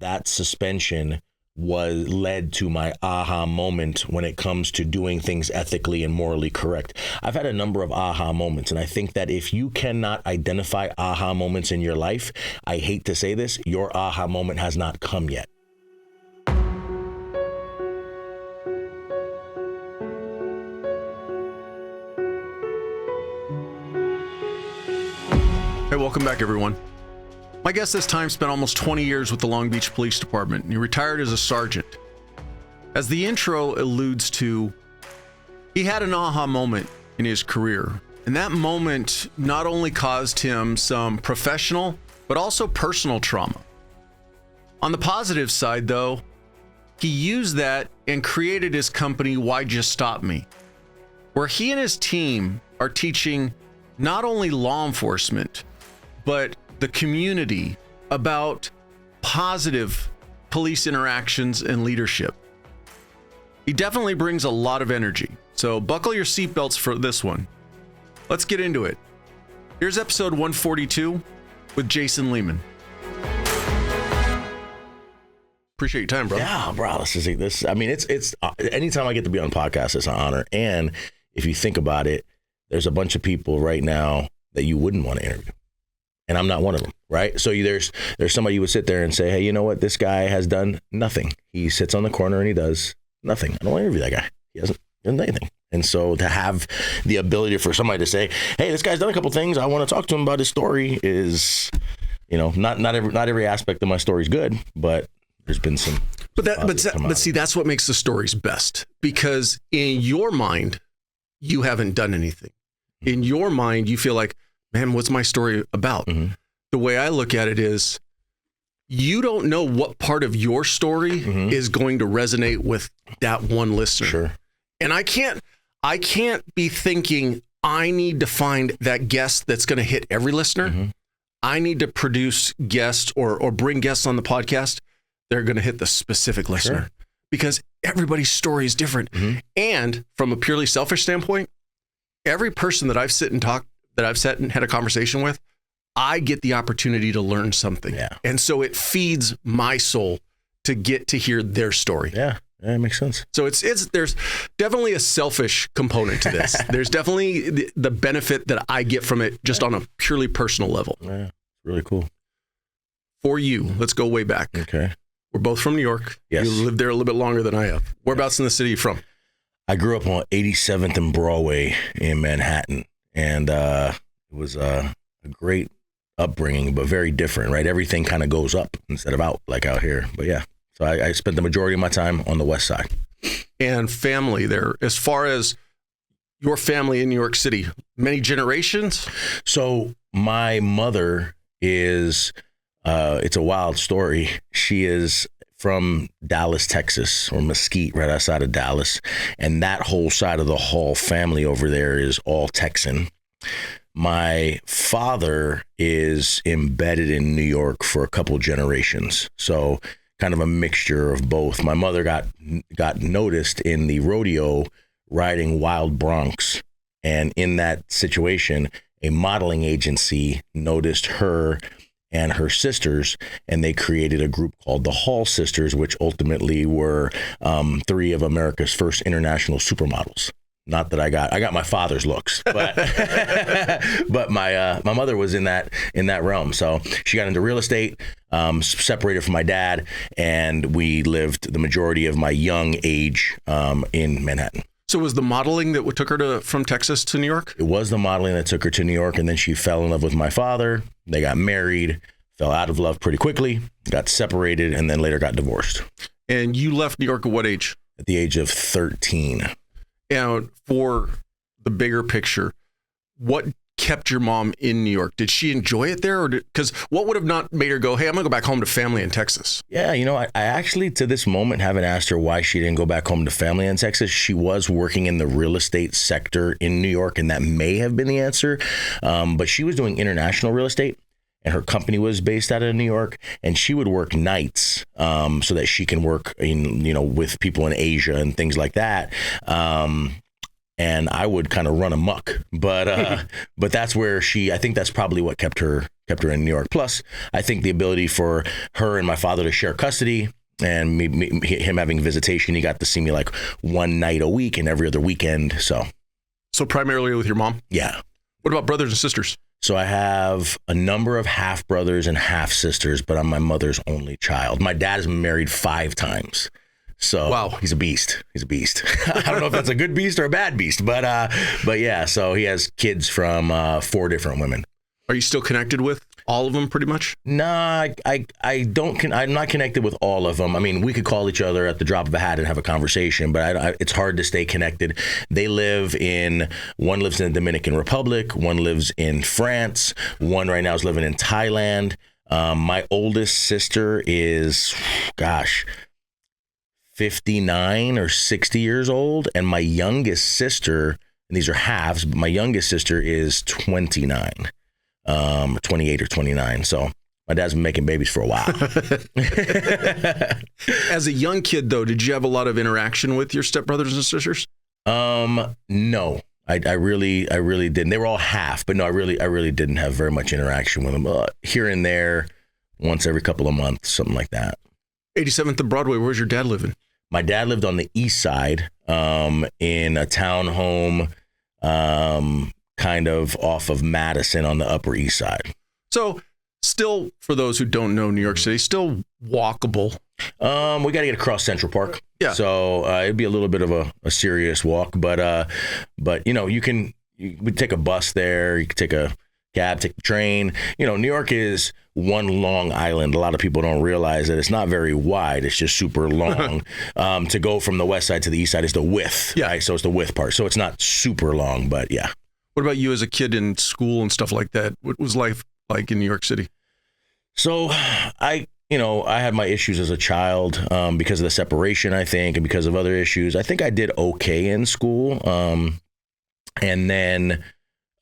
that suspension led to my aha moment when it comes to doing things ethically and morally correct. I've had a number of aha moments, and I think that if you cannot identify aha moments in your life, I hate to say this, your aha moment has not come yet. Hey, welcome back, everyone. My guest this time spent almost 20 years with the Long Beach Police Department, and he retired as a sergeant. As the intro alludes to, he had an aha moment in his career, and that moment not only caused him some professional, but also personal trauma. On the positive side, though, he used that and created his company, Why'd You Stop Me?, where he and his team are teaching not only law enforcement, but the community about positive police interactions and leadership. He definitely brings a lot of energy, so buckle your seatbelts for this one. Let's get into it. Here's episode 142 with Jason Lehman. Appreciate your time, bro. Yeah, bro. This. I mean, it's anytime I get to be on podcasts, it's an honor. And if you think about it, there's a bunch of people right now that you wouldn't want to interview. And I'm not one of them, right? So there's somebody you would sit there and say, hey, you know what? This guy has done nothing. He sits on the corner and he does nothing. I don't want to interview that guy. He hasn't done anything. And so to have the ability for somebody to say, hey, this guy's done a couple things, I want to talk to him about his story is, not every aspect of my story is good, but there's been some. But see, that's what makes the stories best, because in your mind, you haven't done anything. In your mind, you feel like, man, what's my story about? Mm-hmm. The way I look at it is, you don't know what part of your story is going to resonate with that one listener. Sure. And I can't be thinking I need to find that guest that's going to hit every listener. Mm-hmm. I need to produce guests or bring guests on the podcast. They're going to hit the specific listener. Sure. Because everybody's story is different. Mm-hmm. And from a purely selfish standpoint, every person that I've sat and had a conversation with, I get the opportunity to learn something. Yeah. And so it feeds my soul to get to hear their story. Yeah, that makes sense. So there's definitely a selfish component to this. There's definitely the benefit that I get from it just on a purely personal level. Yeah, really cool. For you, let's go way back. Okay. We're both from New York. Yes. You lived there a little bit longer than I have. Whereabouts in the city are you from? I grew up on 87th and Broadway in Manhattan. And it was a great upbringing, but very different, right? Everything kind of goes up instead of out, like out here. But yeah, so I spent the majority of my time on the West Side. And family there, as far as your family in New York City, many generations? So my mother is, it's a wild story. She is from Dallas, Texas, or Mesquite, right outside of Dallas. And that whole side of the Hall family over there is all Texan. My father is embedded in New York for a couple generations. So kind of a mixture of both. My mother got noticed in the rodeo riding wild broncs. And in that situation, a modeling agency noticed her and her sisters, and they created a group called the Hall Sisters, which ultimately were three of America's first international supermodels. Not that I got my father's looks, but but my mother was in that realm. So she got into real estate, separated from my dad, and we lived the majority of my young age in Manhattan. So was the modeling that took her from Texas to New York? It was the modeling that took her to New York, and then she fell in love with my father. They got married, fell out of love pretty quickly, got separated, and then later got divorced. And you left New York at what age? At the age of 13. And for the bigger picture, what kept your mom in New York? Did she enjoy it there? Because what would have not made her go, hey, I'm going to go back home to family in Texas? Yeah, I actually, to this moment, haven't asked her why she didn't go back home to family in Texas. She was working in the real estate sector in New York, and that may have been the answer. But she was doing international real estate, and her company was based out of New York, and she would work nights so that she can work with people in Asia and things like that. And I would kind of run amok, but that's where I think that's probably what kept her kept her in New York. Plus, I think the ability for her and my father to share custody and him having visitation, he got to see me like one night a week and every other weekend. So primarily with your mom? Yeah. What about brothers and sisters? So I have a number of half brothers and half sisters, but I'm my mother's only child. My dad has been married 5 times. So wow, he's a beast. He's a beast. I don't know if that's a good beast or a bad beast, but yeah. So he has kids from 4 different women. Are you still connected with all of them, pretty much? Nah, I don't. I'm not connected with all of them. I mean, we could call each other at the drop of a hat and have a conversation, but it's hard to stay connected. One lives in the Dominican Republic, one lives in France, one right now is living in Thailand. My oldest sister is, 59 or 60 years old, and my youngest sister, and these are halves, but my youngest sister is 29. 28 or 29. So my dad's been making babies for a while. As a young kid, though, did you have a lot of interaction with your stepbrothers and sisters? No, I really didn't. They were all half, but no, I really didn't have very much interaction with them. Here and there, once every couple of months, something like that. 87th and Broadway, where's your dad living? My dad lived on the east side, in a townhome, kind of off of Madison on the Upper East Side. So still, for those who don't know New York City, still walkable. We got to get across Central Park. Yeah. So it'd be a little bit of a serious walk, but you know, you would take a bus there, you could take a cab, take the train. You know, New York is one long island. A lot of people don't realize that it's not very wide. It's just super long. To go from the west side to the east side is the width. Yeah. Right? So it's the width part. So it's not super long, but yeah. What about you as a kid in school and stuff like that? What was life like in New York City? So I had my issues as a child because of the separation, I think, and because of other issues. I think I did okay in school, and then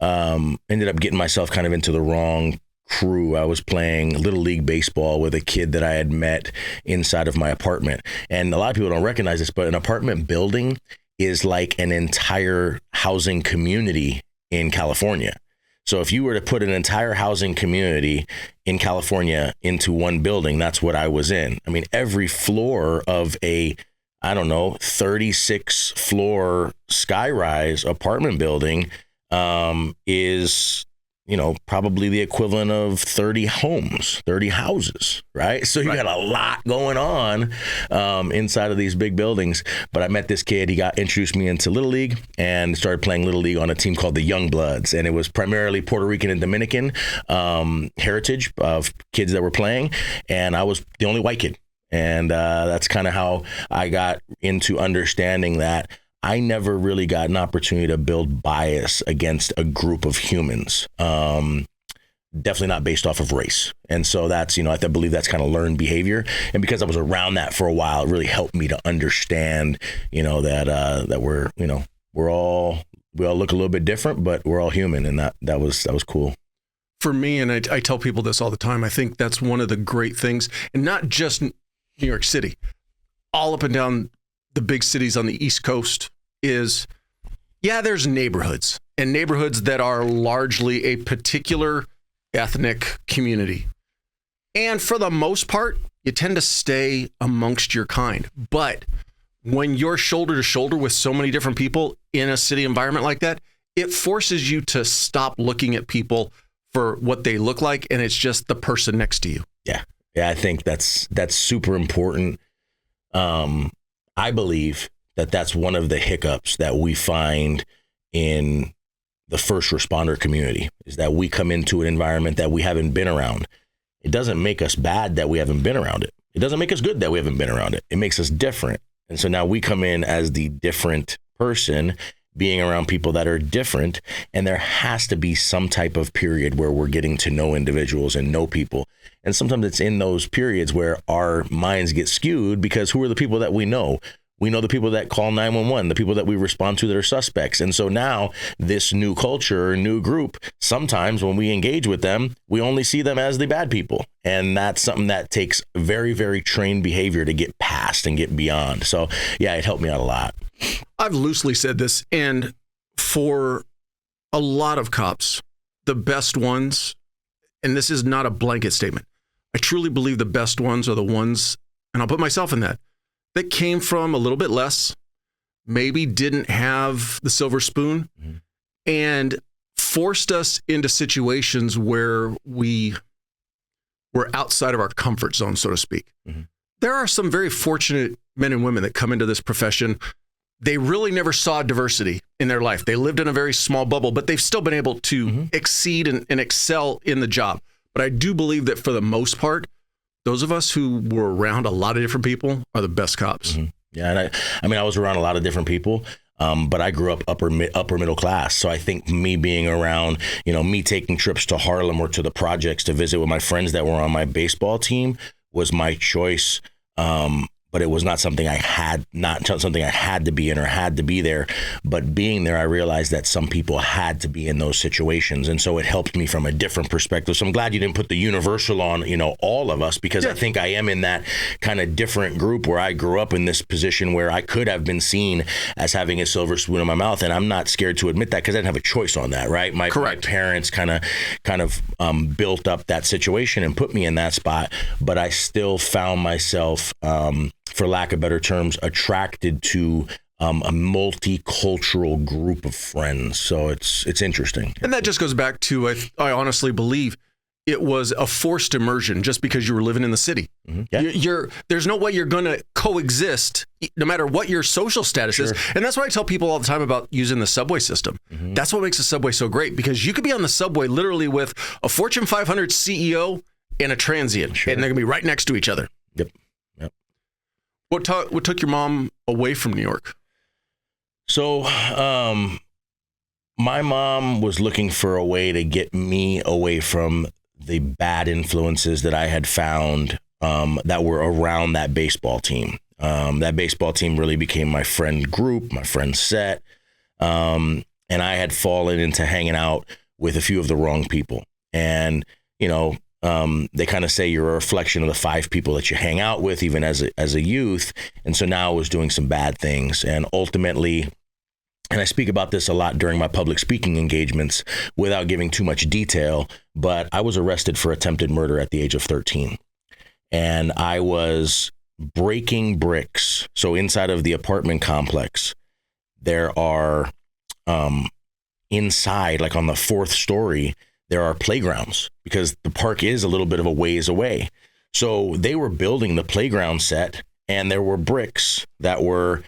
ended up getting myself kind of into the wrong crew. I was playing Little League baseball with a kid that I had met inside of my apartment. And a lot of people don't recognize this, but an apartment building is like an entire housing community in California. So if you were to put an entire housing community in California into one building, that's what I was in. I mean, every floor of a, 36 floor skyrise apartment building is, probably the equivalent of 30 homes, 30 houses, right? So you got a lot going on inside of these big buildings. But I met this kid, he introduced me into Little League and started playing Little League on a team called the Young Bloods. And it was primarily Puerto Rican and Dominican heritage of kids that were playing. And I was the only white kid. And that's kind of how I got into understanding that I never really got an opportunity to build bias against a group of humans. Definitely not based off of race. And so that's, I believe that's kind of learned behavior. And because I was around that for a while, it really helped me to understand, that we're, we all look a little bit different, but we're all human. And that was cool. For me, and I tell people this all the time, I think that's one of the great things, and not just New York City, all up and down the big cities on the East Coast is, there's neighborhoods that are largely a particular ethnic community. And for the most part, you tend to stay amongst your kind. But when you're shoulder to shoulder with so many different people in a city environment like that, it forces you to stop looking at people for what they look like, and it's just the person next to you. Yeah, I think that's super important. I believe that that's one of the hiccups that we find in the first responder community, is that we come into an environment that we haven't been around. It doesn't make us bad that we haven't been around it. It doesn't make us good that we haven't been around it. It makes us different. And so now we come in as the different person, being around people that are different. And there has to be some type of period where we're getting to know individuals and know people. And sometimes it's in those periods where our minds get skewed, because who are the people that we know? We know the people that call 911, the people that we respond to that are suspects. And so now this new culture, new group, sometimes when we engage with them, we only see them as the bad people. And that's something that takes very, very trained behavior to get past and get beyond. So yeah, it helped me out a lot. I've loosely said this, and for a lot of cops, the best ones, and this is not a blanket statement, I truly believe the best ones are the ones, and I'll put myself in that came from a little bit less, maybe didn't have the silver spoon, and forced us into situations where we were outside of our comfort zone, so to speak. There are some very fortunate men and women that come into this profession. They really never saw diversity in their life. They lived in a very small bubble, but they've still been able to exceed and excel in the job. But I do believe that for the most part, those of us who were around a lot of different people are the best cops. Yeah, and I mean, I was around a lot of different people, but I grew up upper middle class. So I think me being around, me taking trips to Harlem or to the projects to visit with my friends that were on my baseball team was my choice. But it was not something I had to be in or had to be there. But being there, I realized that some people had to be in those situations. And so it helped me from a different perspective. So I'm glad you didn't put the universal on, all of us, because I think I am in that kind of different group where I grew up in this position where I could have been seen as having a silver spoon in my mouth. And I'm not scared to admit that because I didn't have a choice on that, right? My parents kind of built up that situation and put me in that spot. But I still found myself, for lack of better terms, attracted to a multicultural group of friends. So it's interesting. And that just goes back to, I honestly believe it was a forced immersion just because you were living in the city. Yeah. There's no way you're going to coexist no matter what your social status is. And that's why I tell people all the time about using the subway system. That's what makes the subway so great, because you could be on the subway literally with a Fortune 500 CEO and a transient, and they're going to be right next to each other. Yep. What took your mom away from New York? So my mom was looking for a way to get me away from the bad influences that I had found that were around that baseball team. That baseball team really became my friend group, my friend set. And I had fallen into hanging out with a few of the wrong people. And, they kind of say you're a reflection of the 5 people that you hang out with, even as a youth. And so now I was doing some bad things. And ultimately, and I speak about this a lot during my public speaking engagements without giving too much detail, but I was arrested for attempted murder at the age of 13. And I was breaking bricks. So inside of the apartment complex, there are inside, like on the 4th story, there are playgrounds because the park is a little bit of a ways away. So they were building the playground set, and there were bricks that were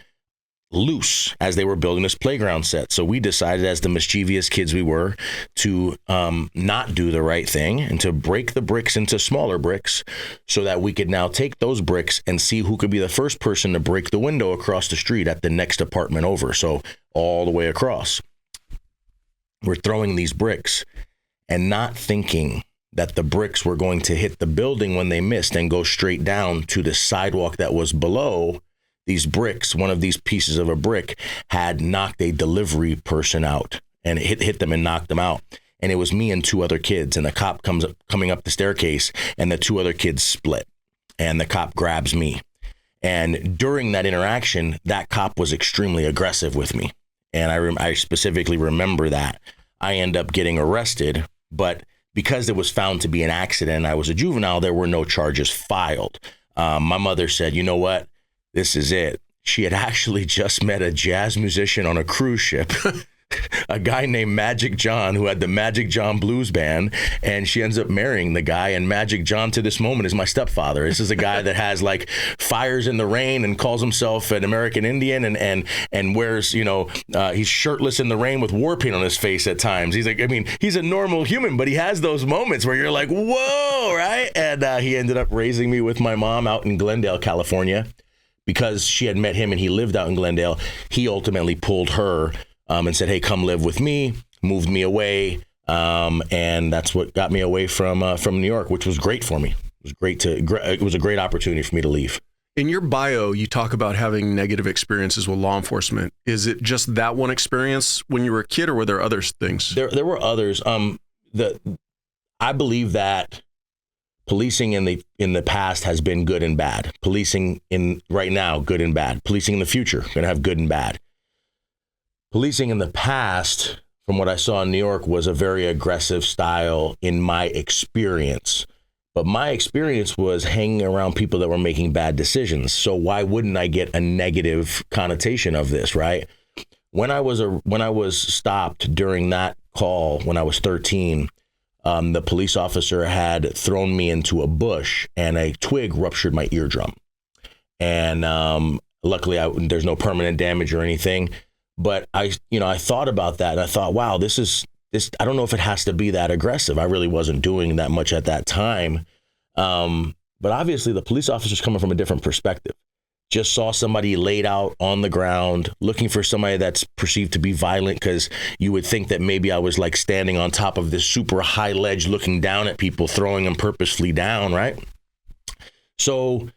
loose as they were building this playground set. So we decided, as the mischievous kids we were, to not do the right thing and to break the bricks into smaller bricks so that we could now take those bricks and see who could be the first person to break the window across the street at the next apartment over. So all the way across. We're throwing these bricks and not thinking that the bricks were going to hit the building when they missed and go straight down to the sidewalk that was below. These bricks, one of these pieces of a brick had knocked a delivery person out, and it hit them and knocked them out. And it was me and 2 other kids, and the cop coming up the staircase, and the 2 other kids split, and the cop grabs me. And during that interaction, that cop was extremely aggressive with me. And I specifically remember that. I end up getting arrested, but because it was found to be an accident, I was a juvenile, there were no charges filed. My mother said, you know what? This is it. She had actually just met a jazz musician on a cruise ship, a guy named Magic John, who had the Magic John Blues Band, and she ends up marrying the guy. And Magic John, to this moment, is my stepfather. This is a guy that has like fires in the rain and calls himself an American Indian and wears, he's shirtless in the rain with war paint on his face at times. He's like, he's a normal human, but he has those moments where you're like, whoa, right? And he ended up raising me with my mom out in Glendale, California. Because she had met him and he lived out in Glendale, he ultimately pulled her and said, hey, come live with me, moved me away. And that's what got me away from New York, which was great for me. It was a great opportunity for me to leave. In your bio, you talk about having negative experiences with law enforcement. Is it just that one experience when you were a kid, or were there other things? There were others. I believe that policing in the past has been good and bad. Policing in right now, good and bad. Policing in the future, going to have good and bad. Policing in the past, from what I saw in New York, was a very aggressive style in my experience. But my experience was hanging around people that were making bad decisions. So why wouldn't I get a negative connotation of this, right? When I was stopped during that call when I was 13, the police officer had thrown me into a bush and a twig ruptured my eardrum. And luckily, there's no permanent damage or anything. But I thought about that and I thought, wow, this. I don't know if it has to be that aggressive. I really wasn't doing that much at that time. But obviously, the police officer's coming from a different perspective. Just saw somebody laid out on the ground, looking for somebody that's perceived to be violent, because you would think that maybe I was like standing on top of this super high ledge looking down at people, throwing them purposefully down, right? So,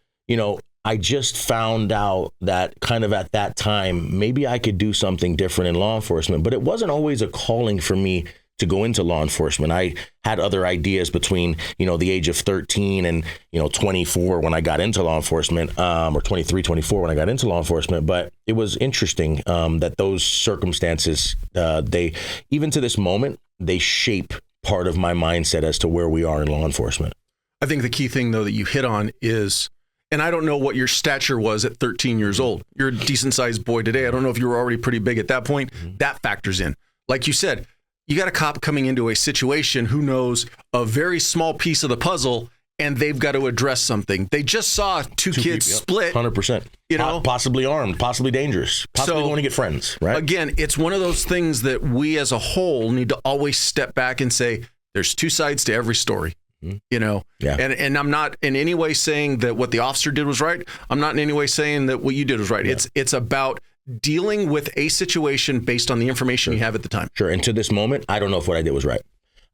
I just found out that kind of at that time, maybe I could do something different in law enforcement, but it wasn't always a calling for me to go into law enforcement. I had other ideas between, the age of 13 and, 24 when I got into law enforcement, or 23, 24 when I got into law enforcement. But it was interesting that those circumstances, they, even to this moment, they shape part of my mindset as to where we are in law enforcement. I think the key thing, though, that you hit on is, and I don't know what your stature was at 13 years old. You're a decent sized boy today. I don't know if you were already pretty big at that point. Mm-hmm. That factors in. Like you said, you got a cop coming into a situation who knows a very small piece of the puzzle, and they've got to address something. They just saw two kids split. 100%. Possibly armed, possibly dangerous, possibly going to get friends, right? Again, it's one of those things that we as a whole need to always step back and say, there's two sides to every story. Yeah. And I'm not in any way saying that what the officer did was right. I'm not in any way saying that what you did was right. Yeah. It's about dealing with a situation based on the information you have at the time. Sure. And to this moment, I don't know if what I did was right.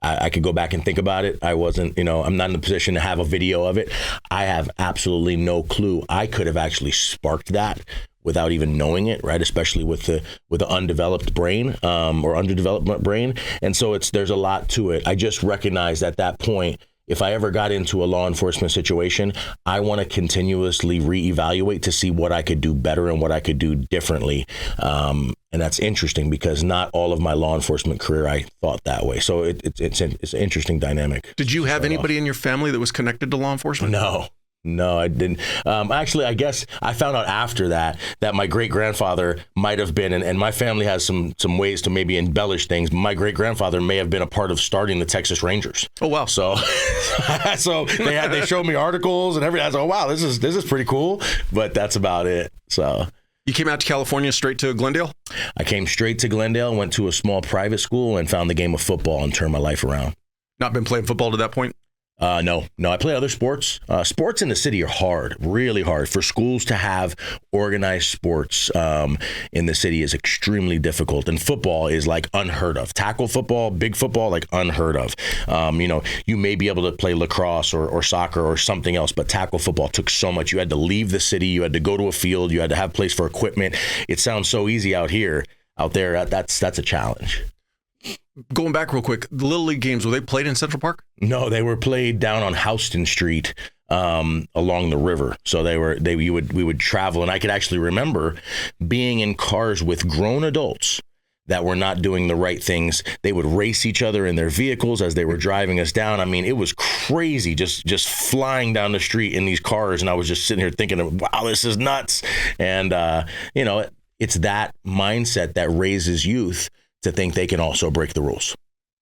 I could go back and think about it. I wasn't, I'm not in a position to have a video of it. I have absolutely no clue. I could have actually sparked that without even knowing it, right? Especially with the undeveloped brain or underdeveloped brain. And so there's a lot to it. I just recognized at that point, if I ever got into a law enforcement situation, I want to continuously reevaluate to see what I could do better and what I could do differently. And that's interesting because not all of my law enforcement career, I thought that way. So it's an interesting dynamic. Did you have anybody in your family that was connected to law enforcement? No, I didn't. Actually, I guess I found out after that my great-grandfather might have been, and my family has some ways to maybe embellish things. My great-grandfather may have been a part of starting the Texas Rangers. Oh, wow. So they showed me articles and everything. I was like, oh, wow, this is pretty cool. But that's about it. So you came out to California straight to Glendale? I came straight to Glendale, went to a small private school, and found the game of football and turned my life around. Not been playing football to that point? No, I play other sports. Sports in the city are hard, really hard. For schools to have organized sports in the city is extremely difficult. And football is like unheard of. Tackle football, big football, like unheard of. You may be able to play lacrosse or soccer or something else, but tackle football took so much. You had to leave the city. You had to go to a field. You had to have a place for equipment. It sounds so easy out here. Out there, that's a challenge. Going back real quick, the Little League games, were they played in Central Park? No, they were played down on Houston Street along the river. So we would travel, and I could actually remember being in cars with grown adults that were not doing the right things. They would race each other in their vehicles as they were driving us down. I mean, it was crazy, just flying down the street in these cars, and I was just sitting here thinking, wow, this is nuts. And it's that mindset that raises youth to think they can also break the rules,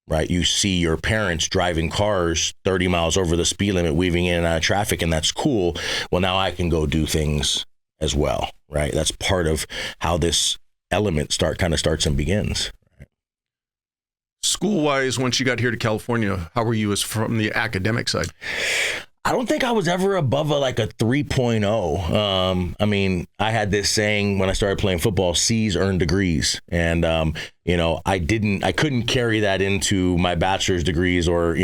right? You see your parents driving cars 30 miles over the speed limit, weaving in and out of traffic, and that's cool. Well, now I can go do things as well, right? That's part of how this element starts and begins. Right? School-wise, once you got here to California, how were you as from the academic side? I don't think I was ever above a 3.0. I mean, I had this saying when I started playing football, C's earn degrees. And, I couldn't carry that into my bachelor's degrees or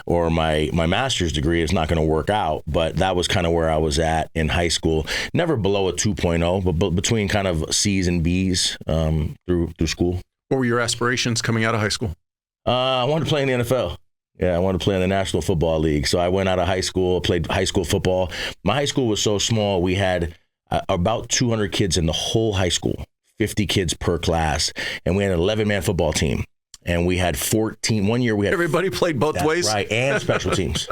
my master's degree. It's not going to work out. But that was kind of where I was at in high school. Never below a 2.0, but between kind of C's and B's through school. What were your aspirations coming out of high school? I wanted to play in the NFL. Yeah, I wanted to play in the National Football League. So I went out of high school, played high school football. My high school was so small, we had about 200 kids in the whole high school, 50 kids per class, and we had an 11-man football team. And we had 14. One year we had everybody played both ways. Right, and special teams.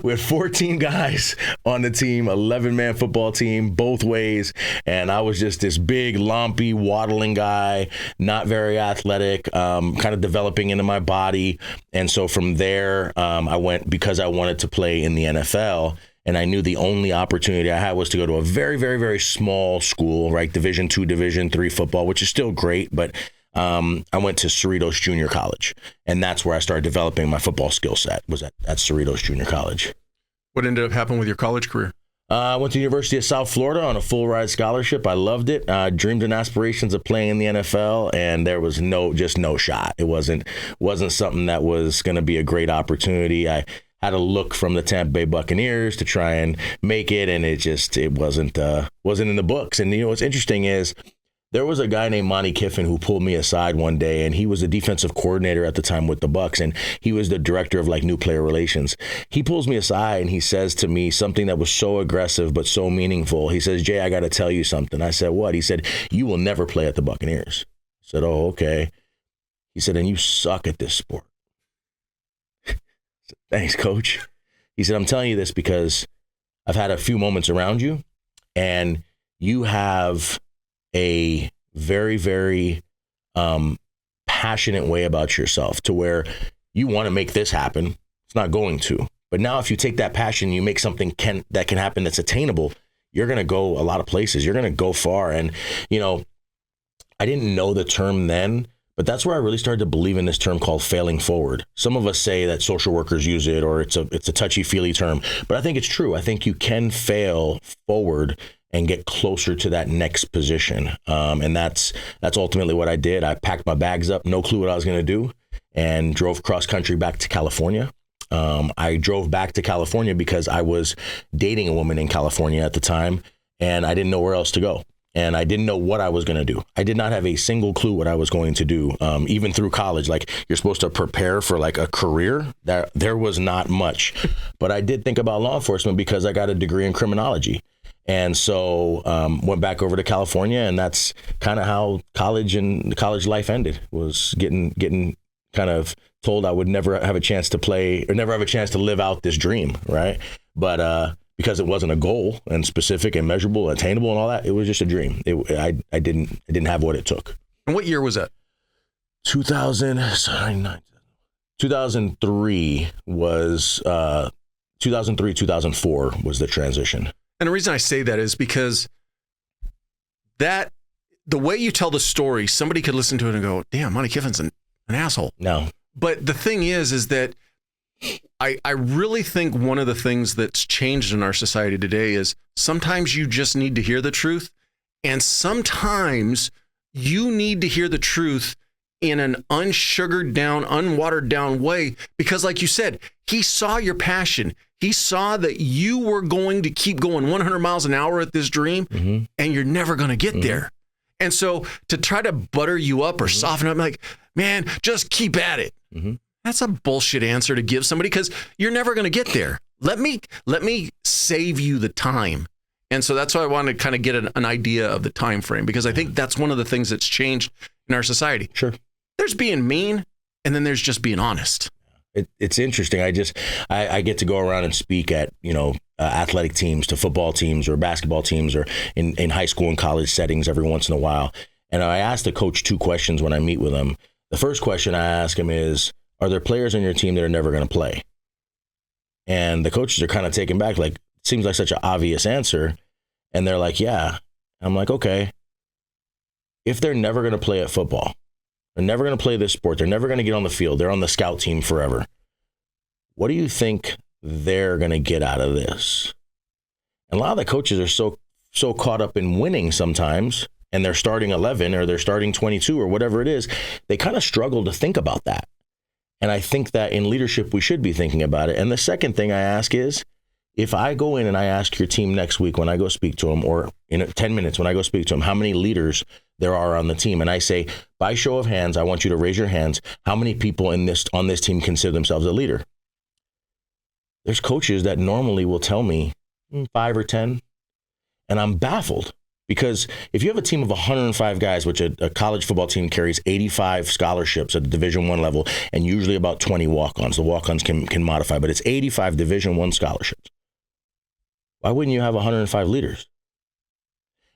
We had 14 guys on the team, 11-man football team, both ways. And I was just this big, lumpy, waddling guy, not very athletic, kind of developing into my body. And so from there, I went because I wanted to play in the NFL. And I knew the only opportunity I had was to go to a very, very, very small school, right? Division II, Division III football, which is still great, but I went to Cerritos Junior College, and that's where I started developing my football skill set, was at Cerritos Junior College. What ended up happening with your college career? I went to the University of South Florida on a full-ride scholarship. I loved it. Dreamed and aspirations of playing in the NFL, and there was no shot. It wasn't something that was going to be a great opportunity. I had a look from the Tampa Bay Buccaneers to try and make it, and it wasn't in the books. And what's interesting is, there was a guy named Monty Kiffin who pulled me aside one day, and he was the defensive coordinator at the time with the Bucs, and he was the director of new player relations. He pulls me aside and he says to me something that was so aggressive but so meaningful. He says, "Jay, I got to tell you something." I said, "What?" He said, "You will never play at the Buccaneers." I said, "Oh, okay." He said, "And you suck at this sport." I said, "Thanks, coach." He said, "I'm telling you this because I've had a few moments around you, and you have a very, very passionate way about yourself to where you want to make this happen. It's not going to. But now if you take that passion, you make something that can happen that's attainable, you're going to go a lot of places. You're going to go far." And, I didn't know the term then, but that's where I really started to believe in this term called failing forward. Some of us say that social workers use it, or it's a touchy-feely term, but I think it's true. I think you can fail forward and get closer to that next position. And that's ultimately what I did. I packed my bags up, no clue what I was going to do, and drove cross country back to California. I drove back to California because I was dating a woman in California at the time, and I didn't know where else to go. And I didn't know what I was going to do. I did not have a single clue what I was going to do. Even through college, you're supposed to prepare for a career. There was not much. But I did think about law enforcement because I got a degree in criminology. And so went back over to California, and that's kind of how college life ended, was getting kind of told I would never have a chance to play or never have a chance to live out this dream, right? But because it wasn't a goal and specific and measurable and attainable and all that, it was just a dream. I didn't have what it took. And what year was that? 2003 was 2004 was the transition. And the reason I say that is because the way you tell the story, somebody could listen to it and go, "Damn, Monty Kiffin's an asshole." No. But the thing is that I really think one of the things that's changed in our society today is sometimes you just need to hear the truth. And sometimes you need to hear the truth in an unsugared down, unwatered down way. Because like you said, he saw your passion. He saw that you were going to keep going 100 miles an hour at this dream, and you're never going to get there. And so to try to butter you up or soften up, like, "Man, just keep at it." That's a bullshit answer to give somebody, because you're never going to get there. Let me save you the time. And so that's why I want to kind of get an idea of the time frame, because I think that's one of the things that's changed in our society. Sure. There's being mean, and then there's just being honest. It's interesting. I get to go around and speak at, athletic teams, to football teams or basketball teams, or in high school and college settings every once in a while. And I ask the coach two questions when I meet with him. The first question I ask him is, are there players on your team that are never going to play? And the coaches are kind of taken back, like, it seems like such an obvious answer. And they're like, "Yeah." I'm like, "Okay. If they're never going to play at football, they're never going to play this sport, they're never going to get on the field, they're on the scout team forever, what do you think they're going to get out of this?" And a lot of the coaches are so caught up in winning sometimes, and they're starting 11 or they're starting 22 or whatever it is, they kind of struggle to think about that. And I think that in leadership, we should be thinking about it. And the second thing I ask is, if I go in and I ask your team next week when I go speak to them, or in 10 minutes when I go speak to them, how many leaders there are on the team, and I say, by show of hands, I want you to raise your hands, how many people on this team consider themselves a leader? There's coaches that normally will tell me 5 or 10, and I'm baffled, Because if you have a team of 105 guys, which a college football team carries 85 scholarships at the Division I level, and usually about 20 walk-ons. The walk-ons can modify, but it's 85 Division I scholarships. Why wouldn't you have 105 leaders?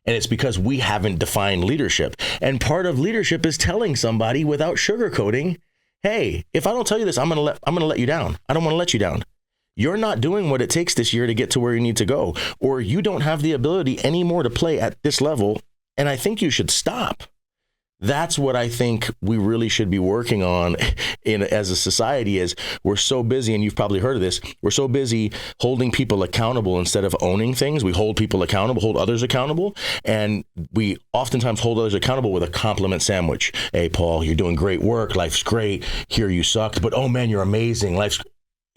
And it's because we haven't defined leadership. And part of leadership is telling somebody without sugarcoating, hey, if I don't tell you this, I'm gonna let you down. I don't want to let you down. You're not doing what it takes this year to get to where you need to go, or you don't have the ability anymore to play at this level, and I think you should stop. That's what I think we really should be working on as a society. Is we're so busy, and you've probably heard of this, we're so busy holding people accountable instead of owning things. We hold people accountable, hold others accountable, and we oftentimes hold others accountable with a compliment sandwich. Hey, Paul, you're doing great work. Life's great. Here you sucked, but oh man, you're amazing.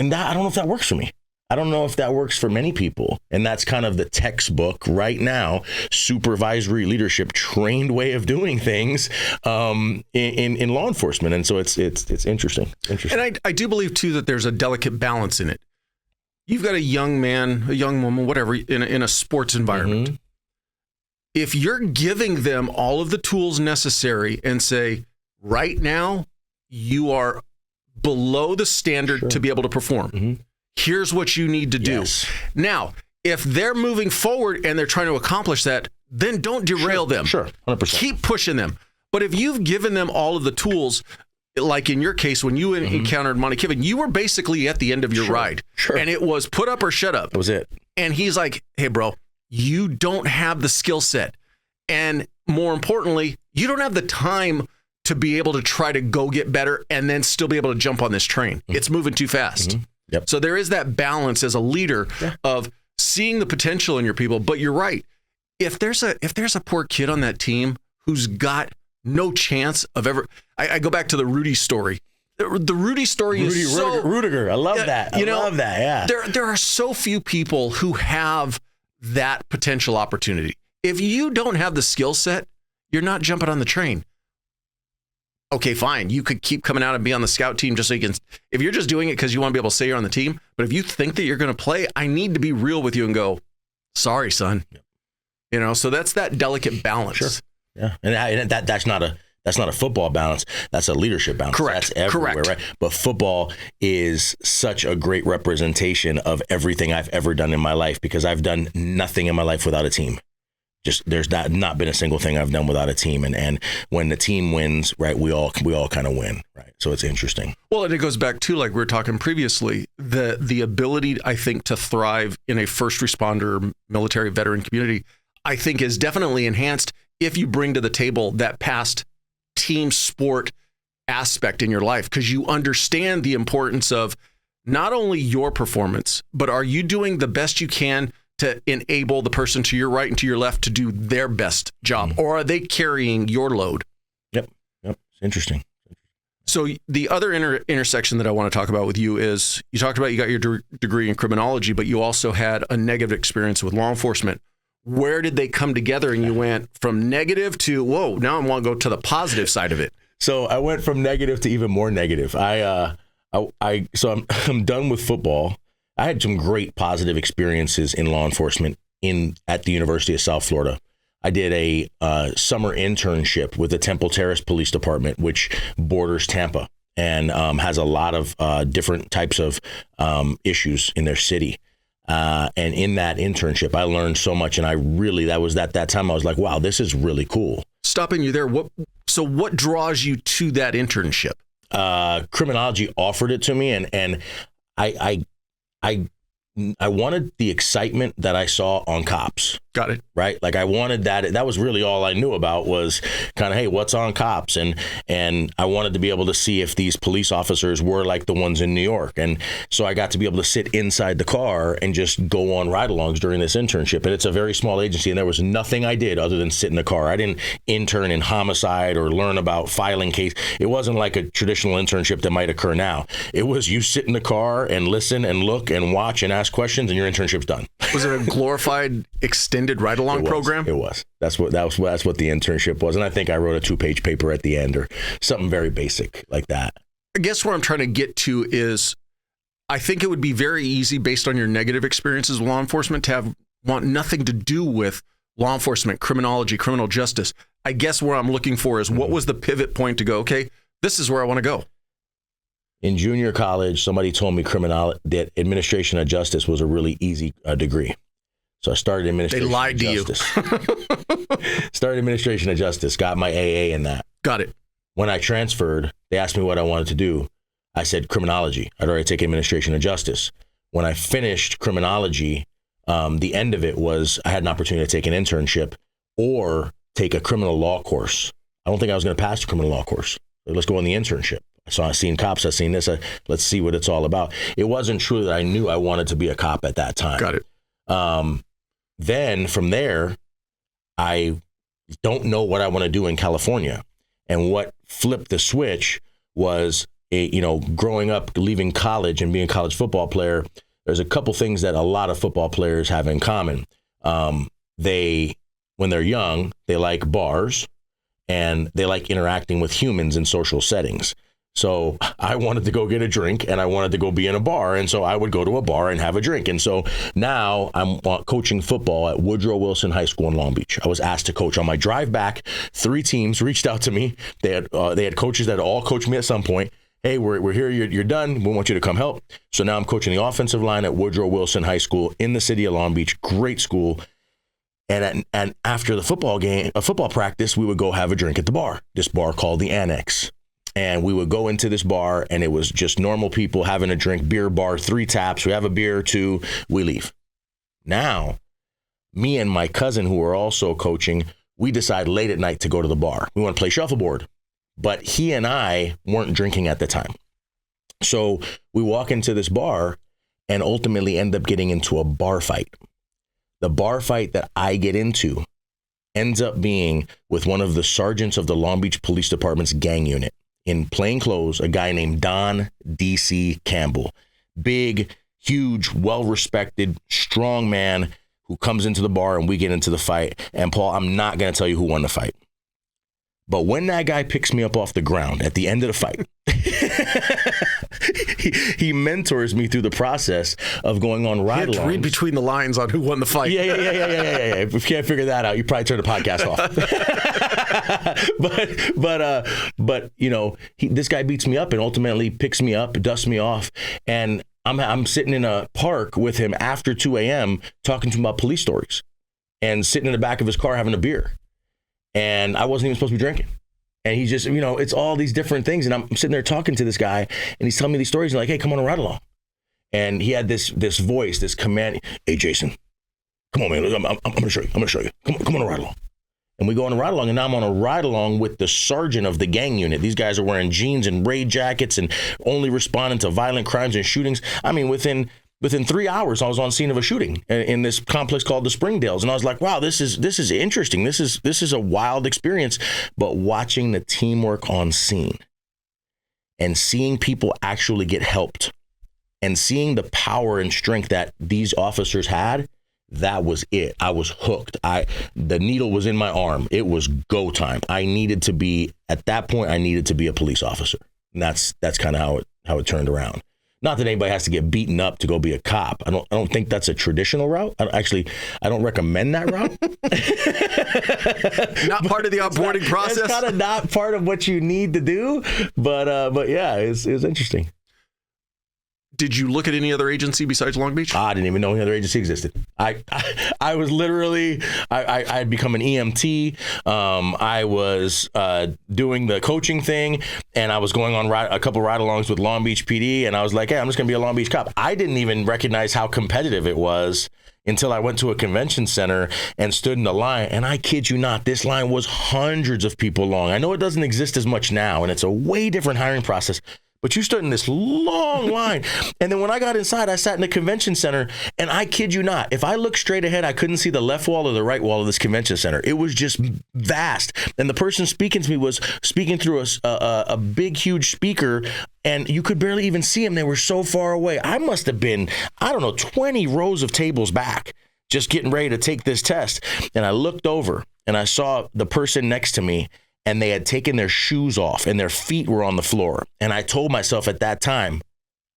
And that, I don't know if that works for me. I don't know if that works for many people. And that's kind of the textbook right now, supervisory leadership, trained way of doing things in law enforcement. And so it's interesting. And I do believe, too, that there's a delicate balance in it. You've got a young man, a young woman, whatever, in a sports environment. Mm-hmm. If you're giving them all of the tools necessary and say, right now, you are below the standard to be able to perform. Mm-hmm. Here's what you need to do. Yes. Now, if they're moving forward and they're trying to accomplish that, then don't derail them. Sure, 100%. Keep pushing them. But if you've given them all of the tools, like in your case, when you encountered Monty Kiffin, you were basically at the end of your ride. Sure. And it was put up or shut up. That was it. And he's like, hey, bro, you don't have the skill set. And more importantly, you don't have the time to be able to try to go get better and then still be able to jump on this train. Mm-hmm. It's moving too fast. Mm-hmm. Yep. So there is that balance as a leader of seeing the potential in your people. But you're right. If there's a poor kid on that team who's got no chance of ever, I go back to the Rudy story. The Rudy story is so Rudiger. I love that. I love that. Yeah. There are so few people who have that potential opportunity. If you don't have the skill set, you're not jumping on the train. Okay, fine. You could keep coming out and be on the scout team just so you can, if you're just doing it because you want to be able to say you're on the team, but if you think that you're going to play, I need to be real with you and go, sorry, son. Yep. So that's that delicate balance. Sure. Yeah. And that's not a football balance. That's a leadership balance. Correct. That's everywhere, Correct. Right? But football is such a great representation of everything I've ever done in my life, because I've done nothing in my life without a team. There's not been a single thing I've done without a team, and when the team wins, right, we all kind of win, right? So it's interesting. Well, and it goes back to, like we were talking previously, the ability, I think, to thrive in a first responder, military veteran community, I think is definitely enhanced if you bring to the table that past team sport aspect in your life, because you understand the importance of not only your performance, but are you doing the best you can to enable the person to your right and to your left to do their best job? Mm-hmm. Or are they carrying your load? Yep. It's interesting. So the other intersection that I want to talk about with you is, you talked about you got your degree in criminology, but you also had a negative experience with law enforcement. Where did they come together and you went from negative to, whoa, now I want to go to the positive side of it? So I went from negative to even more negative. So I'm done with football. I had some great positive experiences in law enforcement at the University of South Florida. I did a summer internship with the Temple Terrace Police Department, which borders Tampa and has a lot of different types of issues in their city. And in that internship, I learned so much, and that was that time I was like, wow, this is really cool. Stopping you there, what draws you to that internship? Criminology offered it to me, and I wanted the excitement that I saw on Cops. Got it. Right? Like I wanted that. That was really all I knew about, was kind of, hey, what's on Cops? And I wanted to be able to see if these police officers were like the ones in New York. And so I got to be able to sit inside the car and just go on ride-alongs during this internship. And it's a very small agency, and there was nothing I did other than sit in the car. I didn't intern in homicide or learn about filing case. It wasn't like a traditional internship that might occur now. It was you sit in the car and listen and look and watch and ask questions, and your internship's done. Was it a glorified extended ride-along program? It was. That's what the internship was. And I think I wrote a 2-page paper at the end or something very basic like that. I guess where I'm trying to get to is, I think it would be very easy, based on your negative experiences with law enforcement, to want nothing to do with law enforcement, criminology, criminal justice. I guess where I'm looking for is what was the pivot point to go, okay, this is where I want to go. In junior college, somebody told me that administration of justice was a really easy degree. So I started administration. They lied to justice. Started administration of justice, got my AA in that. Got it. When I transferred, they asked me what I wanted to do. I said criminology. I'd already taken administration of justice. When I finished criminology, the end of it was I had an opportunity to take an internship or take a criminal law course. I don't think I was going to pass the criminal law course. Let's go on the internship. So I've seen cops, I've seen this. Let's see what it's all about. It wasn't true that I knew I wanted to be a cop at that time. Got it. Then from there, I don't know what I want to do in California. And what flipped the switch was, growing up, leaving college and being a college football player, there's a couple things that a lot of football players have in common. When they're young, they like bars and they like interacting with humans in social settings. So I wanted to go get a drink and I wanted to go be in a bar. And so I would go to a bar and have a drink. And so now I'm coaching football at Woodrow Wilson High School in Long Beach. I was asked to coach. On my drive back, 3 teams reached out to me. They had coaches that all coached me at some point. Hey, we're here. You're done. We want you to come help. So now I'm coaching the offensive line at Woodrow Wilson High School in the city of Long Beach. Great school. And after the football practice, we would go have a drink at the bar, this bar called the Annex. And we would go into this bar and it was just normal people having a drink, beer bar, 3 taps. We have a beer or 2, we leave. Now, me and my cousin who are also coaching, we decide late at night to go to the bar. We want to play shuffleboard, but he and I weren't drinking at the time. So we walk into this bar and ultimately end up getting into a bar fight. The bar fight that I get into ends up being with one of the sergeants of the Long Beach Police Department's gang unit. In plain clothes, a guy named Don D.C. Campbell. Big, huge, well-respected, strong man who comes into the bar and we get into the fight. And Paul, I'm not going to tell you who won the fight. But when that guy picks me up off the ground at the end of the fight, he mentors me through the process of going on ride-alongs. You had to read between the lines on who won the fight. Yeah. If you can't figure that out, you probably turn the podcast off. but this guy beats me up and ultimately picks me up, dusts me off, and I'm sitting in a park with him after 2 a.m. talking to him about police stories, and sitting in the back of his car having a beer, and I wasn't even supposed to be drinking. And he just, it's all these different things. And I'm sitting there talking to this guy and he's telling me these stories and like, hey, come on a ride along. And he had this voice, this command. Hey, Jason, come on, man. I'm going to show you. Come on a ride along. And we go on a ride along, and now I'm on a ride along with the sergeant of the gang unit. These guys are wearing jeans and raid jackets and only responding to violent crimes and shootings. I mean, within 3 hours, I was on scene of a shooting in this complex called the Springdales. And I was like, wow, this is interesting. This is a wild experience. But watching the teamwork on scene and seeing people actually get helped and seeing the power and strength that these officers had, that was it. I was hooked. The needle was in my arm. It was go time. At that point, I needed to be a police officer. And that's kind of how it turned around. Not that anybody has to get beaten up to go be a cop. I don't think that's a traditional route. I don't recommend that route. Not part of the onboarding process. It's kind of not part of what you need to do. But yeah, it was interesting. Did you look at any other agency besides Long Beach? I didn't even know any other agency existed. I was literally, I had become an EMT. I was doing the coaching thing, and I was going on a couple ride-alongs with Long Beach PD, and I was like, hey, I'm just going to be a Long Beach cop. I didn't even recognize how competitive it was until I went to a convention center and stood in the line. And I kid you not, this line was hundreds of people long. I know it doesn't exist as much now, and it's a way different hiring process. But you stood in this long line. And then when I got inside, I sat in the convention center. And I kid you not, if I looked straight ahead, I couldn't see the left wall or the right wall of this convention center. It was just vast. And the person speaking to me was speaking through a big, huge speaker. And you could barely even see them. They were so far away. I must have been, 20 rows of tables back, just getting ready to take this test. And I looked over and I saw the person next to me. And they had taken their shoes off and their feet were on the floor. And I told myself at that time,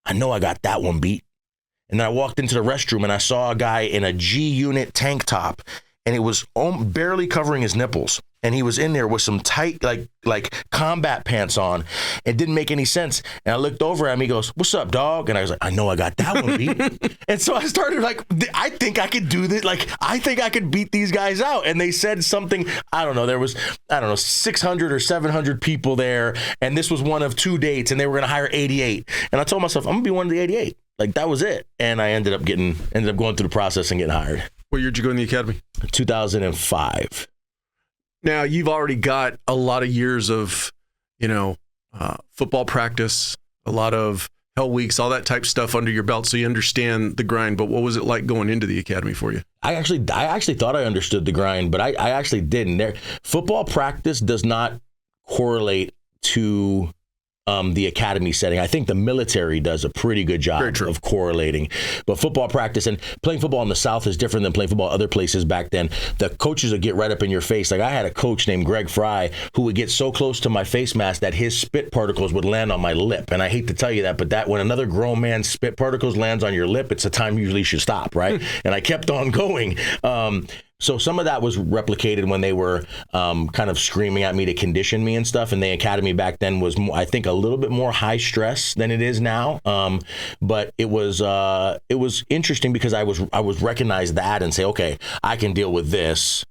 I know I got that one beat. And then I walked into the restroom and I saw a guy in a G unit tank top and it was barely covering his nipples. And he was in there with some tight, like combat pants on. It didn't make any sense. And I looked over at him. He goes, "What's up, dog?" And I was like, "I know I got that one beat." And so I started like, I think I could do this. Like, I think I could beat these guys out. And they said something, I don't know, there was, 600 or 700 people there. And this was one of 2 dates. And they were going to hire 88. And I told myself, I'm going to be one of the 88. Like, that was it. And I ended up going through the process and getting hired. What year did you go in the academy? 2005. Now, you've already got a lot of years of, football practice, a lot of hell weeks, all that type stuff under your belt, so you understand the grind. But what was it like going into the academy for you? I actually thought I understood the grind, but I actually didn't. Football practice does not correlate to the academy setting. I think the military does a pretty good job of correlating. But football practice and playing football in the South is different than playing football other places back then. The coaches would get right up in your face. Like, I had a coach named Greg Fry who would get so close to my face mask that his spit particles would land on my lip. And I hate to tell you that, but that when another grown man's spit particles lands on your lip, it's a time you usually should stop, right? And I kept on going. So some of that was replicated when they were kind of screaming at me to condition me and stuff. And the academy back then was, I think, a little bit more high stress than it is now. But it was interesting because I was recognize that and say, okay, I can deal with this.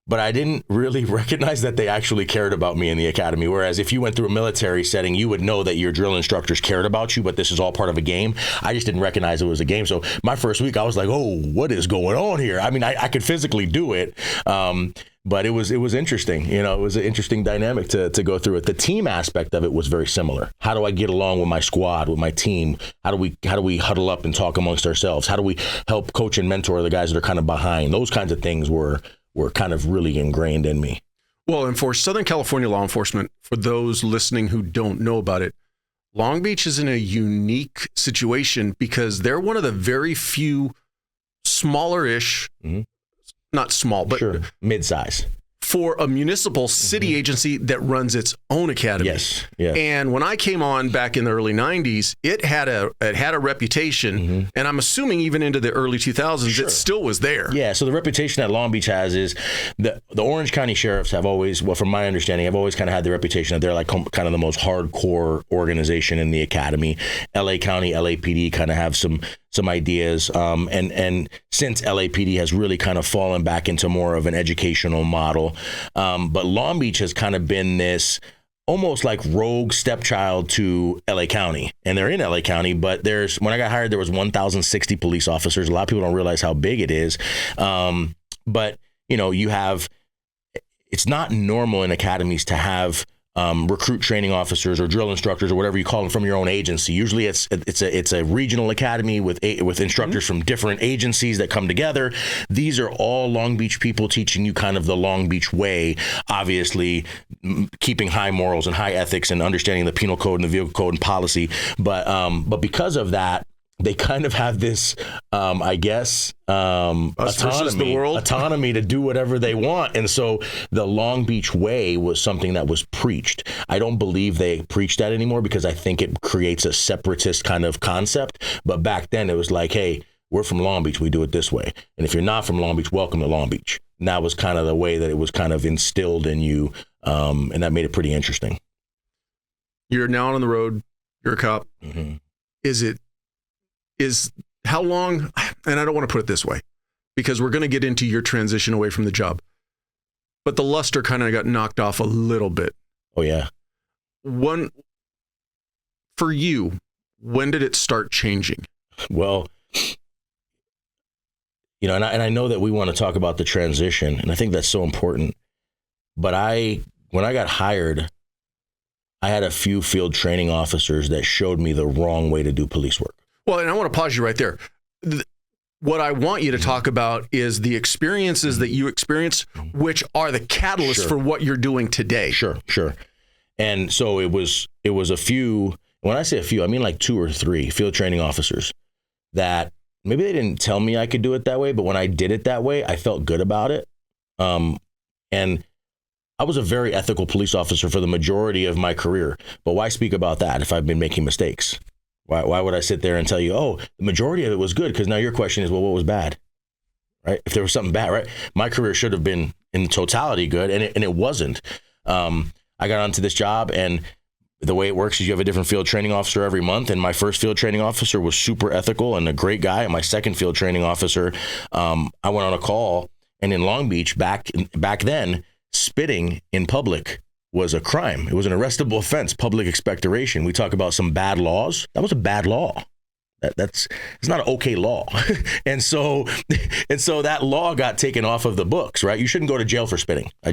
But I didn't really recognize that they actually cared about me in the academy. Whereas if you went through a military setting, you would know that your drill instructors cared about you, but this is all part of a game. I just didn't recognize it was a game. So my first week, I was like, oh, what is going on here? I mean, I could physically do it. But it was interesting. It was an interesting dynamic to go through it. The team aspect of it was very similar. How do I get along with my squad, with my team? How do we huddle up and talk amongst ourselves? How do we help coach and mentor the guys that are kind of behind? Those kinds of things were kind of really ingrained in me. Well, and for Southern California law enforcement, for those listening who don't know about it, Long Beach is in a unique situation because they're one of the very few smaller-ish, not small, but mid-size, for a municipal city agency that runs its own academy. Yes. Yeah. And when I came on back in the early 90s, it had a reputation, and I'm assuming even into the early 2000s, it still was there. Yeah, so the reputation that Long Beach has is the Orange County sheriffs have always, well, from my understanding, have always kind of had the reputation that they're like kind of the most hardcore organization in the academy. LA County, LAPD kind of have some ideas. And since LAPD has really kind of fallen back into more of an educational model, but Long Beach has kind of been this almost like rogue stepchild to LA County. And they're in LA County, but when I got hired, there was 1,060 police officers. A lot of people don't realize how big it is. But, it's not normal in academies to have recruit training officers or drill instructors or whatever you call them from your own agency. Usually it's a regional academy with instructors from different agencies that come together. These are all Long Beach people teaching you kind of the Long Beach way, obviously keeping high morals and high ethics and understanding the penal code and the vehicle code and policy. But because of that, they kind of have this, autonomy to do whatever they want. And so the Long Beach way was something that was preached. I don't believe they preach that anymore because I think it creates a separatist kind of concept. But back then it was like, hey, we're from Long Beach, we do it this way. And if you're not from Long Beach, welcome to Long Beach. And that was kind of the way that it was kind of instilled in you. And that made it pretty interesting. You're now on the road. You're a cop. How long, and I don't want to put it this way, because we're going to get into your transition away from the job, but the luster kind of got knocked off a little bit. Oh, yeah. For you, when did it start changing? Well, and I know that we want to talk about the transition, and I think that's so important, but when I got hired, I had a few field training officers that showed me the wrong way to do police work. Well, and I want to pause you right there. What I want you to talk about is the experiences that you experienced, which are the catalyst for what you're doing today. Sure. And so it was a few, when I say a few, I mean like 2 or 3 field training officers that maybe they didn't tell me I could do it that way, but when I did it that way, I felt good about it. And I was a very ethical police officer for the majority of my career, but why speak about that if I've been making mistakes? Why would I sit there and tell you, oh, the majority of it was good? Because now your question is, well, what was bad? right? If there was something bad, right? My career should have been in totality good, and it wasn't. I got onto this job, and the way it works is you have a different field training officer every month, and my first field training officer was super ethical and a great guy. And my second field training officer, I went on a call, and in Long Beach back then, spitting in public was a crime. It was an arrestable offense, public expectoration. We talk about some bad laws. That was a bad law. It's not an okay law. and so that law got taken off of the books, right? You shouldn't go to jail for spitting. I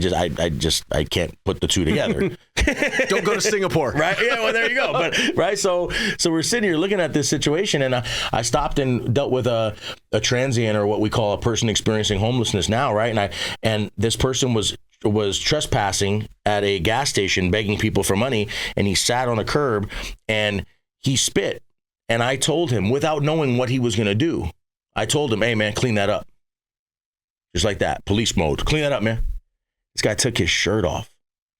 can't put the two together. Don't go to Singapore. Right? Yeah, well, there you go. But right. So we're sitting here looking at this situation, and I stopped and dealt with a transient, or what we call a person experiencing homelessness now, right? And this person was trespassing at a gas station, begging people for money, and he sat on a curb and he spit. And I told him, without knowing what he was going to do, I told him, hey, man, clean that up. Just like that. Police mode. Clean that up, man. This guy took his shirt off,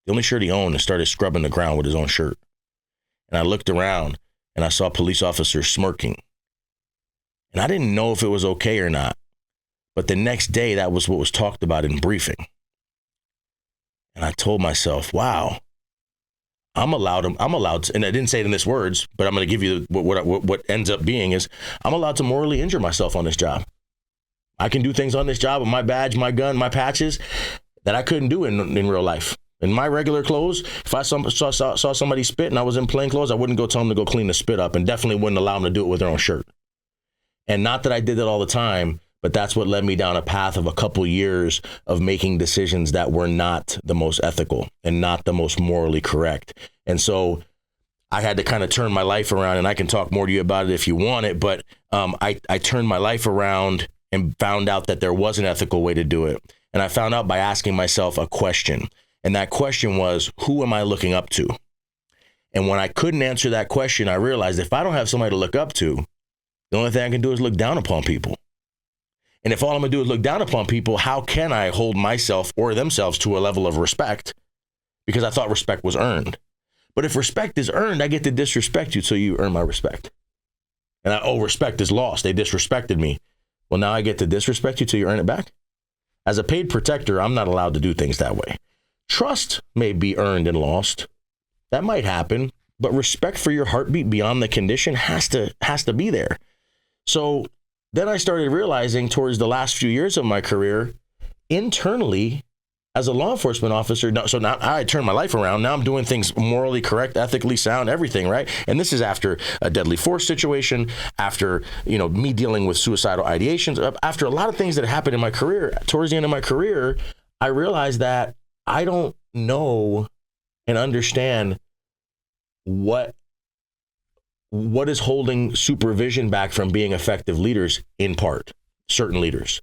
the only shirt he owned, and started scrubbing the ground with his own shirt. And I looked around, and I saw police officers smirking. And I didn't know if it was okay or not. But the next day, that was what was talked about in briefing. And I told myself, wow. I'm allowed to, and I didn't say it in this words, but I'm going to give you what ends up being is I'm allowed to morally injure myself on this job. I can do things on this job with my badge, my gun, my patches that I couldn't do in real life. In my regular clothes, if I saw somebody spit and I was in plain clothes, I wouldn't go tell them to go clean the spit up, and definitely wouldn't allow them to do it with their own shirt. And not that I did that all the time, but that's what led me down a path of a couple years of making decisions that were not the most ethical and not the most morally correct. And so I had to kind of turn my life around, and I can talk more to you about it if you want it. But I turned my life around and found out that there was an ethical way to do it. And I found out by asking myself a question. And that question was, who am I looking up to? And when I couldn't answer that question, I realized if I don't have somebody to look up to, the only thing I can do is look down upon people. And if all I'm going to do is look down upon people, how can I hold myself or themselves to a level of respect? Because I thought respect was earned. But if respect is earned, I get to disrespect you so you earn my respect. And respect is lost. They disrespected me. Well, now I get to disrespect you till you earn it back. As a paid protector, I'm not allowed to do things that way. Trust may be earned and lost. That might happen. But respect for your heartbeat beyond the condition has to be there. So then I started realizing towards the last few years of my career, internally, as a law enforcement officer, so now I turned my life around. Now I'm doing things morally correct, ethically sound, everything, right? And this is after a deadly force situation, after, me dealing with suicidal ideations, after a lot of things that happened in my career. Towards the end of my career, I realized that I don't know and understand what is holding supervision back from being effective leaders, in part, certain leaders.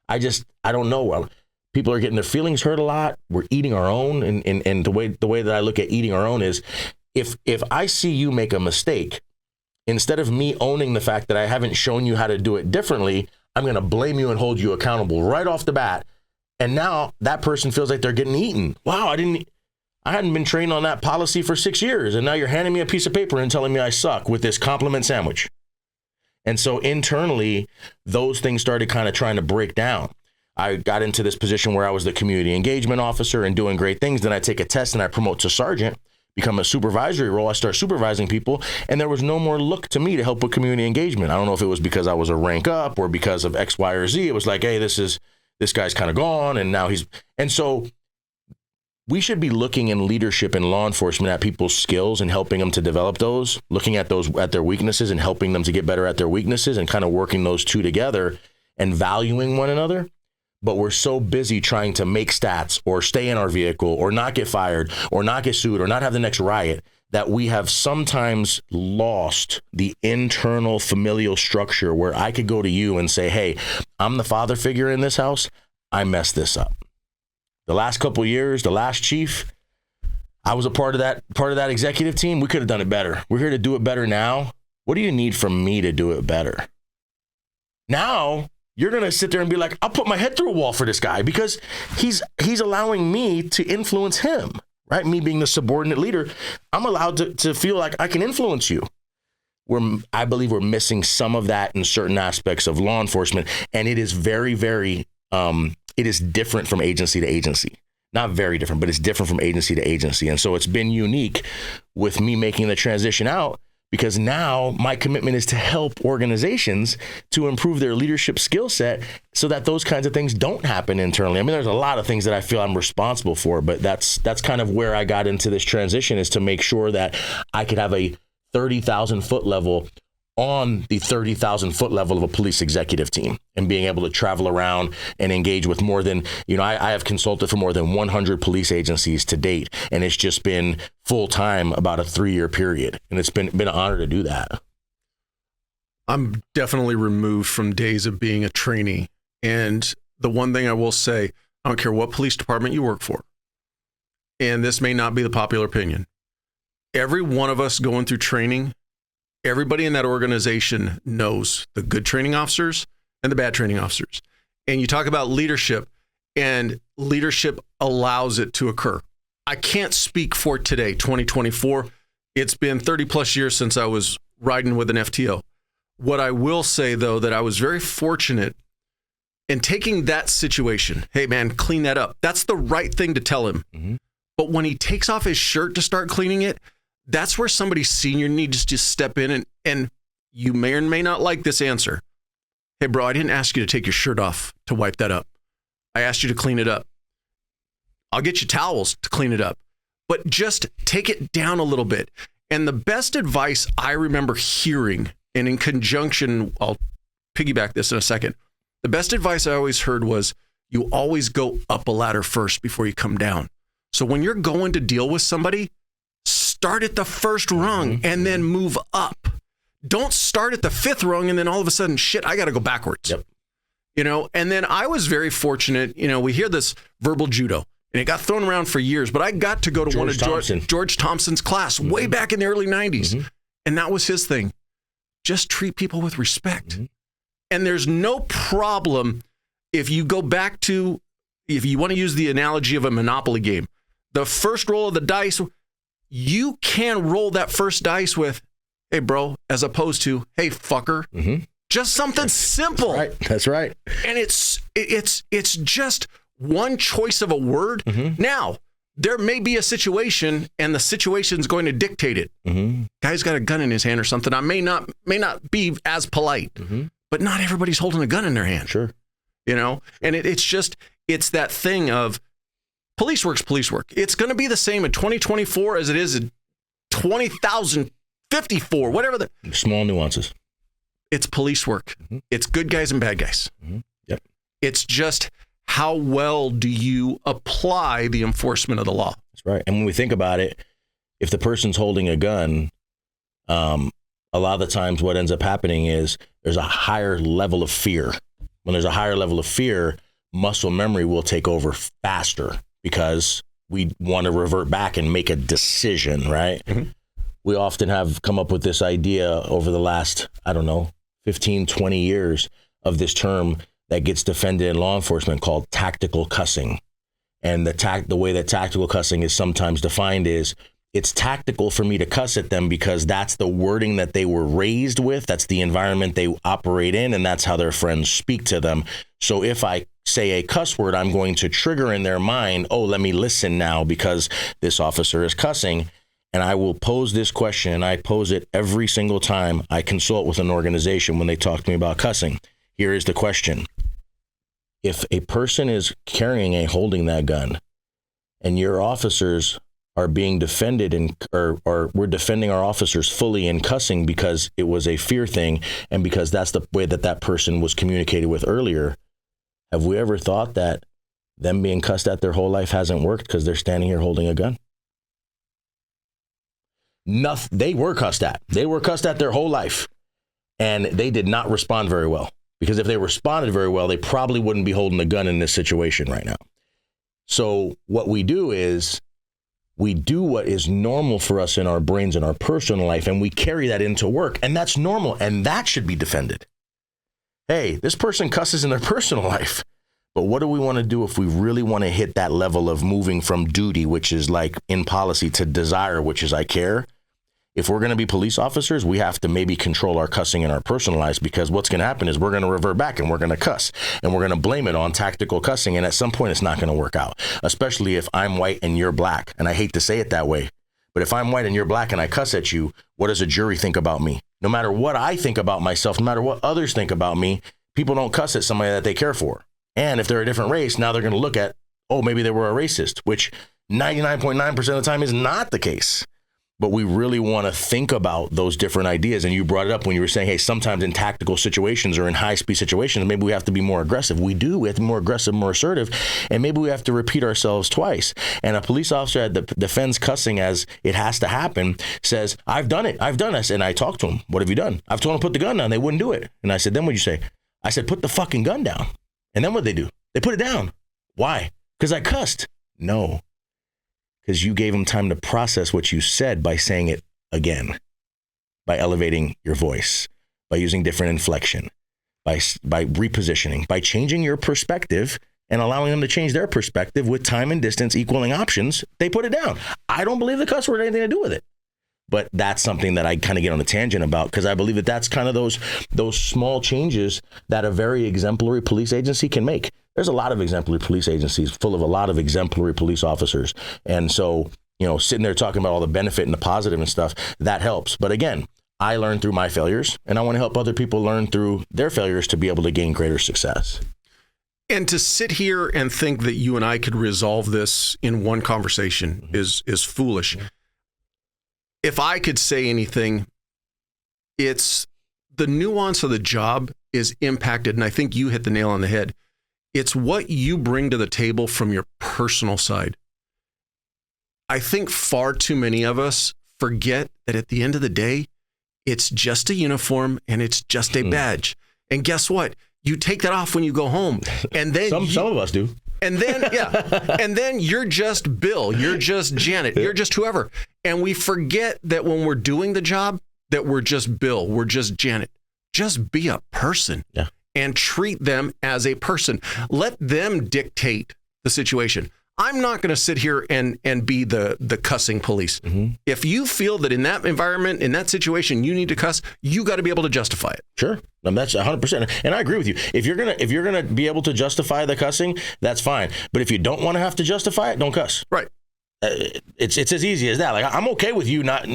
I don't know. People are getting their feelings hurt a lot. We're eating our own. And the way that I look at eating our own is if I see you make a mistake, instead of me owning the fact that I haven't shown you how to do it differently, I'm going to blame you and hold you accountable right off the bat. And now that person feels like they're getting eaten. Wow, I hadn't been trained on that policy for 6 years, and now you're handing me a piece of paper and telling me I suck with this compliment sandwich. And so internally, those things started kind of trying to break down. I got into this position where I was the community engagement officer and doing great things. Then I take a test and I promote to sergeant, become a supervisory role. I start supervising people, and there was no more look to me to help with community engagement. I don't know if it was because I was a rank up or because of X, Y, or Z. It was like, hey, this guy's kind of gone, and now and so we should be looking in leadership and law enforcement at people's skills and helping them to develop those, looking at their weaknesses and helping them to get better at their weaknesses and kind of working those two together and valuing one another. But we're so busy trying to make stats or stay in our vehicle or not get fired or not get sued or not have the next riot that we have sometimes lost the internal familial structure where I could go to you and say, hey, I'm the father figure in this house. I messed this up. The last couple of years, the last chief, I was a part of that executive team. We could have done it better. We're here to do it better now. What do you need from me to do it better? Now, you're going to sit there and be like, I'll put my head through a wall for this guy because he's allowing me to influence him, right? Me being the subordinate leader, I'm allowed to feel like I can influence you. I believe we're missing some of that in certain aspects of law enforcement. And it is very, very, it is different from agency to agency. Not very different, but it's different from agency to agency. And so it's been unique with me making the transition out, because now my commitment is to help organizations to improve their leadership skill set so that those kinds of things don't happen internally. I mean, there's a lot of things that I feel I'm responsible for, but that's kind of where I got into this transition, is to make sure that I could have a 30,000 foot level on the 30,000 foot level of a police executive team, and being able to travel around and engage with more than, I have consulted for more than 100 police agencies to date, and it's just been full time about a 3-year period. And it's been an honor to do that. I'm definitely removed from days of being a trainee. And the one thing I will say, I don't care what police department you work for, and this may not be the popular opinion, every one of us going through training, everybody in that organization knows the good training officers and the bad training officers. And you talk about leadership, and leadership allows it to occur. I can't speak for today, 2024. It's been 30 plus years since I was riding with an FTO. What I will say, though, that I was very fortunate in taking that situation. Hey, man, clean that up. That's the right thing to tell him. Mm-hmm. But when he takes off his shirt to start cleaning it, that's where somebody senior needs to step in, and you may or may not like this answer. Hey, bro, I didn't ask you to take your shirt off to wipe that up. I asked you to clean it up. I'll get you towels to clean it up, but just take it down a little bit. And the best advice I remember hearing, and in conjunction, I'll piggyback this in a second. The best advice I always heard was, you always go up a ladder first before you come down. So when you're going to deal with somebody, start at the first rung and then move up. Don't start at the 5th rung and then all of a sudden, shit, I got to go backwards. Yep. And then I was very fortunate. We hear this verbal judo, and it got thrown around for years, but I got to go to one of George Thompson's class way back in the early 90s. Mm-hmm. And that was his thing. Just treat people with respect. Mm-hmm. And there's no problem if you go back to, if you want to use the analogy of a Monopoly game, the first roll of the dice, you can roll that first dice with, hey, bro, as opposed to, hey, fucker. Mm-hmm. Just something simple. That's right. And it's just one choice of a word. Mm-hmm. Now, there may be a situation, and the situation's going to dictate it. Mm-hmm. Guy's got a gun in his hand or something. I may not be as polite, mm-hmm. but not everybody's holding a gun in their hand. Sure. And it's that thing of police work's police work. It's going to be the same in 2024 as it is in 20,054, whatever the small nuances. It's police work. Mm-hmm. It's good guys and bad guys. Mm-hmm. Yep. It's just, how well do you apply the enforcement of the law? That's right. And when we think about it, if the person's holding a gun, a lot of the times what ends up happening is there's a higher level of fear. When there's a higher level of fear, muscle memory will take over faster, because we want to revert back and make a decision, right? Mm-hmm. We often have come up with this idea over the last, 15, 20 years of this term that gets defended in law enforcement called tactical cussing. And the way that tactical cussing is sometimes defined is, it's tactical for me to cuss at them because that's the wording that they were raised with. That's the environment they operate in, and that's how their friends speak to them. So if I say a cuss word, I'm going to trigger in their mind, oh, let me listen now because this officer is cussing. And I will pose this question, and I pose it every single time I consult with an organization when they talk to me about cussing. Here is the question. If a person is holding that gun, and your officers are being defended or we're defending our officers fully in cussing because it was a fear thing and because that's the way that person was communicated with earlier, have we ever thought that them being cussed at their whole life hasn't worked because they're standing here holding a gun? They were cussed at. They were cussed at their whole life, and they did not respond very well, because if they responded very well, they probably wouldn't be holding a gun in this situation right now. So what we do is we do what is normal for us in our brains in our personal life, and we carry that into work, and that's normal, and that should be defended. Hey, this person cusses in their personal life, but what do we want to do if we really want to hit that level of moving from duty, which is like in policy, to desire, which is I care? if we're going to be police officers, we have to maybe control our cussing in our personal lives, because what's going to happen is we're going to revert back and we're going to cuss and we're going to blame it on tactical cussing. And at some point, it's not going to work out, especially if I'm white and you're black. And I hate to say it that way, but if I'm white and you're black and I cuss at you, what does a jury think about me? No matter what I think about myself, no matter what others think about me, people don't cuss at somebody that they care for. And if they're a different race, now they're going to look at, oh, maybe they were a racist, which 99.9% of the time is not the case. But we really want to think about those different ideas. And you brought it up when you were saying, hey, sometimes in tactical situations or in high-speed situations, maybe we have to be more aggressive. We do. We have to be more aggressive, more assertive. And maybe we have to repeat ourselves twice. And a police officer that defends cussing as it has to happen says, I've done it. I've done this. And I talked to him. What have you done? I've told him to put the gun down. They wouldn't do it. And I said, then what'd you say? I said, put the fucking gun down. And then what'd they do? They put it down. Why? Because I cussed. No. Because you gave them time to process what you said by saying it again, by elevating your voice, by using different inflection, by repositioning, by changing your perspective and allowing them to change their perspective with time and distance equaling options. They put it down. I don't believe the cuss word had anything to do with it. But that's something that I kind of get on a tangent about, because I believe that that's kind of those small changes that a very exemplary police agency can make. There's a lot of exemplary police agencies full of a lot of exemplary police officers. And so, sitting there talking about all the benefit and the positive and stuff, that helps. But again, I learned through my failures, and I want to help other people learn through their failures to be able to gain greater success. And to sit here and think that you and I could resolve this in one conversation is foolish. If I could say anything, it's the nuance of the job is impacted. And I think you hit the nail on the head. It's what you bring to the table from your personal side. I think far too many of us forget that at the end of the day, it's just a uniform and it's just a badge. And guess what? You take that off when you go home. And then some of us do. And then, and then you're just Bill, you're just Janet, you're just whoever. And we forget that when we're doing the job, that we're just Bill, we're just Janet. Just be a person and treat them as a person. Let them dictate the situation. I'm not going to sit here and be the cussing police. Mm-hmm. If you feel that in that environment, in that situation, you need to cuss, you got to be able to justify it. Sure. And that's 100%. And I agree with you. If you're going to be able to justify the cussing, that's fine. But if you don't want to have to justify it, don't cuss. Right. It's as easy as that. Like, I'm okay with you not,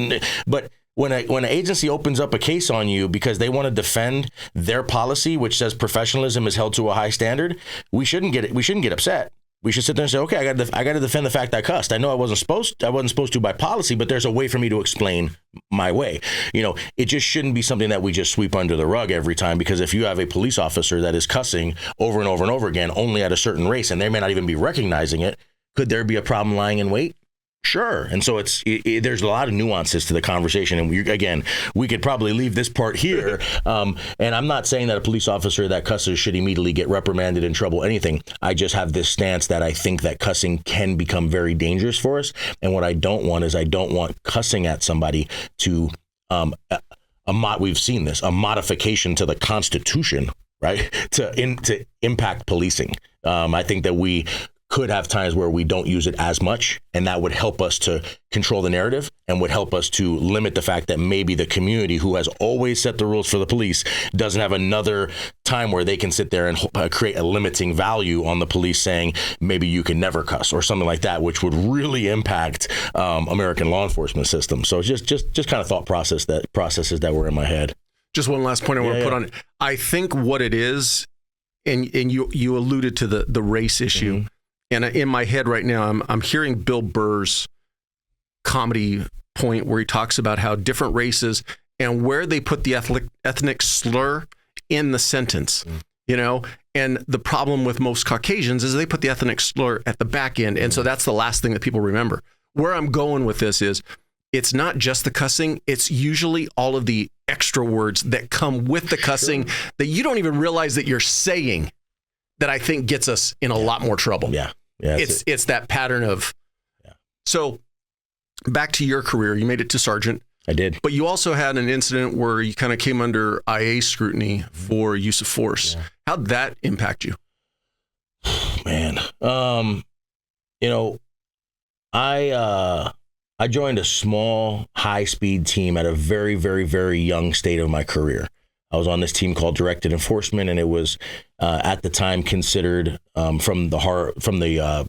but when an agency opens up a case on you because they want to defend their policy, which says professionalism is held to a high standard, we shouldn't get upset. We should sit there and say, okay, I got to defend the fact I cussed. I know I wasn't supposed to by policy, but there's a way for me to explain my way. It just shouldn't be something that we just sweep under the rug every time, because if you have a police officer that is cussing over and over and over again, only at a certain race, and they may not even be recognizing it, could there be a problem lying in wait? Sure. And so there's a lot of nuances to the conversation. And we could probably leave this part here. And I'm not saying that a police officer that cusses should immediately get reprimanded, in trouble, anything. I just have this stance that I think that cussing can become very dangerous for us. And what I don't want is cussing at somebody to, we've seen this, a modification to the Constitution, right? To impact policing. I think that we could have times where we don't use it as much, and that would help us to control the narrative and would help us to limit the fact that maybe the community, who has always set the rules for the police, doesn't have another time where they can sit there and create a limiting value on the police, saying maybe you can never cuss or something like that, which would really impact American law enforcement system. So just kind of thought processes that were in my head. Just one last point I want to put on it. I think what it is, and you alluded to the race issue. Mm-hmm. And in my head right now, I'm hearing Bill Burr's comedy point where he talks about how different races and where they put the ethnic slur in the sentence, and the problem with most Caucasians is they put the ethnic slur at the back end. And so that's the last thing that people remember. Where I'm going with this is it's not just the cussing. It's usually all of the extra words that come with the cussing that you don't even realize that you're saying, that I think gets us in a lot more trouble. Yeah. It's that pattern of. So back to your career, you made it to sergeant. I did. But you also had an incident where you kind of came under IA scrutiny for use of force. Yeah. How'd that impact you? Man, I I joined a small, high-speed team at a very, very, very young state of my career. I was on this team called Directed Enforcement, and it was at the time considered from the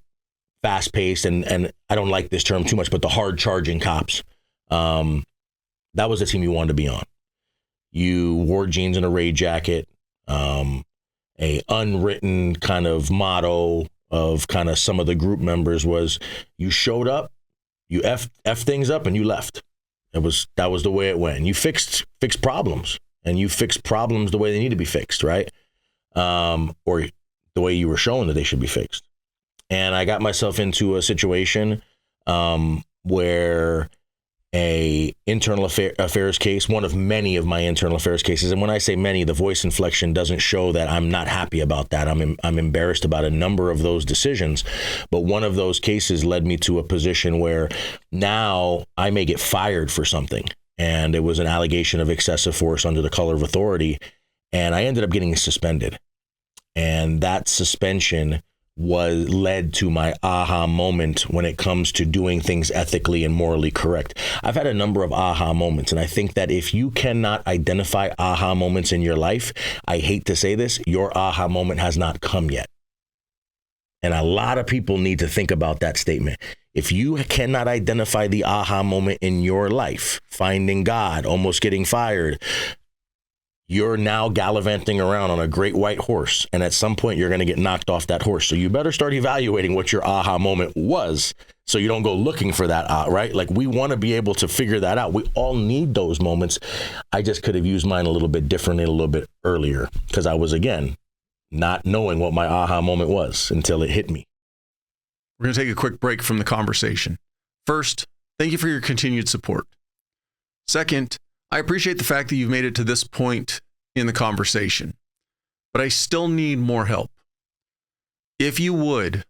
fast-paced, and I don't like this term too much, but the hard-charging cops. That was the team you wanted to be on. You wore jeans and a raid jacket, a unwritten kind of motto of kind of some of the group members was you showed up, you F things up, and you left. That was the way it went. You fixed problems, and you fixed problems the way they need to be fixed, right? Or the way you were shown that they should be fixed. And I got myself into a situation where a internal affairs case, one of many of my internal affairs cases. And when I say many, the voice inflection doesn't show that I'm not happy about that. I'm embarrassed about a number of those decisions. But one of those cases led me to a position where now I may get fired for something. And it was an allegation of excessive force under the color of authority. And I ended up getting suspended. And that suspension led to my aha moment when it comes to doing things ethically and morally correct. I've had a number of aha moments, and I think that if you cannot identify aha moments in your life, I hate to say this, your aha moment has not come yet. And a lot of people need to think about that statement. If you cannot identify the aha moment in your life, finding God, almost getting fired, you're now gallivanting around on a great white horse. And at some point, you're going to get knocked off that horse. So you better start evaluating what your aha moment was so you don't go looking for that, right? Like, we want to be able to figure that out. We all need those moments. I just could have used mine a little bit differently, a little bit earlier, because I was, again, not knowing what my aha moment was until it hit me. We're going to take a quick break from the conversation. First, thank you for your continued support. Second, I appreciate the fact that you've made it to this point in the conversation, but I still need more help. If you would,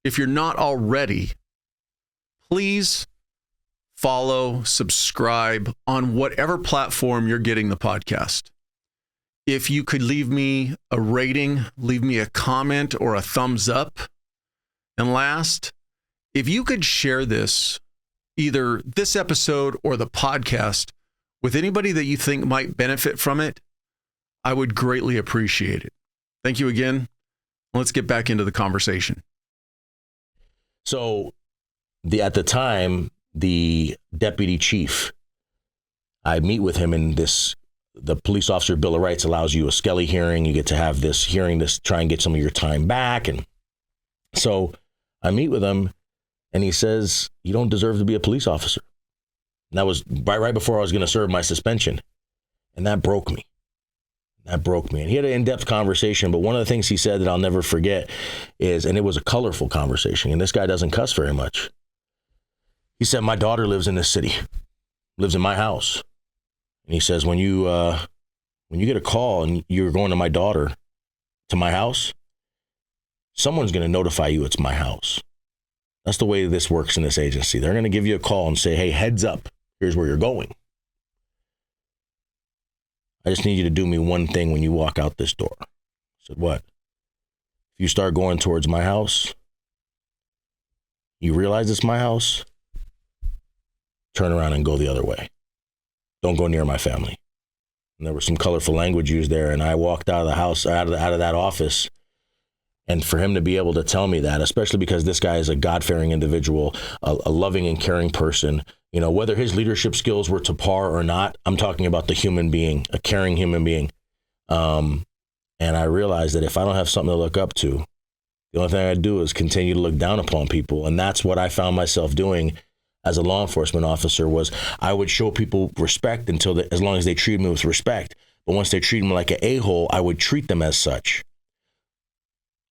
if you're not already, please follow, subscribe on whatever platform you're getting the podcast. If you could leave me a rating, leave me a comment or a thumbs up. And last, if you could share this, either this episode or the podcast, with anybody that you think might benefit from it, I would greatly appreciate it. Thank you again. Let's get back into the conversation. So at the time, the deputy chief, I meet with him in the police officer Bill of Rights allows you a Skelly hearing. You get to have this hearing to try and get some of your time back. And so I meet with him and he says, you don't deserve to be a police officer. And that was right before I was going to serve my suspension. And that broke me. And he had an in-depth conversation, but one of the things he said that I'll never forget is, and it was a colorful conversation, and this guy doesn't cuss very much. He said, my daughter lives in this city, lives in my house. And he says, when you get a call and you're going to my daughter, to my house, someone's going to notify you it's my house. That's the way this works in this agency. They're going to give you a call and say, hey, heads up, here's where you're going. I just need you to do me one thing when you walk out this door. I said, what? If you start going towards my house, you realize it's my house, turn around and go the other way. Don't go near my family. And there was some colorful language used there, and I walked out of the house, out of that office. And for him to be able to tell me that, especially because this guy is a God-fearing individual, a loving and caring person, you know, whether his leadership skills were to par or not, I'm talking about the human being, a caring human being. And I realized that if I don't have something to look up to, the only thing I do is continue to look down upon people. And that's what I found myself doing as a law enforcement officer. Was I would show people respect as long as they treated me with respect. But once they treated me like an a-hole, I would treat them as such.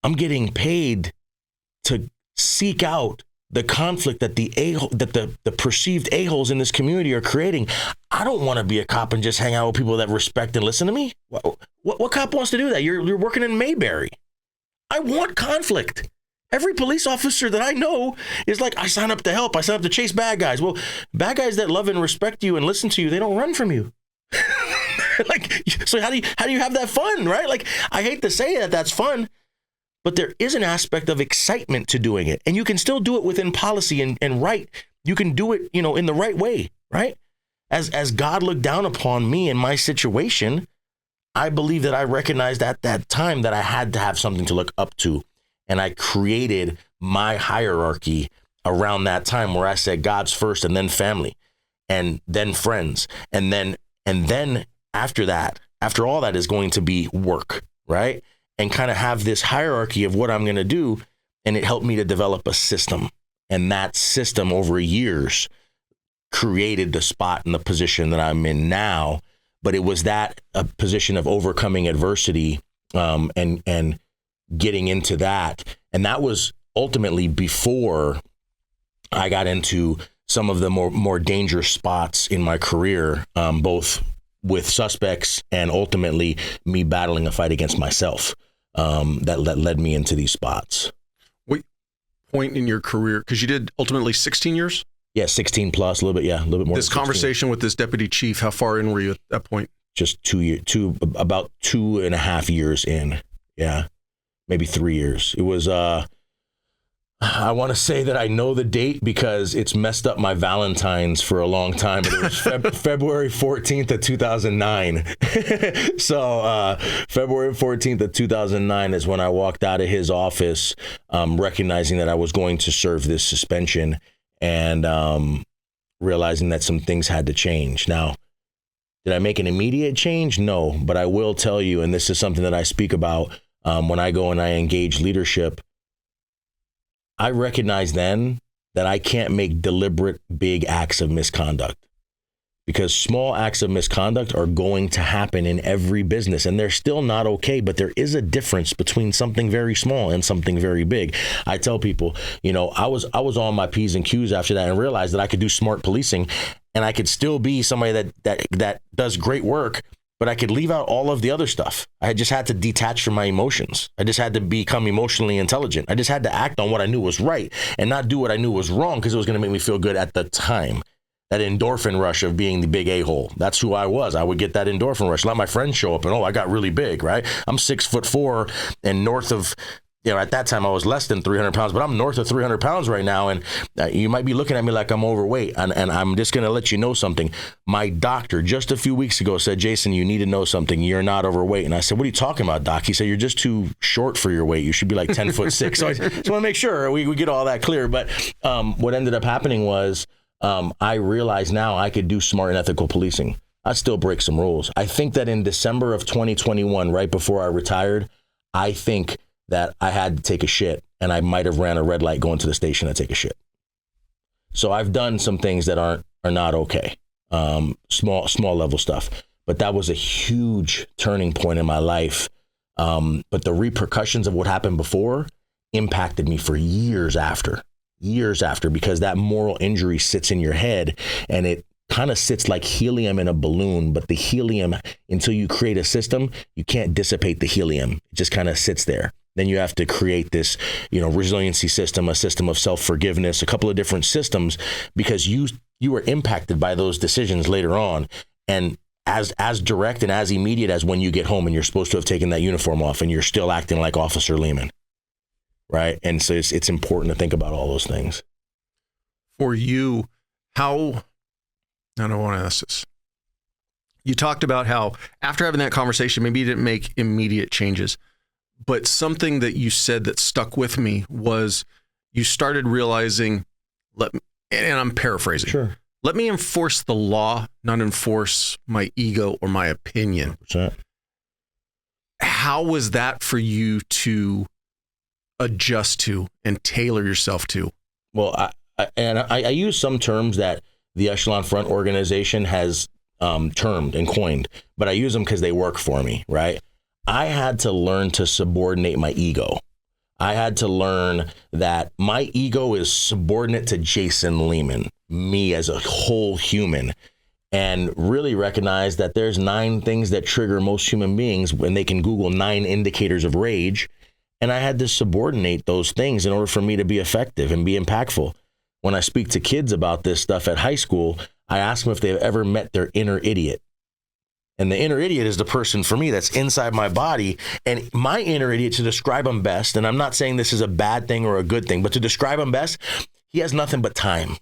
I'm getting paid to seek out the conflict that the perceived a-holes in this community are creating. I don't want to be a cop and just hang out with people that respect and listen to me. What cop wants to do that? You're working in Mayberry. I want conflict. Every police officer that I know is like, I sign up to help. I sign up to chase bad guys. Well, bad guys that love and respect you and listen to you, they don't run from you. So how do you have that fun, right? Like, I hate to say that that's fun, but there is an aspect of excitement to doing it. And you can still do it within policy and right You can do it, in the right way, right? As God looked down upon me in my situation, I believe that I recognized at that time that I had to have something to look up to. And I created my hierarchy around that time where I said God's first and then family and then friends. And then after that, after all that is going to be work, right? And kind of have this hierarchy of what I'm going to do. And it helped me to develop a system. And that system over years created the spot and the position that I'm in now. But it was a position of overcoming adversity and getting into that. And that was ultimately before I got into some of the more dangerous spots in my career, both with suspects and ultimately me battling a fight against myself that led me into these spots. What point in your career, because you did ultimately 16 years? Yeah, 16 plus, a little bit more. This conversation with this deputy chief, how far in were you at that point? Just about 2.5 years in. Yeah, maybe 3 years. It was, I want to say that I know the date because it's messed up my Valentine's for a long time. It was February 14th of 2009. So February 14th of 2009 is when I walked out of his office, recognizing that I was going to serve this suspension and realizing that some things had to change. Now, did I make an immediate change? No, but I will tell you, and this is something that I speak about when I go and I engage leadership, I recognize then that I can't make deliberate big acts of misconduct because small acts of misconduct are going to happen in every business and they're still not okay. But there is a difference between something very small and something very big. I tell people, I was on my P's and Q's after that and realized that I could do smart policing and I could still be somebody that does great work, but I could leave out all of the other stuff. I just had to detach from my emotions. I just had to become emotionally intelligent. I just had to act on what I knew was right and not do what I knew was wrong because it was going to make me feel good at the time. That endorphin rush of being the big a-hole. That's who I was. I would get that endorphin rush. Let my friends show up and, I got really big, right? I'm 6'4" and north of, at that time I was less than 300 pounds, but I'm north of 300 pounds right now. And you might be looking at me like I'm overweight. And I'm just going to let you know something. My doctor just a few weeks ago said, Jason, you need to know something. You're not overweight. And I said, what are you talking about, doc? He said, you're just too short for your weight. You should be like 10'6". So I just want to make sure we get all that clear. But what ended up happening was, I realize now I could do smart and ethical policing. I'd still break some rules. I think that in December of 2021, right before I retired, I think that I had to take a shit and I might have ran a red light going to the station to take a shit. So I've done some things that are not okay. Small level stuff, but that was a huge turning point in my life. But the repercussions of what happened before impacted me for years after, because that moral injury sits in your head and it kind of sits like helium in a balloon. But the helium, until you create a system, you can't dissipate the helium. It just kind of sits there. Then you have to create this, resiliency system, a system of self-forgiveness, a couple of different systems, because you were impacted by those decisions later on. And as direct and as immediate as when you get home and you're supposed to have taken that uniform off and you're still acting like Officer Lehman. Right. And so it's important to think about all those things. For you, I don't want to ask this. You talked about how after having that conversation, maybe you didn't make immediate changes, but something that you said that stuck with me was you started realizing, and I'm paraphrasing. Sure. Let me enforce the law, not enforce my ego or my opinion. 100%. How was that for you to adjust to and tailor yourself to? Well, I use some terms that the Echelon Front organization has termed and coined, but I use them because they work for me, right? I had to learn to subordinate my ego. I had to learn that my ego is subordinate to Jason Lehman, me as a whole human, and really recognize that there's 9 things that trigger most human beings when they can Google 9 indicators of rage. And I had to subordinate those things in order for me to be effective and be impactful. When I speak to kids about this stuff at high school, I ask them if they've ever met their inner idiot. And the inner idiot is the person for me that's inside my body. And my inner idiot, to describe him best, and I'm not saying this is a bad thing or a good thing, but to describe him best, he has nothing but time.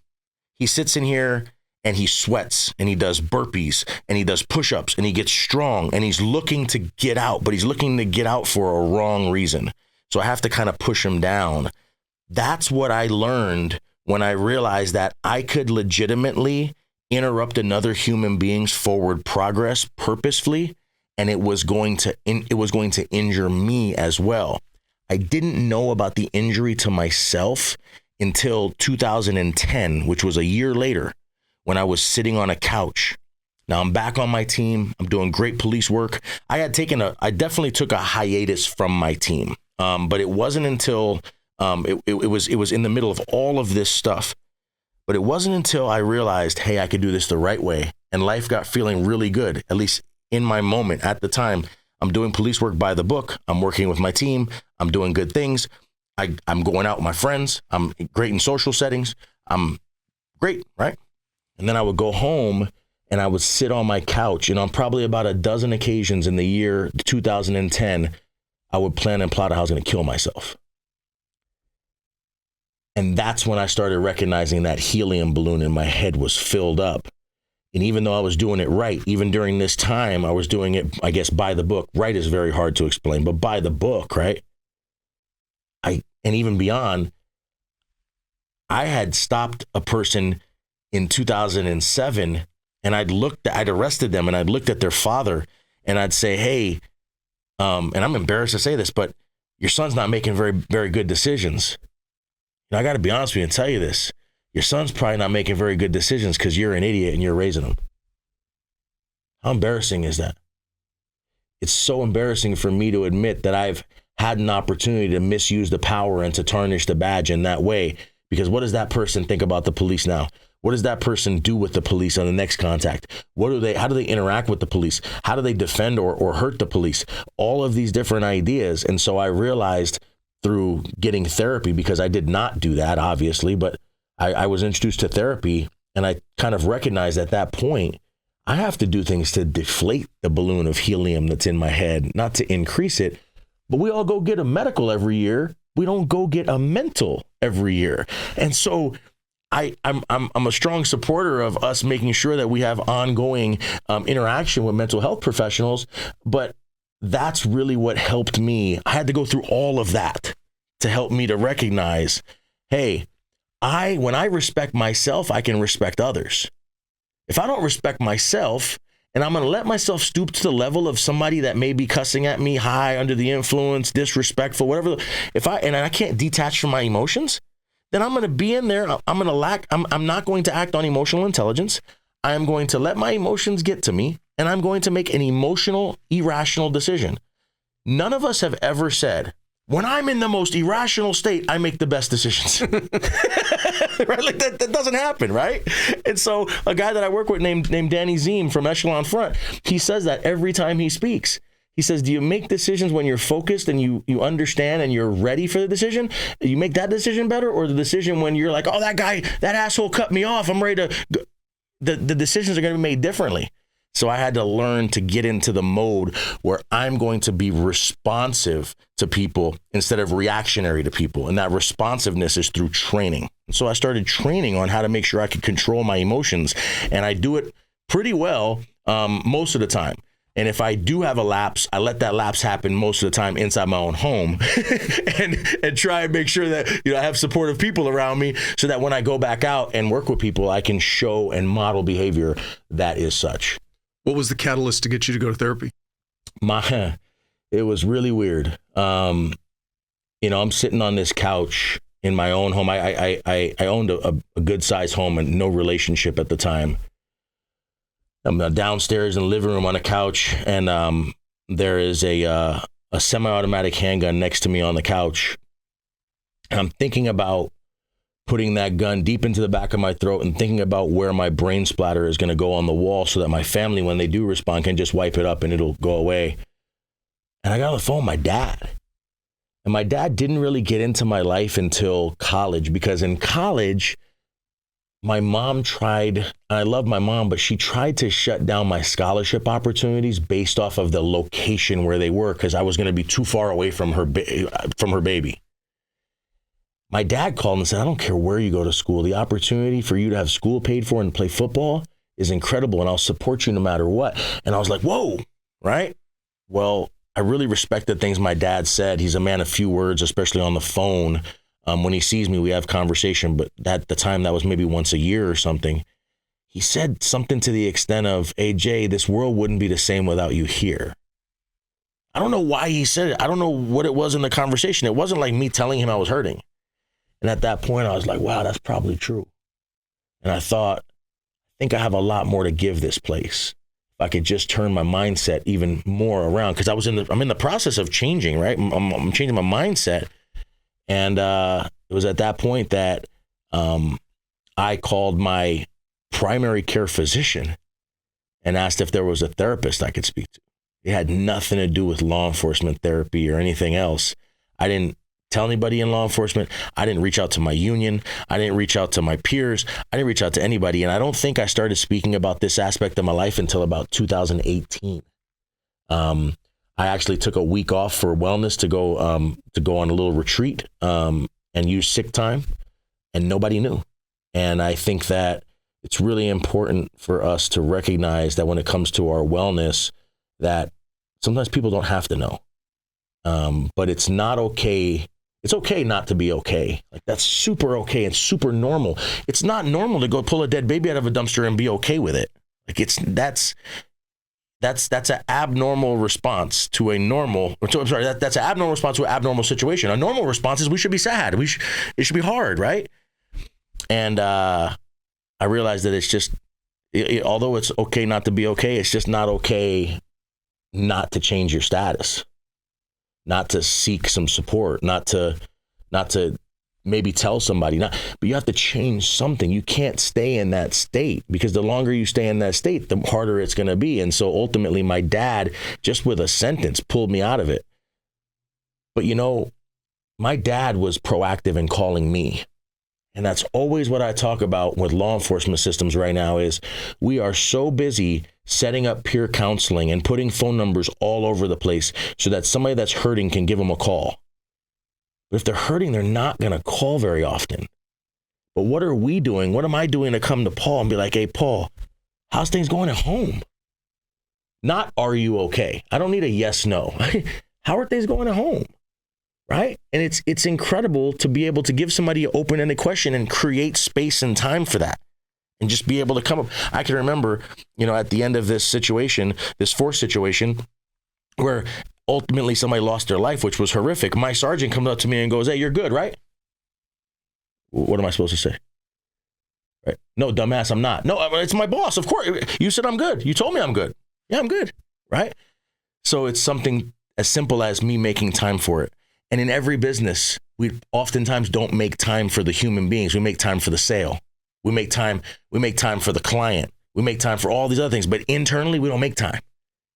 He sits in here and he sweats and he does burpees and he does push-ups and he gets strong and he's looking to get out, but he's looking to get out for a wrong reason. So I have to kind of push him down. That's what I learned when I realized that I could legitimately interrupt another human being's forward progress purposefully, and it was going to injure me as well. I didn't know about the injury to myself until 2010, which was a year later, when I was sitting on a couch. Now I'm back on my team. I'm doing great police work. I definitely took a hiatus from my team, but it wasn't until it was in the middle of all of this stuff. But it wasn't until I realized, hey, I could do this the right way, and life got feeling really good, at least in my moment at the time. I'm doing police work by the book. I'm working with my team. I'm doing good things. I'm going out with my friends. I'm great in social settings. I'm great, right? And then I would go home and I would sit on my couch, and on probably about a dozen occasions in the year 2010, I would plan and plot how I was going to kill myself. And that's when I started recognizing that helium balloon in my head was filled up. And even though I was doing it right, even during this time, I was doing it, I guess, by the book. Right is very hard to explain, but by the book, right? And even beyond, I had stopped a person in 2007, and I'd arrested them, and I'd looked at their father, and I'd say, hey, and I'm embarrassed to say this, but your son's not making very, very good decisions. Now, I got to be honest with you and tell you this. Your son's probably not making very good decisions because you're an idiot and you're raising him. How embarrassing is that? It's so embarrassing for me to admit that I've had an opportunity to misuse the power and to tarnish the badge in that way. Because what does that person think about the police now? What does that person do with the police on the next contact? How do they interact with the police? How do they defend or hurt the police? All of these different ideas. And so I realized through getting therapy, because I did not do that, obviously, but I was introduced to therapy, and I kind of recognized at that point, I have to do things to deflate the balloon of helium that's in my head, not to increase it. But we all go get a medical every year. We don't go get a mental every year. And so I'm a strong supporter of us making sure that we have ongoing interaction with mental health professionals. But that's really what helped me. I had to go through all of that to help me to recognize, hey, when I respect myself, I can respect others. If I don't respect myself, and I'm going to let myself stoop to the level of somebody that may be cussing at me, high, under the influence, disrespectful, whatever. And I can't detach from my emotions, then I'm going to be in there. I'm not going to act on emotional intelligence. I am going to let my emotions get to me, and I'm going to make an emotional, irrational decision. None of us have ever said, when I'm in the most irrational state, I make the best decisions. Right? Like that doesn't happen, right? And so a guy that I work with named Danny Ziem from Echelon Front, he says that every time he speaks. He says, do you make decisions when you're focused and you understand and you're ready for the decision? You make that decision better, or the decision when you're like, oh, that asshole cut me off, I'm ready to go. The decisions are going to be made differently. So I had to learn to get into the mode where I'm going to be responsive to people instead of reactionary to people. And that responsiveness is through training. So I started training on how to make sure I could control my emotions. And I do it pretty well most of the time. And if I do have a lapse, I let that lapse happen most of the time inside my own home and try and make sure that I have supportive people around me so that when I go back out and work with people, I can show and model behavior that is such. What was the catalyst to get you to go to therapy? It was really weird. I'm sitting on this couch in my own home. I owned a good sized home and no relationship at the time. I'm downstairs in the living room on a couch, and there is a semi-automatic handgun next to me on the couch. And I'm thinking about putting that gun deep into the back of my throat and thinking about where my brain splatter is going to go on the wall so that my family, when they do respond, can just wipe it up and it'll go away. And I got on the phone with my dad. And my dad didn't really get into my life until college, because in college, my mom tried, and I love my mom, but she tried to shut down my scholarship opportunities based off of the location where they were, because I was going to be too far away from her baby. my dad called and said, I don't care where you go to school. The opportunity for you to have school paid for and play football is incredible, and I'll support you no matter what. And I was like, whoa, right? Well, I really respect the things my dad said. He's a man of few words, especially on the phone. When he sees me, we have conversation, but at the time that was maybe once a year or something. He said something to the extent of, hey, Jay, this world wouldn't be the same without you here. I don't know why he said it. I don't know what it was in the conversation. It wasn't like me telling him I was hurting. And at that point, I was like, wow, that's probably true. And I thought, I think I have a lot more to give this place. If I could just turn my mindset even more around, because I'm in the process of changing, right? I'm changing my mindset. And it was at that point that I called my primary care physician and asked if there was a therapist I could speak to. It had nothing to do with law enforcement therapy or anything else. I didn't tell anybody in law enforcement. I didn't reach out to my union. I didn't reach out to my peers. I didn't reach out to anybody. And I don't think I started speaking about this aspect of my life until about 2018. I actually took a week off for wellness to go on a little retreat and use sick time, and nobody knew. And I think that it's really important for us to recognize that when it comes to our wellness, that sometimes people don't have to know. But it's not okay. It's okay not to be okay. Like, that's super okay and super normal. It's not normal to go pull a dead baby out of a dumpster and be okay with it. Like, that's an abnormal response to a normal. I'm sorry. That's an abnormal response to an abnormal situation. A normal response is we should be sad. It should be hard, right? And I realized that it's just, although it's okay not to be okay, it's just not okay not to change your status, not to seek some support, not to maybe tell somebody, but you have to change something. You can't stay in that state, because the longer you stay in that state, the harder it's going to be. And so ultimately my dad, just with a sentence, pulled me out of it. But my dad was proactive in calling me. And that's always what I talk about with law enforcement systems right now is we are so busy setting up peer counseling and putting phone numbers all over the place so that somebody that's hurting can give them a call. But if they're hurting, they're not going to call very often. But what are we doing? What am I doing to come to Paul and be like, hey, Paul, how's things going at home? Not, are you okay? I don't need a yes, no. How are things going at home? Right? And it's incredible to be able to give somebody an open-ended question and create space and time for that, and just be able to come up. I can remember, at the end of this situation, this force situation, where ultimately somebody lost their life, which was horrific. My sergeant comes up to me and goes, hey, you're good, right? What am I supposed to say? Right? No, dumbass, I'm not. No, it's my boss. Of course. You said I'm good. You told me I'm good. Yeah, I'm good. Right? So it's something as simple as me making time for it. And in every business, we oftentimes don't make time for the human beings. We make time for the sale. We make time for the client. We make time for all these other things. But internally, we don't make time.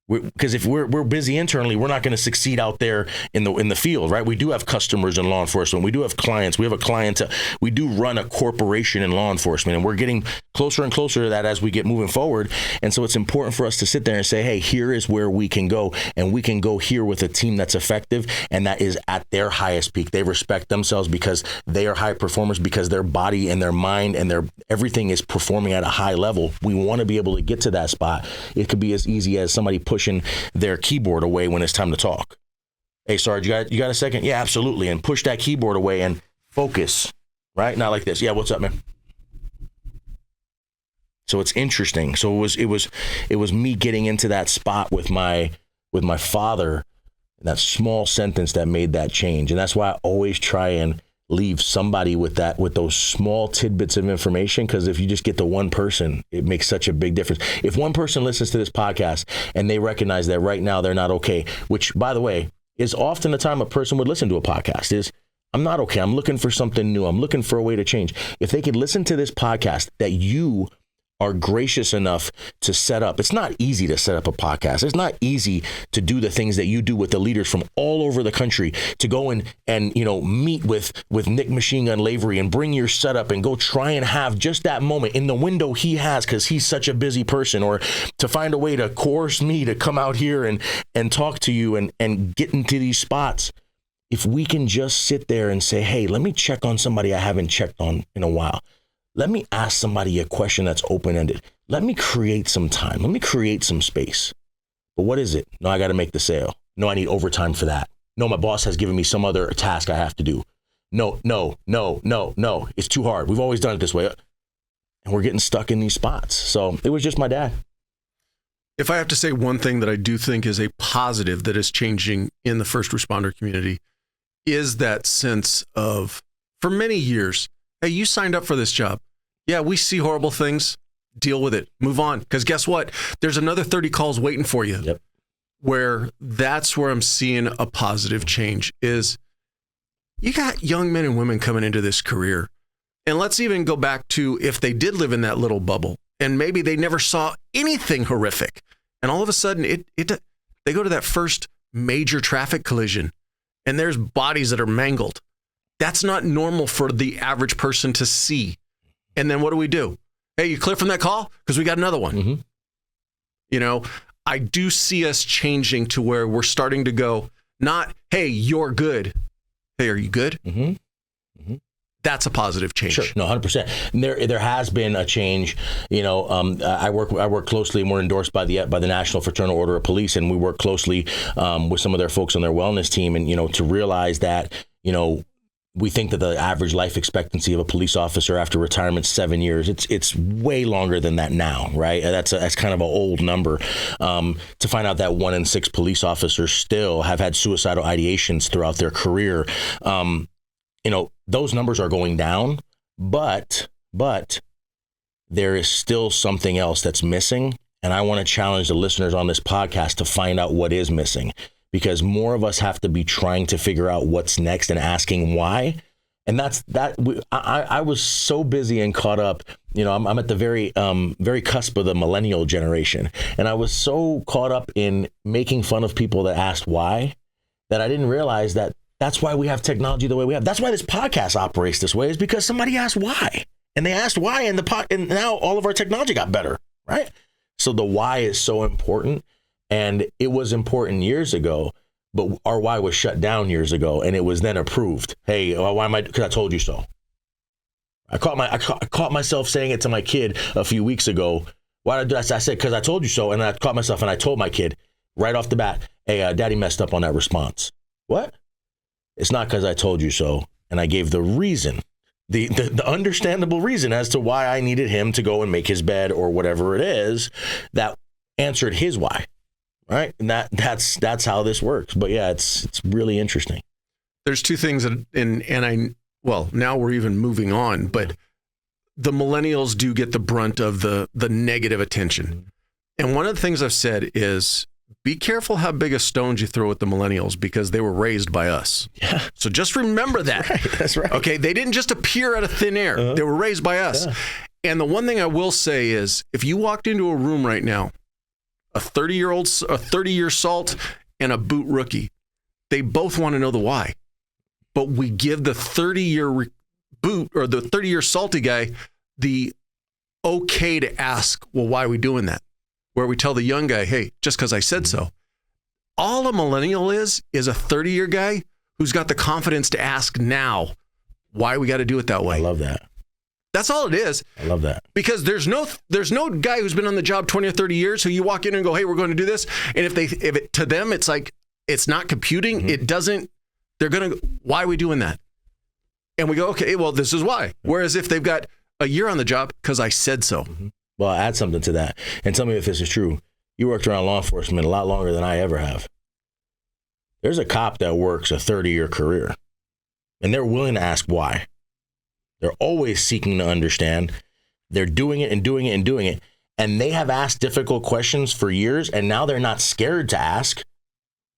Because if we're busy internally, we're not going to succeed out there in the field, right? We do have customers in law enforcement. We do have clients. We have a clientele. We do run a corporation in law enforcement, and we're getting closer and closer to that as we get moving forward. And so it's important for us to sit there and say, hey, here is where we can go, and we can go here with a team that's effective and that is at their highest peak. They respect themselves because they are high performers, because their body and their mind and their everything is performing at a high level. We want to be able to get to that spot. It could be as easy as somebody pushing their keyboard away when it's time to talk. Hey, Sarge, you got a second? Yeah, absolutely. And push that keyboard away and focus, right? Not like this. Yeah, what's up, man? So it's interesting. So it was me getting into that spot with my father, and that small sentence that made that change. And that's why I always try and leave somebody with those small tidbits of information, because if you just get to one person, it makes such a big difference. If one person listens to this podcast and they recognize that right now they're not okay, which, by the way, is often the time a person would listen to a podcast, is I'm not okay. I'm looking for something new. I'm looking for a way to change. If they could listen to this podcast that you are gracious enough to set up. It's not easy to set up a podcast. It's not easy to do the things that you do with the leaders from all over the country, to go and meet with Nick Machine Gun Lavery and bring your setup and go try and have just that moment in the window he has because he's such a busy person, or to find a way to coerce me to come out here and talk to you and get into these spots. if we can just sit there and say, hey, let me check on somebody I haven't checked on in a while. Let me ask somebody a question that's open-ended. Let me create some time. Let me create some space. But what is it? No, I got to make the sale. No, I need overtime for that. No, my boss has given me some other task I have to do. No. It's too hard. We've always done it this way. And we're getting stuck in these spots. So it was just my dad. If I have to say one thing that I do think is a positive that is changing in the first responder community is that sense of, for many years, hey, you signed up for this job. Yeah, we see horrible things. Deal with it. Move on. Because guess what? There's another 30 calls waiting for you. Yep. Where that's where I'm seeing a positive change is you got young men and women coming into this career. And let's even go back to if they did live in that little bubble and maybe they never saw anything horrific. And all of a sudden they go to that first major traffic collision and there's bodies that are mangled. That's not normal for the average person to see. And then what do? Hey, you clear from that call? Because we got another one. Mm-hmm. You know, I do see us changing to where we're starting to go, not, hey, you're good. Hey, are you good? Mm-hmm. Mm-hmm. That's a positive change. Sure, no, 100%. And there has been a change. You know, I work closely, and we're endorsed by the National Fraternal Order of Police, and we work closely with some of their folks on their wellness team, and to realize that we think that the average life expectancy of a police officer after retirement is 7 years. It's way longer than that now, right? That's kind of an old number. To find out that 1 in 6 police officers still have had suicidal ideations throughout their career. Those numbers are going down, but there is still something else that's missing. And I want to challenge the listeners on this podcast to find out what is missing. Because more of us have to be trying to figure out what's next and asking why. And I was so busy and caught up. I'm at the very cusp of the millennial generation. And I was so caught up in making fun of people that asked why that I didn't realize that that's why we have technology the way we have. That's why this podcast operates this way, is because somebody asked why. And they asked why, and now all of our technology got better, right? So the why is so important. And it was important years ago, but our why was shut down years ago, and it was then approved. Hey, why am I? Because I told you so. I caught myself saying it to my kid a few weeks ago. Why did I said because I told you so, and I caught myself and I told my kid right off the bat, hey, Daddy messed up on that response. What? It's not because I told you so, and I gave the reason, the understandable reason as to why I needed him to go and make his bed or whatever it is that answered his why. Right. And that's how this works. But yeah, it's really interesting. There's two things now we're even moving on, but the millennials do get the brunt of the negative attention. And one of the things I've said is be careful how big a stones you throw at the millennials because they were raised by us. Yeah. So just remember that. That's right. Okay. They didn't just appear out of thin air. Uh-huh. They were raised by us. Yeah. And the one thing I will say is if you walked into a room right now, a 30-year salt and a boot rookie, they both want to know the why. But we give the 30-year boot or the 30-year salty guy the okay to ask, well, why are we doing that? Where we tell the young guy, hey, just because I said so. All a millennial is a 30-year guy who's got the confidence to ask now why we got to do it that way. I love that. That's all it is. I love that. Because there's no guy who's been on the job 20 or 30 years who you walk in and go, hey, we're going to do this. And if to them, it's like, it's not computing. Mm-hmm. It doesn't, they're going to, why are we doing that? And we go, okay, well, this is why. Whereas if they've got a year on the job, because I said so. Mm-hmm. Well, I'll add something to that. And tell me if this is true. You worked around law enforcement a lot longer than I ever have. There's a cop that works a 30-year career, and they're willing to ask why. They're always seeking to understand. They're doing it and doing it and doing it. And they have asked difficult questions for years, and now they're not scared to ask,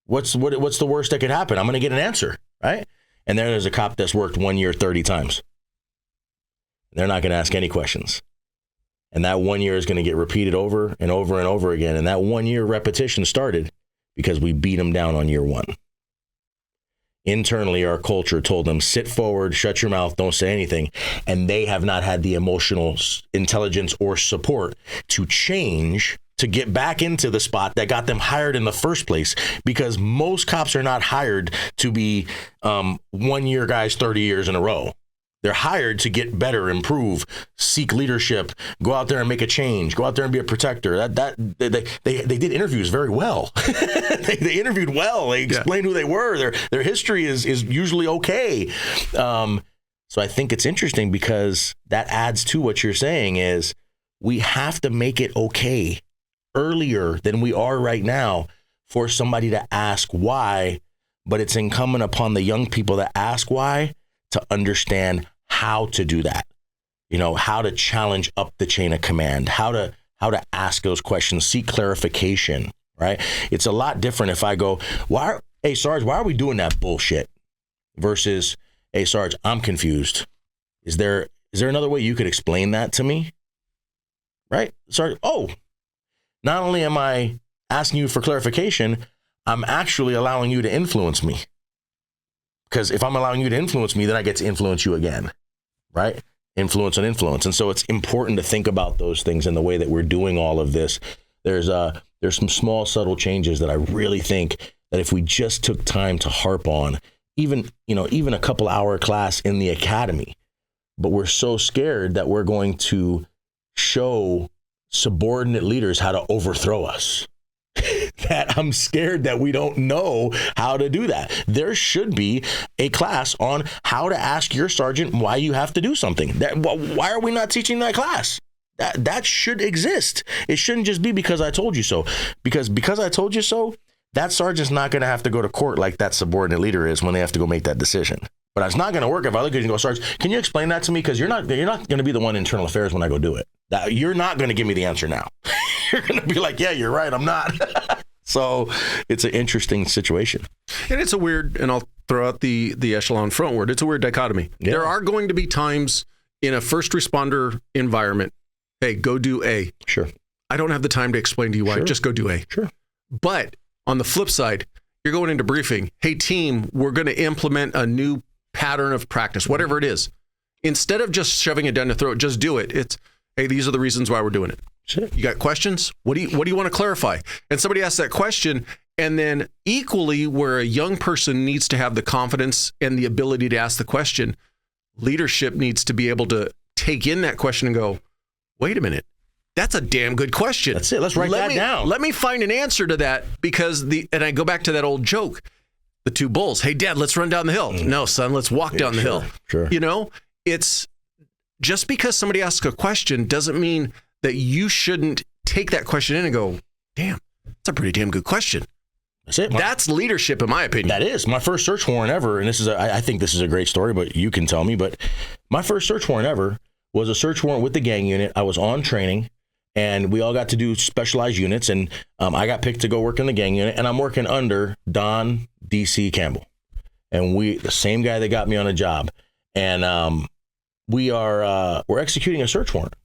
what's the worst that could happen? I'm going to get an answer, right? And then there's a cop that's worked 1 year 30 times. They're not going to ask any questions. And that 1 year is going to get repeated over and over and over again. And that 1 year repetition started because we beat them down on year one. Internally, our culture told them, sit forward, shut your mouth, don't say anything. And they have not had the emotional intelligence or support to change to get back into the spot that got them hired in the first place, because most cops are not hired to be 1 year guys 30 years in a row. They're hired to get better, improve, seek leadership, go out there and make a change, go out there and be a protector. They did interviews very well. they interviewed well. They explained who they were. Their history is usually okay. So I think it's interesting because that adds to what you're saying is we have to make it okay earlier than we are right now for somebody to ask why, but it's incumbent upon the young people that ask why to understand how to do that, how to challenge up the chain of command, how to ask those questions, seek clarification, right? It's a lot different if I go, hey, Sarge, why are we doing that bullshit? Versus, hey, Sarge, I'm confused. Is there another way you could explain that to me? Right? Sarge, not only am I asking you for clarification, I'm actually allowing you to influence me. Because if I'm allowing you to influence me, then I get to influence you again, right? Influence on influence. And so it's important to think about those things in the way that we're doing all of this. There's some small, subtle changes that I really think that if we just took time to harp on, even a couple hour class in the academy, but we're so scared that we're going to show subordinate leaders how to overthrow us. That I'm scared that we don't know how to do that. There should be a class on how to ask your sergeant why you have to do something. Why are we not teaching that class? That should exist. It shouldn't just be because I told you so. Because I told you so, that sergeant's not going to have to go to court like that subordinate leader is when they have to go make that decision. But it's not going to work if I look at you and go, Sarge, can you explain that to me? Because you're not going to be the one in internal affairs when I go do it. You're not going to give me the answer now. You're going to be like, yeah, you're right. I'm not. So it's an interesting situation. And it's a weird, and I'll throw out the Echelon Front word, it's a weird dichotomy. Yeah. There are going to be times in a first responder environment, hey, go do A. Sure. I don't have the time to explain to you why. Sure. Just go do A. Sure. But on the flip side, you're going into briefing. Hey, team, we're going to implement a new pattern of practice, whatever it is. Instead of just shoving it down the throat, just do it. It's, hey, these are the reasons why we're doing it. Sure. You got questions? What do you want to clarify? And somebody asks that question, and then equally where a young person needs to have the confidence and the ability to ask the question, leadership needs to be able to take in that question and go, wait a minute, that's a damn good question. That's it. Let's write that down. Let me find an answer to that, because and I go back to that old joke, the two bulls. Hey, Dad, let's run down the hill. No, son, let's walk down the hill. Sure. It's just because somebody asks a question doesn't mean that you shouldn't take that question in and go, damn, that's a pretty damn good question. That's it. That's leadership, in my opinion. That is. My first search warrant ever, and I think this is a great story, but you can tell me, but my first search warrant ever was a search warrant with the gang unit. I was on training, and we all got to do specialized units, and I got picked to go work in the gang unit, and I'm working under Don D.C. Campbell. And the same guy that got me on a job. And we're executing a search warrant.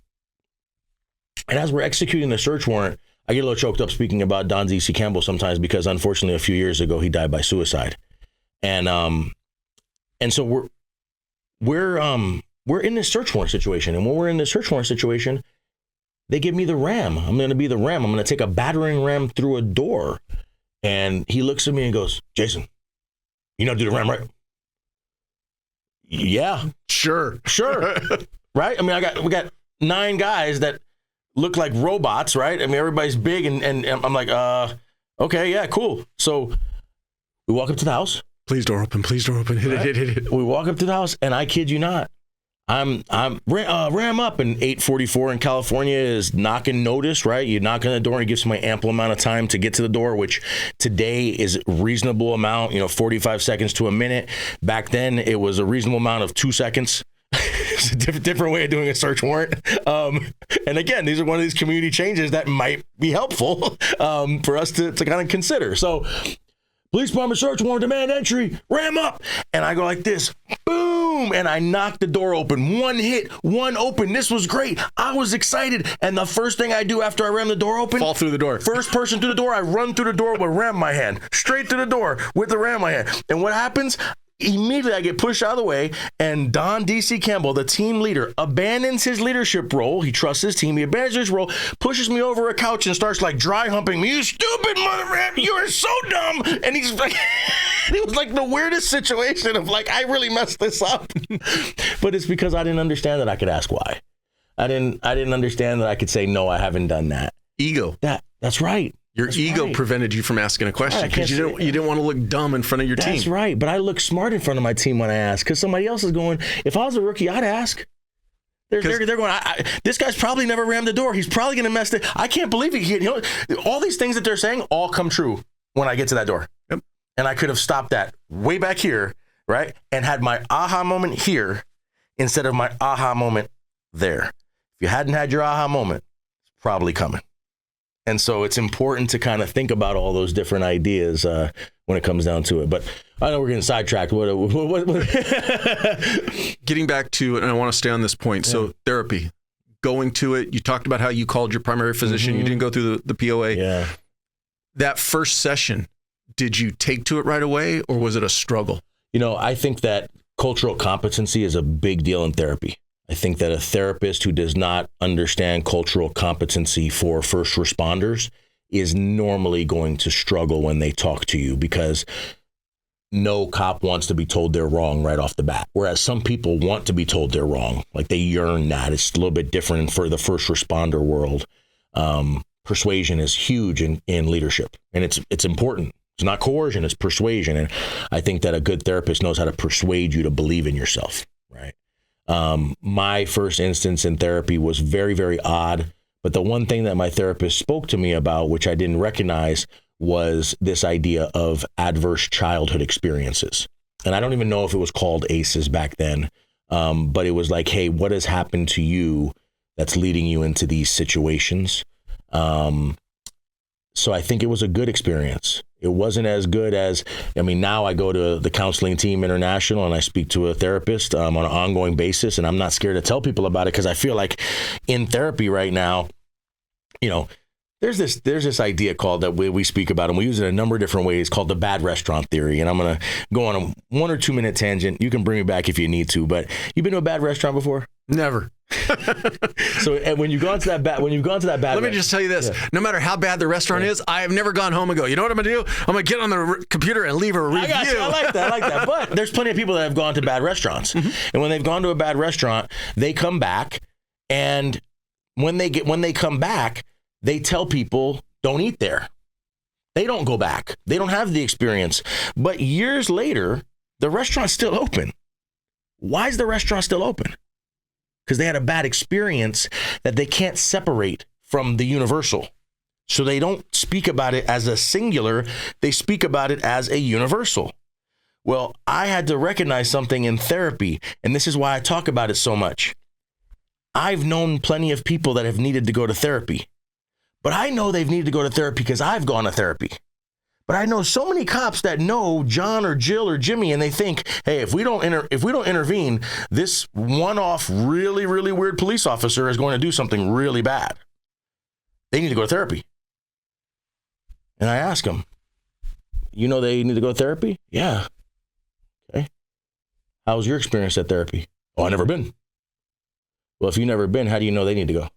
And as we're executing the search warrant, I get a little choked up speaking about Don D.C. Campbell sometimes, because unfortunately a few years ago he died by suicide. And so we're in this search warrant situation. And when we're in this search warrant situation, they give me the ram. I'm going to be the ram. I'm going to take a battering ram through a door. And he looks at me and goes, Jason, you know how to do the ram, right? Yeah. Sure. Right? I mean, we got 9 guys that look like robots, right? I mean, everybody's big, and I'm like, okay, yeah, cool. So we walk up to the house. Please door open. Hit it. We walk up to the house, and I kid you not, I'm ram up, and 8:44 in California is knocking notice, right? You knock on the door, and it gives somebody ample amount of time to get to the door, which today is a reasonable amount, 45 seconds to a minute. Back then, it was a reasonable amount of 2 seconds. It's a different way of doing a search warrant. And again, these are one of these community changes that might be helpful for us to kind of consider. So, police department search warrant, demand entry, ram up. And I go like this, boom, and I knock the door open. One hit, one open. This was great. I was excited. And the first thing I do after I ram the door open, fall through the door. First person through the door, I run through the door with a ram in my hand, straight to the door with the ram in my hand. And what happens? Immediately, I get pushed out of the way, and Don D.C. Campbell, the team leader, abandons his leadership role. He trusts his team. He abandons his role, pushes me over a couch, and starts like dry humping me. You stupid mother rap! You are so dumb. And he's like, it was like the weirdest situation of like, I really messed this up. But it's because I didn't understand that I could ask why. I didn't understand that I could say no. I haven't done that. Ego. That's right. Your ego prevented you from asking a question because you didn't want to look dumb in front of your team. That's right. But I look smart in front of my team when I ask, because somebody else is going, if I was a rookie, I'd ask. They're going, this guy's probably never rammed the door. He's probably going to mess it. I can't believe it. All these things that they're saying all come true when I get to that door. Yep. And I could have stopped that way back here, right? And had my aha moment here instead of my aha moment there. If you hadn't had your aha moment, it's probably coming. And so it's important to kind of think about all those different ideas when it comes down to it. But I know we're getting sidetracked. What? Getting back to it, and I want to stay on this point. Yeah. So therapy, going to it. You talked about how you called your primary physician. Mm-hmm. You didn't go through the POA. Yeah. That first session, did you take to it right away, or was it a struggle? I think that cultural competency is a big deal in therapy. I think that a therapist who does not understand cultural competency for first responders is normally going to struggle when they talk to you, because no cop wants to be told they're wrong right off the bat. Whereas some people want to be told they're wrong. Like they yearn that. It's a little bit different for the first responder world. Persuasion is huge in leadership, and it's important. It's not coercion, it's persuasion. And I think that a good therapist knows how to persuade you to believe in yourself, right? My first instance in therapy was very, very odd. But the one thing that my therapist spoke to me about, which I didn't recognize, was this idea of adverse childhood experiences. And I don't even know if it was called ACEs back then. But it was like, hey, what has happened to you that's leading you into these situations? So I think it was a good experience. It wasn't as good as, now I go to the Counseling Team International and I speak to a therapist on an ongoing basis, and I'm not scared to tell people about it because I feel like in therapy right now, there's this idea called that we speak about, and we use it in a number of different ways, called the bad restaurant theory. And I'm going to go on a 1 or 2 minute tangent. You can bring me back if you need to, but you've been to a bad restaurant before? Never. So when you've gone to that bad, let me just tell you this: no matter how bad the restaurant is, I have never gone home and go, you know what I'm gonna do? I'm gonna get on the computer and leave a review. I like that. But there's plenty of people that have gone to bad restaurants, and when they've gone to a bad restaurant, they come back, and when they come back, they tell people don't eat there. They don't go back. They don't have the experience. But years later, the restaurant's still open. Why is the restaurant still open? Because they had a bad experience that they can't separate from the universal. So they don't speak about it as a singular. They speak about it as a universal. Well, I had to recognize something in therapy, and this is why I talk about it so much. I've known plenty of people that have needed to go to therapy, but I know they've needed to go to therapy because I've gone to therapy. But I know so many cops that know John or Jill or Jimmy, and they think, hey, if we don't intervene, this one-off, really, really weird police officer is going to do something really bad. They need to go to therapy. And I ask them, they need to go to therapy? Yeah. Okay. How was your experience at therapy? Oh, I've never been. Well, if you've never been, how do you know they need to go?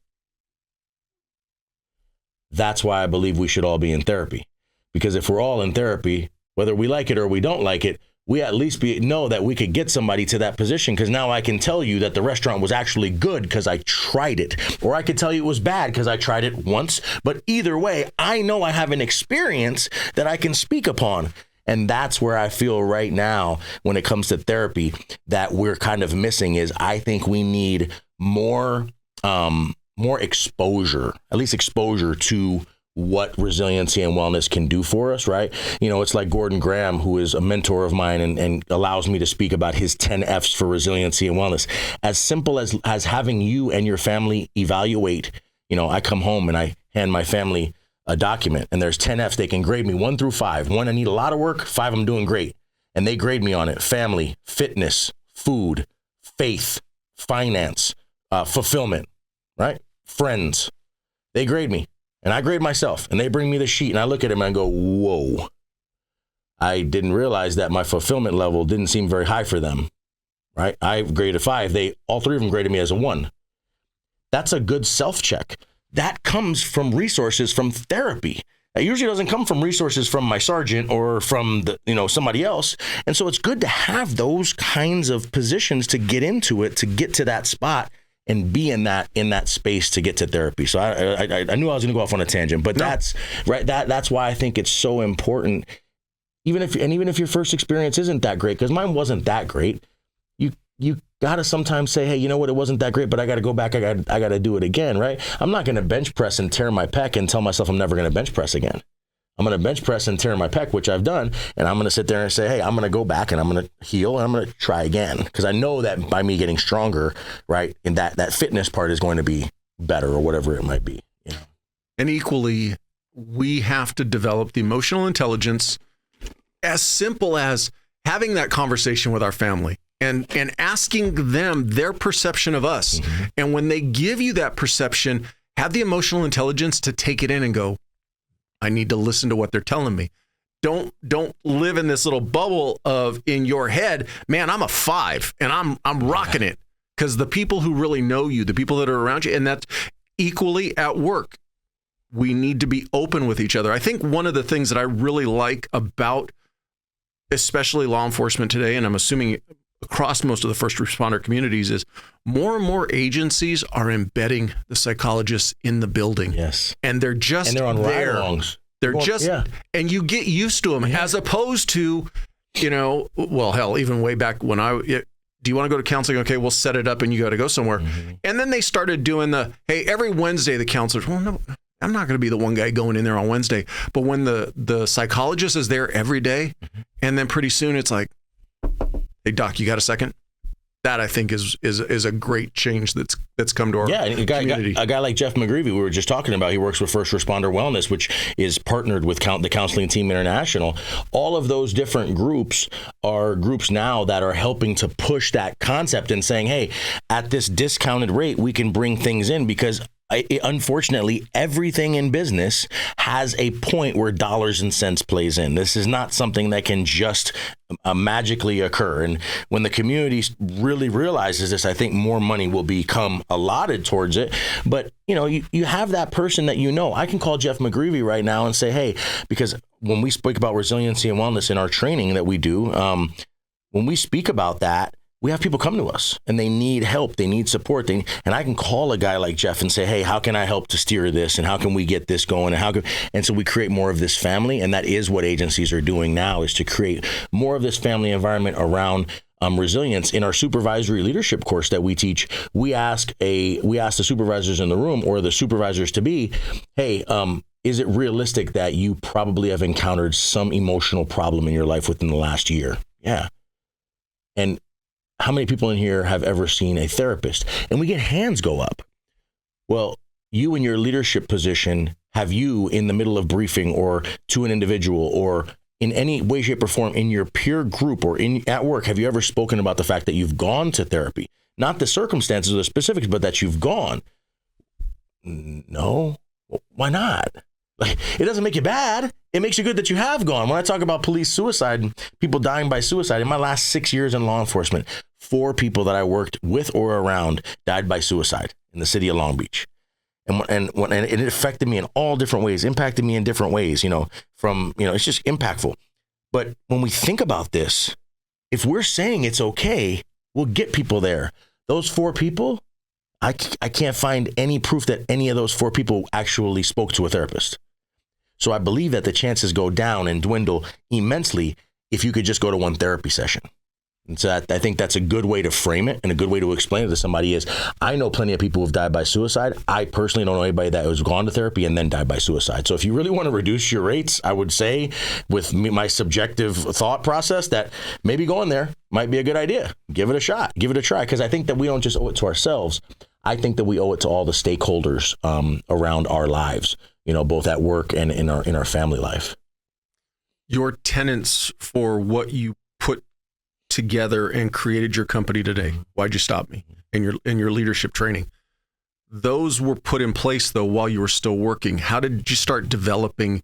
That's why I believe we should all be in therapy. Because if we're all in therapy, whether we like it or we don't like it, we at least know that we could get somebody to that position, because now I can tell you that the restaurant was actually good because I tried it. Or I could tell you it was bad because I tried it once. But either way, I know I have an experience that I can speak upon. And that's where I feel right now when it comes to therapy that we're kind of missing is I think we need more exposure, at least exposure to what resiliency and wellness can do for us, right? It's like Gordon Graham, who is a mentor of mine and allows me to speak about his 10 F's for resiliency and wellness. As simple as having you and your family evaluate, I come home and I hand my family a document and there's 10 F's. They can grade me 1 through 5. 1, I need a lot of work. 5, I'm doing great. And they grade me on it. Family, fitness, food, faith, finance, fulfillment, right? Friends. They grade me. And I grade myself, and they bring me the sheet, and I look at them and I go, whoa, I didn't realize that my fulfillment level didn't seem very high for them, right? I graded 5. All 3 of them graded me as a 1. That's a good self-check. That comes from resources from therapy. That usually doesn't come from resources from my sergeant or from somebody else. And so it's good to have those kinds of positions to get into it, to get to that spot and be in that space to get to therapy. So I knew I was going to go off on a tangent, but that's right. That's why I think it's so important. Even if your first experience isn't that great, because mine wasn't that great, you got to sometimes say, hey, you know what? It wasn't that great, but I got to go back. I got to do it again, right? I'm not going to bench press and tear my pec and tell myself I'm never going to bench press again. I'm going to bench press and tear my pec, which I've done. And I'm going to sit there and say, hey, I'm going to go back and I'm going to heal and I'm going to try again. Because I know that by me getting stronger, right, and that fitness part is going to be better or whatever it might be. And equally, we have to develop the emotional intelligence as simple as having that conversation with our family. And asking them their perception of us. Mm-hmm. And when they give you that perception, have the emotional intelligence to take it in and go, I need to listen to what they're telling me. Don't live in this little bubble of in your head, man, I'm a 5 and I'm rocking it. Because the people who really know you, the people that are around you, and that's equally at work, we need to be open with each other. I think one of the things that I really like about especially law enforcement today, and I'm assuming across most of the first responder communities, is more and more agencies are embedding the psychologists in the building. Yes. And they're just and they're on ride-alongs. And you get used to them as opposed to, well, hell, even way back when do you want to go to counseling? Okay, we'll set it up and you got to go somewhere. Mm-hmm. And then they started doing hey, every Wednesday the counselors, well, no, I'm not going to be the one guy going in there on Wednesday. But when the psychologist is there every day, mm-hmm. and then pretty soon it's like, hey, Doc, you got a second? That I think is a great change that's come to our community. A guy like Jeff McGreevy, we were just talking about, he works with First Responder Wellness, which is partnered with the Counseling Team International. All of those different groups are groups now that are helping to push that concept and saying, hey, at this discounted rate, we can bring things in because unfortunately, everything in business has a point where dollars and cents plays in. This is not something that can just magically occur. And when the community really realizes this, I think more money will become allotted towards it. But, you have that person that I can call Jeff McGreevy right now and say, hey, because when we speak about resiliency and wellness in our training that we do, when we speak about that, we have people come to us and they need help. They need support. And I can call a guy like Jeff and say, hey, how can I help to steer this? And how can we get this going? And so we create more of this family. And that is what agencies are doing now, is to create more of this family environment around resilience. In our supervisory leadership course that we teach, we ask the supervisors in the room or the supervisors to be, hey, is it realistic that you probably have encountered some emotional problem in your life within the last year? Yeah. And how many people in here have ever seen a therapist? And we get hands go up. Well, you in your leadership position, have you in the middle of briefing or to an individual or in any way, shape, or form in your peer group or at work, have you ever spoken about the fact that you've gone to therapy? Not the circumstances or the specifics, but that you've gone. No. Why not? It doesn't make you bad. It makes you good that you have gone. When I talk about police suicide and people dying by suicide, in my last 6 years in law enforcement, 4 people that I worked with or around died by suicide in the city of Long Beach. And it affected me in all different ways, impacted me in different ways, it's just impactful. But when we think about this, if we're saying it's okay, we'll get people there. Those 4 people, I can't find any proof that any of those 4 people actually spoke to a therapist. So I believe that the chances go down and dwindle immensely if you could just go to one therapy session. And so I think that's a good way to frame it and a good way to explain it to somebody is, I know plenty of people who have died by suicide. I personally don't know anybody that has gone to therapy and then died by suicide. So if you really want to reduce your rates, I would say with my subjective thought process that maybe going there might be a good idea. Give it a shot. Give it a try. Because I think that we don't just owe it to ourselves. I think that we owe it to all the stakeholders around our lives, both at work and in our family life. Your tenets for what you put together and created your company today. Why'd you stop me? In your leadership training. Those were put in place though while you were still working. How did you start developing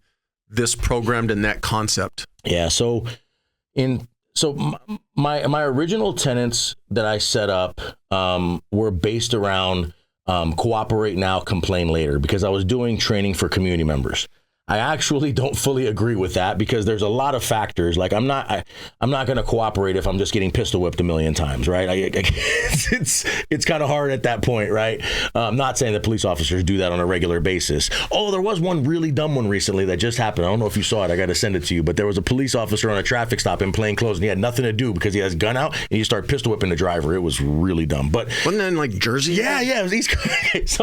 this programmed in that concept? Yeah. So my original tenets that I set up were based around cooperate now, complain later, because I was doing training for community members. I actually don't fully agree with that because there's a lot of factors. Like I'm not going to cooperate if I'm just getting pistol whipped a million times, right? It's kind of hard at that point, right? I'm not saying that police officers do that on a regular basis. Oh, there was one really dumb one recently that just happened. I don't know if you saw it. I got to send it to you. But there was a police officer on a traffic stop in plain clothes, and he had nothing to do because he has his gun out, and he started pistol whipping the driver. It was really dumb. But wasn't that in like Jersey? Yeah, it was East Coast.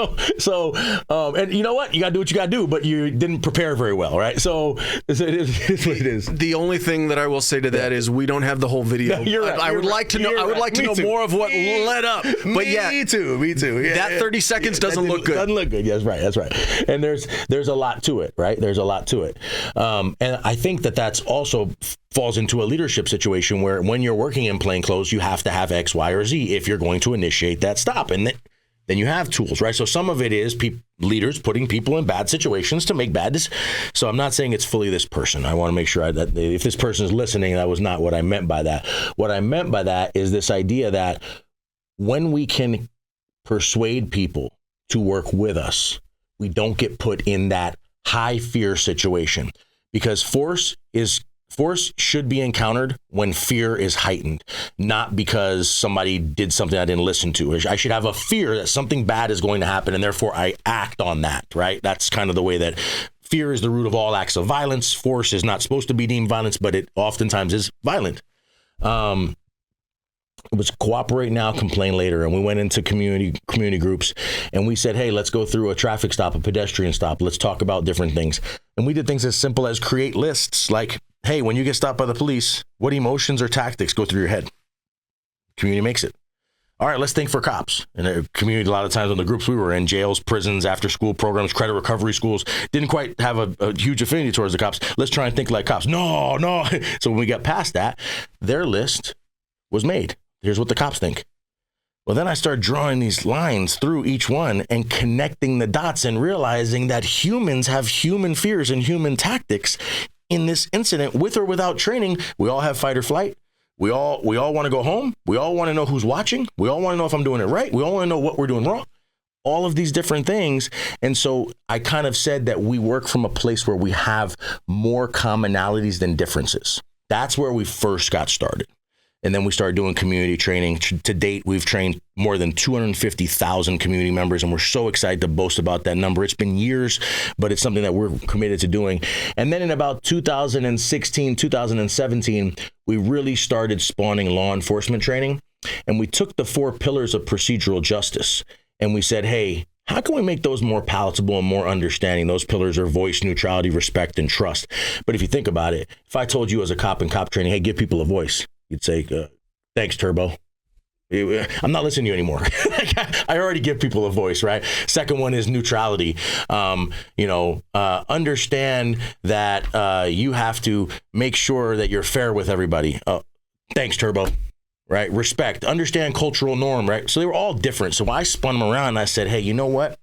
And you know what? You got to do what you got to do, but you didn't prepare very well, right? So it is what it is. The only thing that I will say to that is we don't have the whole video. No, you're right. I would like to know. I would like to know more of what led up. But yeah, me too. Yeah, that 30 seconds doesn't look good. Doesn't look good. Yes, right. That's right. And there's a lot to it, right? There's a lot to it. And I think that's also falls into a leadership situation where when you're working in plain clothes, you have to have X, Y, or Z if you're going to initiate that stop. And then you have tools, right? So some of it is leaders putting people in bad situations to make bad decisions. So I'm not saying it's fully this person. I want to make sure that if this person is listening, that was not what I meant by that. What I meant by that is this idea that when we can persuade people to work with us, we don't get put in that high fear situation, because force should be encountered when fear is heightened, not because somebody did something I didn't listen to. I should have a fear that something bad is going to happen, and therefore I act on that, right? That's kind of the way that fear is the root of all acts of violence. Force is not supposed to be deemed violence, but it oftentimes is violent. It was cooperate now, complain later. And we went into community groups and we said, hey, let's go through a traffic stop, a pedestrian stop. Let's talk about different things. And we did things as simple as create lists like, hey, when you get stopped by the police, what emotions or tactics go through your head? Community makes it. All right, let's think for cops. And the community, a lot of times in the groups we were in, jails, prisons, after school programs, credit recovery schools, didn't quite have a huge affinity towards the cops. Let's try and think like cops. No. So when we got past that, their list was made. Here's what the cops think. Well, then I started drawing these lines through each one and connecting the dots and realizing that humans have human fears and human tactics in this incident. With or without training, we all have fight or flight. We all want to go home. We all want to know who's watching. We all want to know if I'm doing it right. We all want to know what we're doing wrong. All of these different things. And so I kind of said that we work from a place where we have more commonalities than differences. That's where we first got started. And then we started doing community training. To date, we've trained more than 250,000 community members, and we're so excited to boast about that number. It's been years, but it's something that we're committed to doing. And then in about 2016, 2017, we really started spawning law enforcement training. And we took the 4 pillars of procedural justice, and we said, hey, how can we make those more palatable and more understanding? Those pillars are voice, neutrality, respect, and trust. But if you think about it, if I told you as a cop in cop training, hey, give people a voice, you'd say, thanks, Turbo. I'm not listening to you anymore. I already give people a voice, right? Second one is neutrality. Understand that you have to make sure that you're fair with everybody. Thanks, Turbo. Right? Respect. Understand cultural norm, right? So they were all different. So I spun them around and I said, hey, you know what?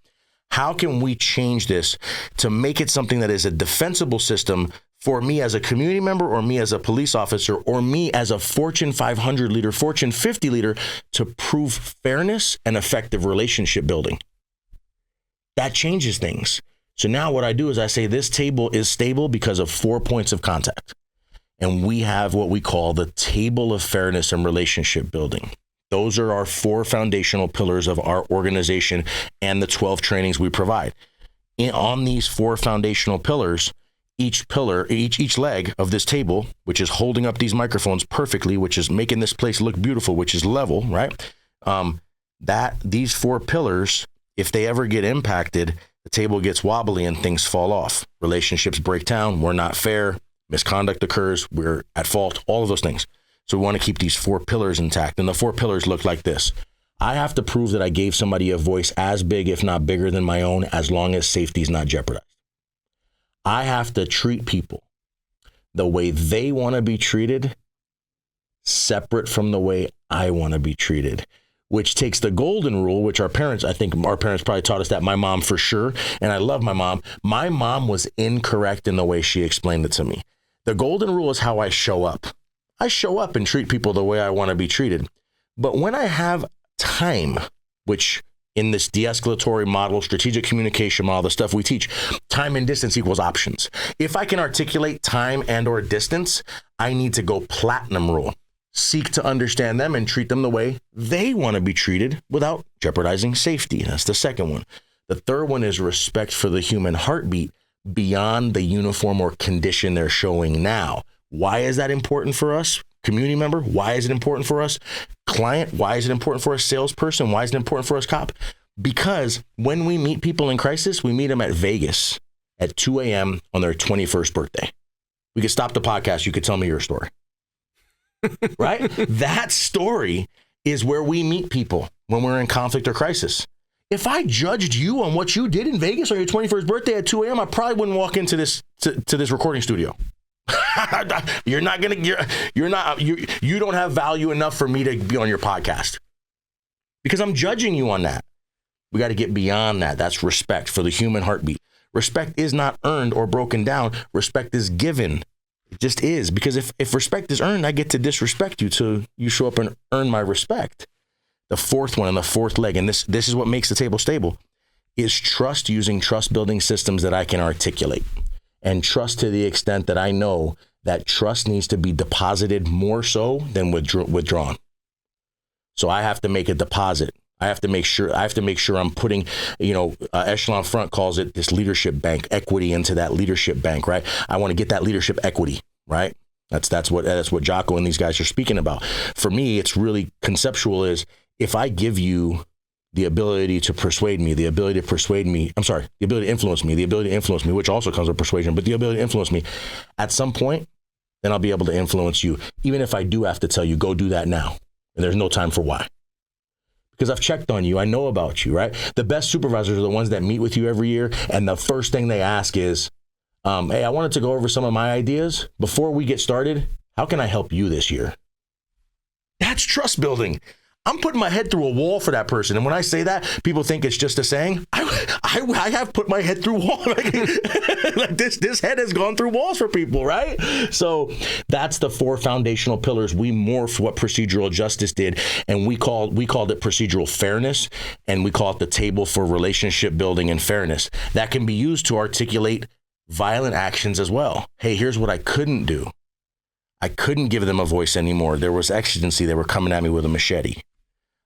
How can we change this to make it something that is a defensible system for me as a community member, or me as a police officer, or me as a Fortune 500 leader, Fortune 50 leader, to prove fairness and effective relationship building? That changes things. So now what I do is I say this table is stable because of 4 points of contact. And we have what we call the table of fairness and relationship building. Those are our 4 foundational pillars of our organization and the 12 trainings we provide. On these 4 foundational pillars, each leg of this table, which is holding up these microphones perfectly, which is making this place look beautiful, which is level, right? These 4 pillars, if they ever get impacted, the table gets wobbly and things fall off. Relationships break down. We're not fair. Misconduct occurs. We're at fault. All of those things. So we want to keep these 4 pillars intact. And the 4 pillars look like this. I have to prove that I gave somebody a voice as big, if not bigger than my own, as long as safety is not jeopardized. I have to treat people the way they want to be treated, separate from the way I want to be treated. which takes the golden rule, which I think our parents probably taught us that, my mom for sure, and I love my mom. My mom was incorrect in the way she explained it to me. The golden rule is how I show up. I show up and treat people the way I want to be treated. But when I have time, which in this de-escalatory model, strategic communication model, the stuff we teach, time and distance equals options. If I can articulate time and or distance, I need to go platinum rule. Seek to understand them and treat them the way they want to be treated without jeopardizing safety. That's the second one. The third one is respect for the human heartbeat beyond the uniform or condition they're showing now. Why is that important for us? Community member, why is it important for us? Client, why is it important for us? Salesperson, why is it important for us? Cop? Because when we meet people in crisis, we meet them at Vegas at 2 a.m. on their 21st birthday. We could stop the podcast. You could tell me your story. Right? That story is where we meet people when we're in conflict or crisis. If I judged you on what you did in Vegas on your 21st birthday at 2 a.m., I probably wouldn't walk into this to this recording studio. You don't have value enough for me to be on your podcast because I'm judging you on that. We got to get beyond that. That's respect for the human heartbeat. Respect is not earned or broken down. Respect is given. It just is, because if respect is earned, I get to disrespect you till you show up and earn my respect. The fourth one and the fourth leg, and this is what makes the table stable, is trust using trust building systems that I can articulate. And trust to the extent that I know that trust needs to be deposited more so than withdrawn. So I have to make a deposit. I have to make sure I'm putting, Echelon Front calls it this leadership bank, equity into that leadership bank, right? I want to get that leadership equity, right? That's what Jocko and these guys are speaking about. For me, it's really conceptual is if I give you the ability to persuade me, the ability to influence me, which also comes with persuasion, but the ability to influence me at some point, then I'll be able to influence you. Even if I do have to tell you, go do that now. And there's no time for why. Because I've checked on you. I know about you, right? The best supervisors are the ones that meet with you every year. And the first thing they ask is, hey, I wanted to go over some of my ideas. Before we get started, how can I help you this year? That's trust building. I'm putting my head through a wall for that person. And when I say that, people think it's just a saying. I have put my head through walls. Like this head has gone through walls for people, right? So that's the four foundational pillars. We morphed what procedural justice did, and we called it procedural fairness, and we call it the table for relationship building and fairness. That can be used to articulate violent actions as well. Hey, here's what I couldn't do. I couldn't give them a voice anymore. There was exigency. They were coming at me with a machete.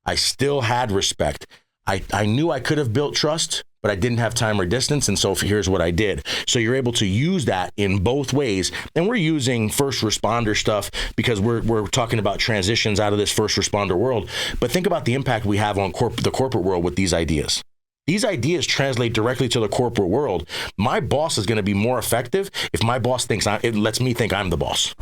I still had respect. I knew I could have built trust, but I didn't have time or distance. And so here's what I did. So you're able to use that in both ways. And we're using first responder stuff because we're talking about transitions out of this first responder world. But think about the impact we have on the corporate world with these ideas. These ideas translate directly to the corporate world. My boss is going to be more effective if my boss it lets me think I'm the boss.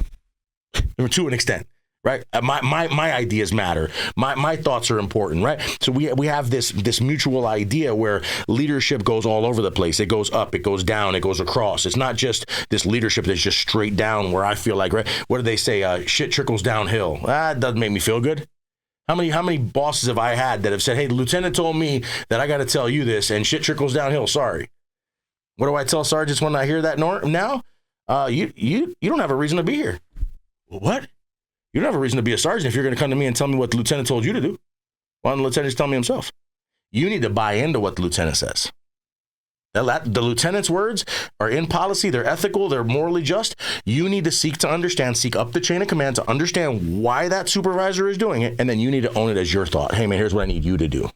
To an extent. Right. My ideas matter. My thoughts are important. Right. So we have this mutual idea where leadership goes all over the place. It goes up, it goes down, it goes across. It's not just this leadership that's just straight down where I feel like, right. What do they say? Shit trickles downhill. That doesn't make me feel good. How many bosses have I had that have said, hey, the lieutenant told me that I got to tell you this and shit trickles downhill. Sorry. What do I tell sergeants when I hear that now? You don't have a reason to be here. What? You don't have a reason to be a sergeant if you're going to come to me and tell me what the lieutenant told you to do. Why don't the lieutenant just tell me himself? You need to buy into what the lieutenant says. The lieutenant's words are in policy. They're ethical. They're morally just. You need to seek up the chain of command to understand why that supervisor is doing it. And then you need to own it as your thought. Hey, man, here's what I need you to do. Did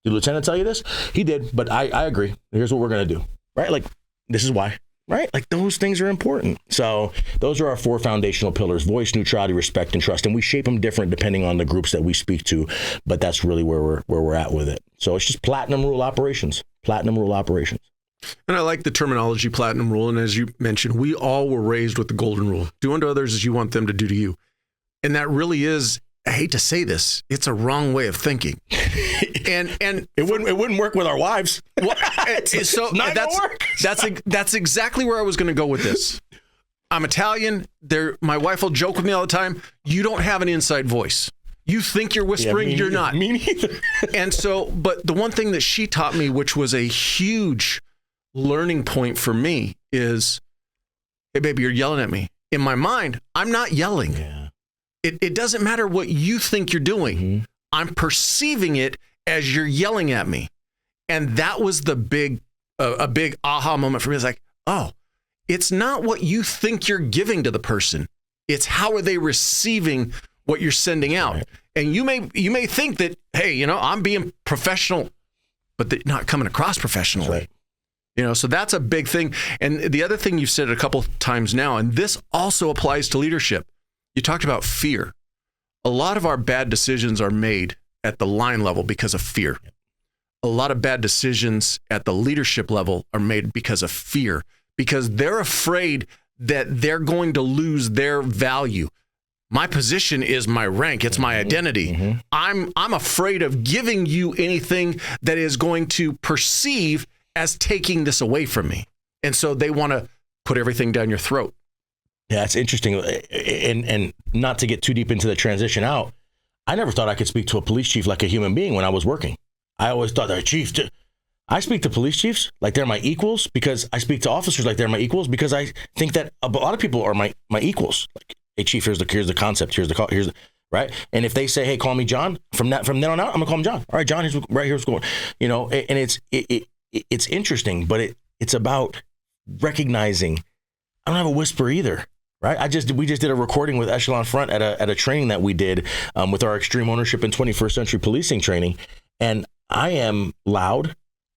the lieutenant tell you this? He did, but I agree. Here's what we're going to do. Right? Like, this is why. Right? Like those things are important. So those are our four foundational pillars: voice, neutrality, respect, and trust. And we shape them different depending on the groups that we speak to. But that's really where we're at with it. So it's just platinum rule operations. Platinum rule operations. And I like the terminology platinum rule. And as you mentioned, we all were raised with the golden rule. Do unto others as you want them to do to you. And that really is, I hate to say this, it's a wrong way of thinking. And it wouldn't work with our wives. Well, so that's exactly where I was going to go with this. I'm Italian. My wife will joke with me all the time. You don't have an inside voice. You think you're whispering, you're not. Me neither. And so, but the one thing that she taught me, which was a huge learning point for me, is, hey, baby, you're yelling at me. In my mind, I'm not yelling. Yeah. It doesn't matter what you think you're doing. Mm-hmm. I'm perceiving it as you're yelling at me. And that was the big aha moment for me. It's like, oh, it's not what you think you're giving to the person. It's how are they receiving what you're sending out. Right. And you may think that, hey, I'm being professional, but they're not coming across professionally. Right. So that's a big thing. And the other thing you've said a couple of times now, and this also applies to leadership. You talked about fear. A lot of our bad decisions are made at the line level because of fear. A lot of bad decisions at the leadership level are made because of fear, because they're afraid that they're going to lose their value. My position is my rank. It's my identity. Mm-hmm. I'm afraid of giving you anything that is going to perceive as taking this away from me. And so they want to put everything down your throat. Yeah, it's interesting. And not to get too deep into the transition out, I never thought I could speak to a police chief like a human being when I was working. I always thought that I speak to police chiefs like they're my equals, because I speak to officers like they're my equals, because I think that a lot of people are my equals. Like, hey, chief, here's the concept. Here's the call. Right. And if they say, hey, call me John, from then on out, I'm gonna call him John. All right, John, here's going. And it's interesting, but it's about recognizing I don't have a whisper either. Right. We just did a recording with Echelon Front at a training that we did with our extreme ownership and 21st century policing training. And I am loud,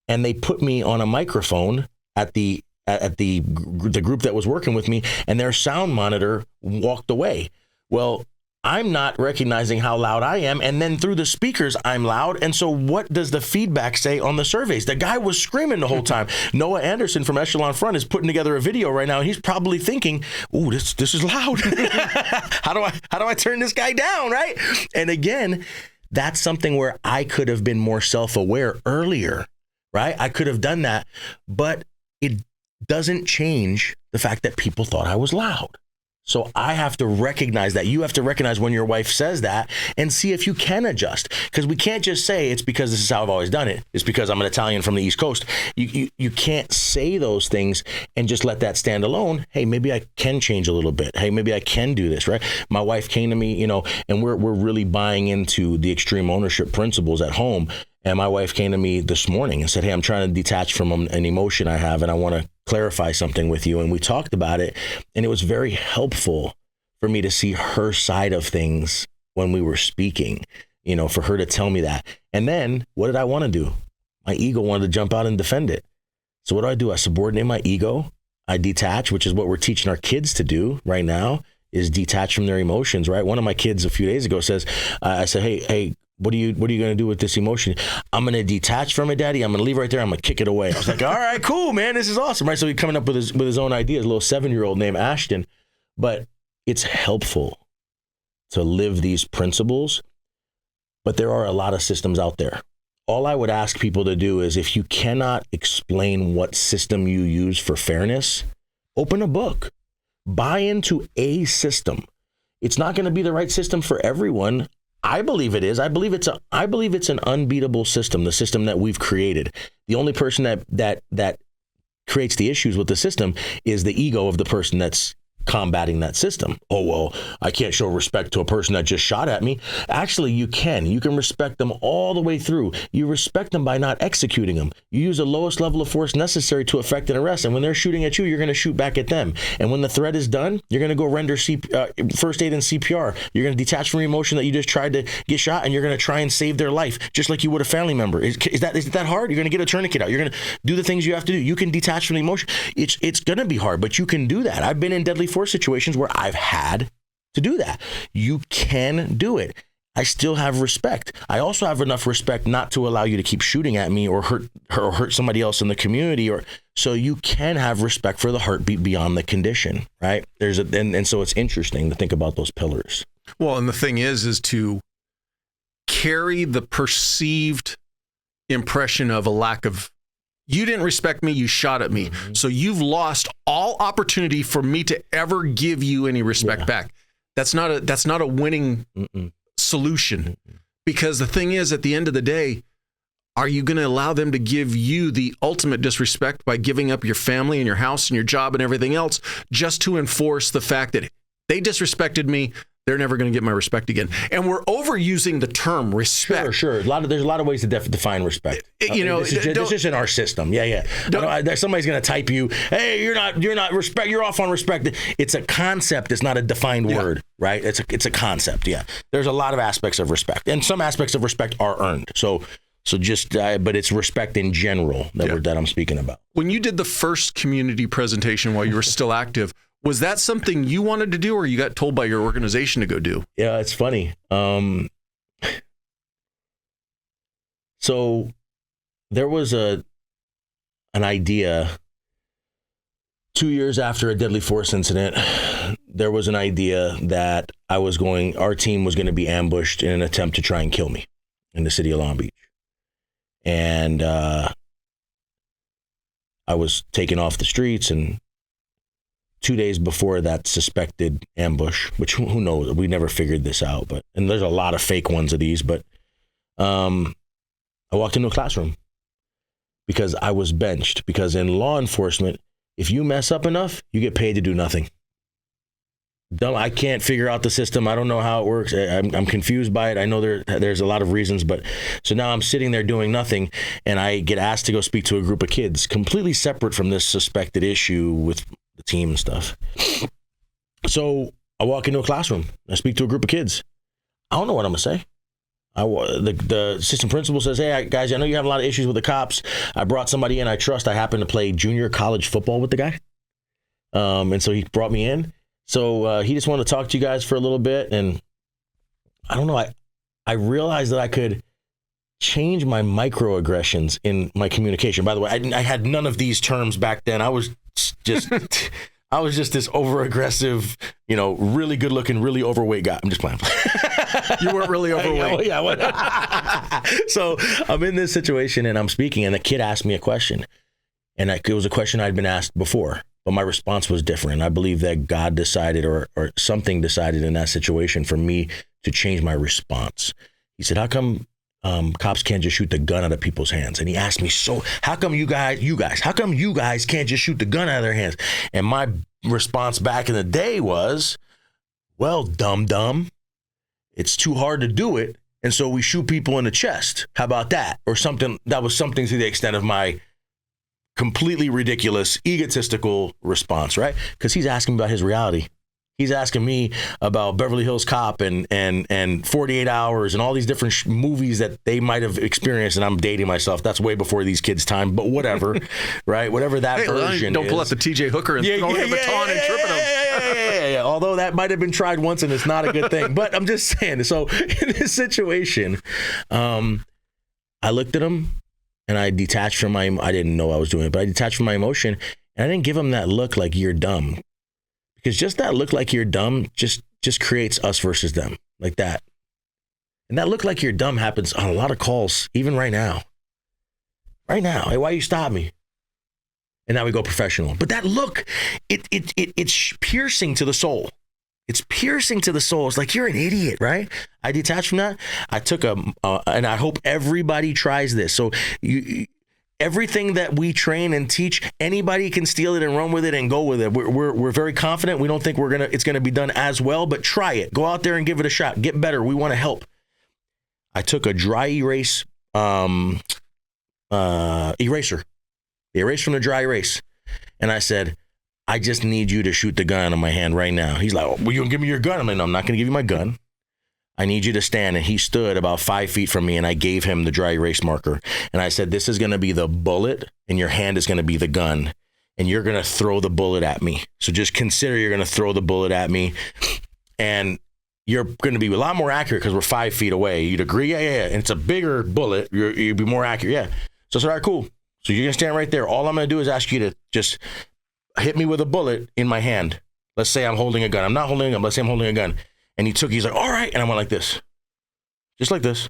and they put me on a microphone at the group that was working with me, and their sound monitor walked away. Well, I'm not recognizing how loud I am, and then through the speakers, I'm loud. And so what does the feedback say on the surveys? The guy was screaming the whole time. Noah Anderson from Echelon Front is putting together a video right now, and he's probably thinking, "Ooh, this is loud. How do I turn this guy down?" Right? And again, that's something where I could have been more self-aware earlier. Right? I could have done that, but it doesn't change the fact that people thought I was loud. So I have to recognize that. You have to recognize when your wife says that and see if you can adjust. Because we can't just say it's because this is how I've always done it. It's because I'm an Italian from the East Coast. You can't say those things and just let that stand alone. Hey, maybe I can change a little bit. Hey, maybe I can do this, right? My wife came to me, and we're really buying into the extreme ownership principles at home. And my wife came to me this morning and said, hey, I'm trying to detach from an emotion I have, and I want to clarify something with you. And we talked about it, and it was very helpful for me to see her side of things when we were speaking, for her to tell me that. And then what did I want to do? My ego wanted to jump out and defend it. So what do? I subordinate my ego. I detach, which is what we're teaching our kids to do right now, is detach from their emotions, right? One of my kids a few days ago says, I said, hey, what are you going to do with this emotion? I'm going to detach from it, Daddy. I'm going to leave right there. I'm going to kick it away. I was like, all right, cool, man. This is awesome, right? So he's coming up with his own ideas, a little 7-year-old named Ashton. But it's helpful to live these principles. But there are a lot of systems out there. All I would ask people to do is, if you cannot explain what system you use for fairness, open a book. Buy into a system. It's not going to be the right system for everyone. I believe it is. I believe it's an unbeatable system, the system that we've created. The only person that creates the issues with the system is the ego of the person that's combating that system. Oh, well, I can't show respect to a person that just shot at me. Actually, you can. You can respect them all the way through. You respect them by not executing them. You use the lowest level of force necessary to effect an arrest. And when they're shooting at you, you're going to shoot back at them. And when the threat is done, you're going to go render first aid and CPR. You're going to detach from your emotion that you just tried to get shot, and you're going to try and save their life, just like you would a family member. Is that hard? You're going to get a tourniquet out. You're going to do the things you have to do. You can detach from the emotion. It's going to be hard, but you can do that. I've been in deadly force situations where I've had to do that. You can do it. I still have respect. I also have enough respect not to allow you to keep shooting at me or hurt somebody else in the community, so you can have respect for the heartbeat beyond the condition, right? And so it's interesting to think about those pillars. Well, and the thing is to carry the perceived impression of a lack of, you didn't respect me, you shot at me. Mm-hmm. So you've lost all opportunity for me to ever give you any respect back. That's not a winning solution. Because the thing is, at the end of the day, are you going to allow them to give you the ultimate disrespect by giving up your family and your house and your job and everything else just to enforce the fact that they disrespected me? They're never going to get my respect again. And we're overusing the term respect. Sure. There's a lot of ways to define respect. This is just in our system. Yeah. Somebody's going to type you, hey, you're not respect. You're off on respect. It's a concept. It's not a defined word, right? It's a concept. Yeah. There's a lot of aspects of respect, and some aspects of respect are earned. But it's respect in general that I'm speaking about. When you did the first community presentation while you were still active, was that something you wanted to do, or you got told by your organization to go do? Yeah, it's funny. So there was an idea 2 years after a deadly force incident. There was an idea that our team was going to be ambushed in an attempt to try and kill me in the city of Long Beach. And I was taken off the streets, and 2 days before that suspected ambush, which who knows, we never figured this out, and there's a lot of fake ones of these, but I walked into a classroom because I was benched, because in law enforcement, if you mess up enough, you get paid to do nothing. I can't figure out the system. I don't know how it works. I'm confused by it. I know there's a lot of reasons, but so now I'm sitting there doing nothing, and I get asked to go speak to a group of kids completely separate from this suspected issue with the team and stuff. So I walk into a classroom. I speak to a group of kids. I don't know what I'm going to say. The assistant principal says, hey, guys, I know you have a lot of issues with the cops. I brought somebody in I trust. I happen to play junior college football with the guy. And so he brought me in. So he just wanted to talk to you guys for a little bit. And I don't know, I realized that I could change my microaggressions in my communication. By the way, I had none of these terms back then. I was just this over-aggressive, really good-looking, really overweight guy. I'm just playing. You weren't really overweight. Yeah. So I'm in this situation, and I'm speaking, and the kid asked me a question. And it was a question I'd been asked before, but my response was different. I believe that God decided or something decided in that situation for me to change my response. He said, how come cops can't just shoot the gun out of people's hands? And he asked me, so how come you guys can't just shoot the gun out of their hands? And my response back in the day was, well, dumb, it's too hard to do it. And so we shoot people in the chest. How about that? Or something that was something to the extent of my completely ridiculous, egotistical response, right? Because he's asking about his reality. He's asking me about Beverly Hills Cop and 48 Hours and all these different movies that they might have experienced. And I'm dating myself. That's way before these kids' time, but whatever, right? Whatever that version don't pull out the TJ Hooker and throw him a baton and tripping him. Yeah. Although that might have been tried once and it's not a good thing. But I'm just saying. So in this situation, I looked at him and I detached from I didn't know I was doing it, but I detached from my emotion, and I didn't give him that look like you're dumb. Because just that look like you're dumb just creates us versus them, like that. And that look like you're dumb happens on a lot of calls, even right now. Right now, hey, why you stop me? And now we go professional. But that look, it's piercing to the soul. It's piercing to the soul. It's like, you're an idiot, right? I detached from that. I took and I hope everybody tries this. So everything that we train and teach, anybody can steal it and run with it and go with it. We're very confident. We don't think it's gonna be done as well, but try it. Go out there and give it a shot. Get better. We want to help. I took a dry erase eraser, the erase from the dry erase, and I said, I just need you to shoot the gun on my hand right now. He's like, well, you gonna give me your gun? I'm like, no, I'm not gonna give you my gun. I need you to stand. And he stood about 5 feet from me, and I gave him the dry erase marker. And I said, this is going to be the bullet, and your hand is going to be the gun, and you're going to throw the bullet at me. So just consider you're going to throw the bullet at me, and you're going to be a lot more accurate because we're 5 feet away. You'd agree? Yeah. And it's a bigger bullet. You'd be more accurate. Yeah. So I said, all right, cool. So you're going to stand right there. All I'm going to do is ask you to just hit me with a bullet in my hand. Let's say I'm holding a gun. I'm not holding a gun. Let's say I'm holding a gun. And he's like, all right. And I went like this, just like this.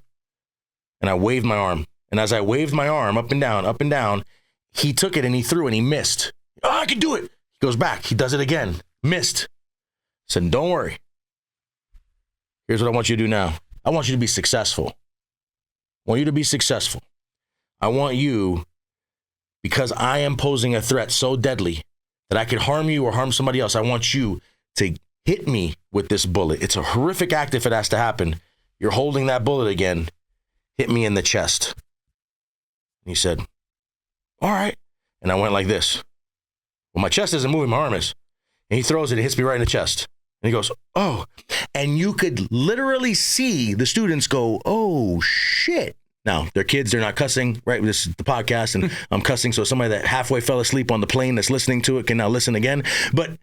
And I waved my arm. And as I waved my arm up and down, he took it and he threw and he missed. Oh, I can do it. He goes back. He does it again. Missed. I said, don't worry. Here's what I want you to do now. I want you to be successful. I want you to be successful. I want you, because I am posing a threat so deadly that I could harm you or harm somebody else, I want you to hit me with this bullet. It's a horrific act if it has to happen. You're holding that bullet again. Hit me in the chest. And he said, all right. And I went like this. Well, my chest isn't moving, my arm is. And he throws it, it hits me right in the chest. And he goes, oh. And you could literally see the students go, oh, shit. Now, they're kids, they're not cussing, right? This is the podcast, and I'm cussing, so somebody that halfway fell asleep on the plane that's listening to it can now listen again. But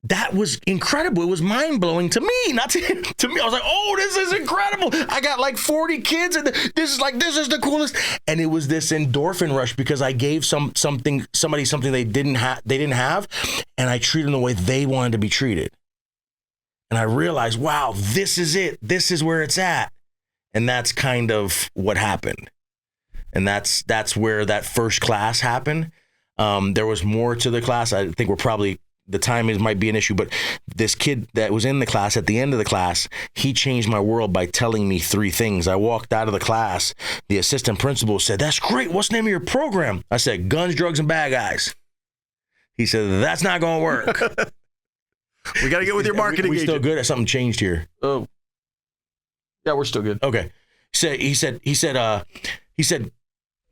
that was incredible. It was mind-blowing to me, not to me. I was like, oh, this is incredible. I got like 40 kids, and this is the coolest. And it was this endorphin rush because I gave somebody something they didn't have, and I treated them the way they wanted to be treated. And I realized, wow, this is it. This is where it's at. And that's kind of what happened. And that's where that first class happened. There was more to the class. I think the timing might be an issue, but this kid that was in the class, at the end of the class, he changed my world by telling me 3 things. I walked out of the class. The assistant principal said, that's great. What's the name of your program? I said, Guns, Drugs, and Bad Guys. He said, that's not going to work. We got to get with your marketing agent. We still good or something changed here? Oh. Yeah, we're still good. Okay. He said,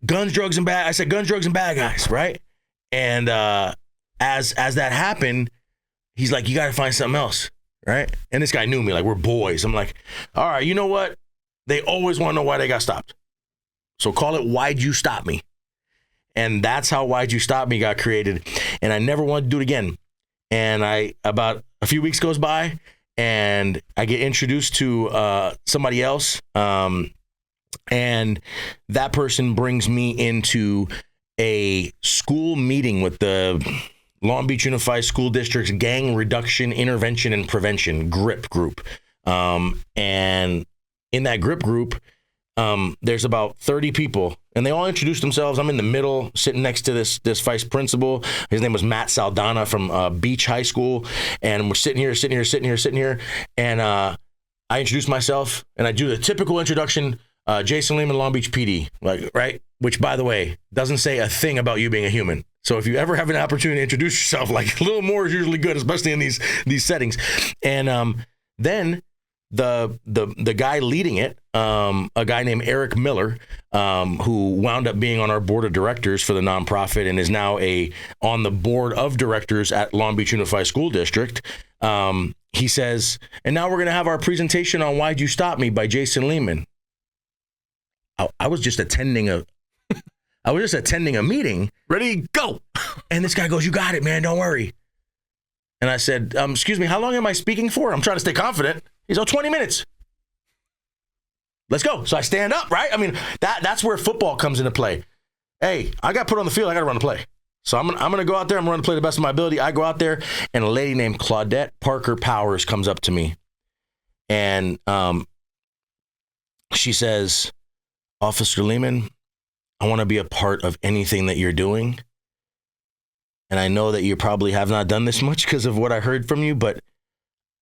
guns, drugs, and bad. I said, guns, drugs, and bad guys, right? And as that happened, he's like, you got to find something else, right? And this guy knew me, like, we're boys. I'm like, all right, you know what? They always want to know why they got stopped. So call it Why'd You Stop Me? And that's how Why'd You Stop Me got created. And I never wanted to do it again. And about a few weeks goes by, and I get introduced to somebody else, and that person brings me into a school meeting with the Long Beach Unified School District's Gang Reduction, Intervention, and Prevention, GRIP group. And in that GRIP group, there's about 30 people, and they all introduce themselves. I'm in the middle, sitting next to this vice principal. His name was Matt Saldana from Beach High School, and we're sitting here, and I introduce myself, and I do the typical introduction, Jason Lehman, Long Beach PD, like, right? Which, by the way, doesn't say a thing about you being a human. So if you ever have an opportunity to introduce yourself, like, a little more is usually good, especially in these settings. And then the guy leading it, a guy named Eric Miller, who wound up being on our board of directors for the nonprofit and is now on the board of directors at Long Beach Unified School District. He says, and now we're going to have our presentation on Why'd You Stop Me by Jason Lehman. I was just attending a meeting. Ready, go. And this guy goes, you got it, man. Don't worry. And I said, excuse me, how long am I speaking for? I'm trying to stay confident. He's 20 minutes. Let's go. So I stand up, right? I mean, that's where football comes into play. Hey, I got put on the field. I got to run the play. So I'm gonna go out there. I'm gonna run the play to the best of my ability. I go out there, and a lady named Claudette Parker Powers comes up to me, and she says, Officer Lehman, I want to be a part of anything that you're doing. And I know that you probably have not done this much because of what I heard from you, but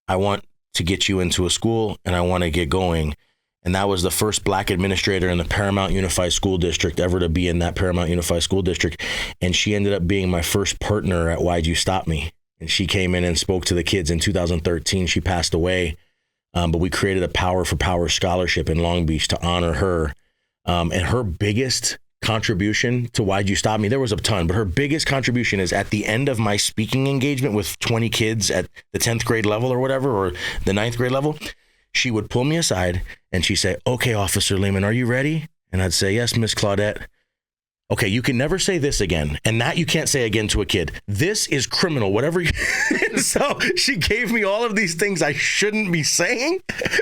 I want to get you into a school, and I want to get going. And that was the first Black administrator in the Paramount Unified School District ever to be in that Paramount Unified School District. And she ended up being my first partner at Why'd You Stop Me? And she came in and spoke to the kids in 2013. She passed away, but we created a Power for Power scholarship in Long Beach to honor her. And her biggest contribution to Why'd You Stop Me? There was a ton, but her biggest contribution is at the end of my speaking engagement with 20 kids at the 10th grade level or whatever, or the 9th grade level, she would pull me aside and she'd say, okay, Officer Lehman, are you ready? And I'd say, yes, Miss Claudette. Okay, you can never say this again. And that you can't say again to a kid. This is criminal, whatever you... So she gave me all of these things I shouldn't be saying,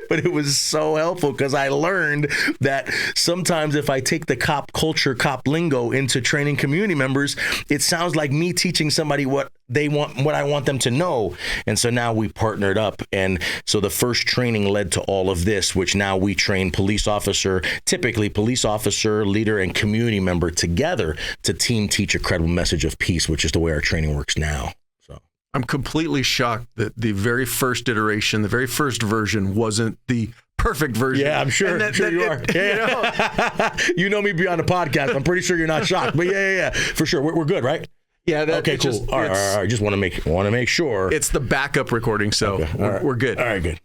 but it was so helpful because I learned that sometimes if I take the cop culture, cop lingo into training community members, it sounds like me teaching somebody what they want, what I want them to know. And so now we partnered up. And so the first training led to all of this, which now we train police officer, typically police officer, leader, and community member together to team teach a credible message of peace, which is the way our training works now. So I'm completely shocked that the very first iteration, the very first version wasn't the perfect version. Yeah, I'm sure. You are. Yeah. You know me beyond the podcast. I'm pretty sure you're not shocked. But yeah. For sure. We're good, right? Yeah. Okay, cool. All right. Just want to make sure. It's the backup recording, so we're good. All right, good.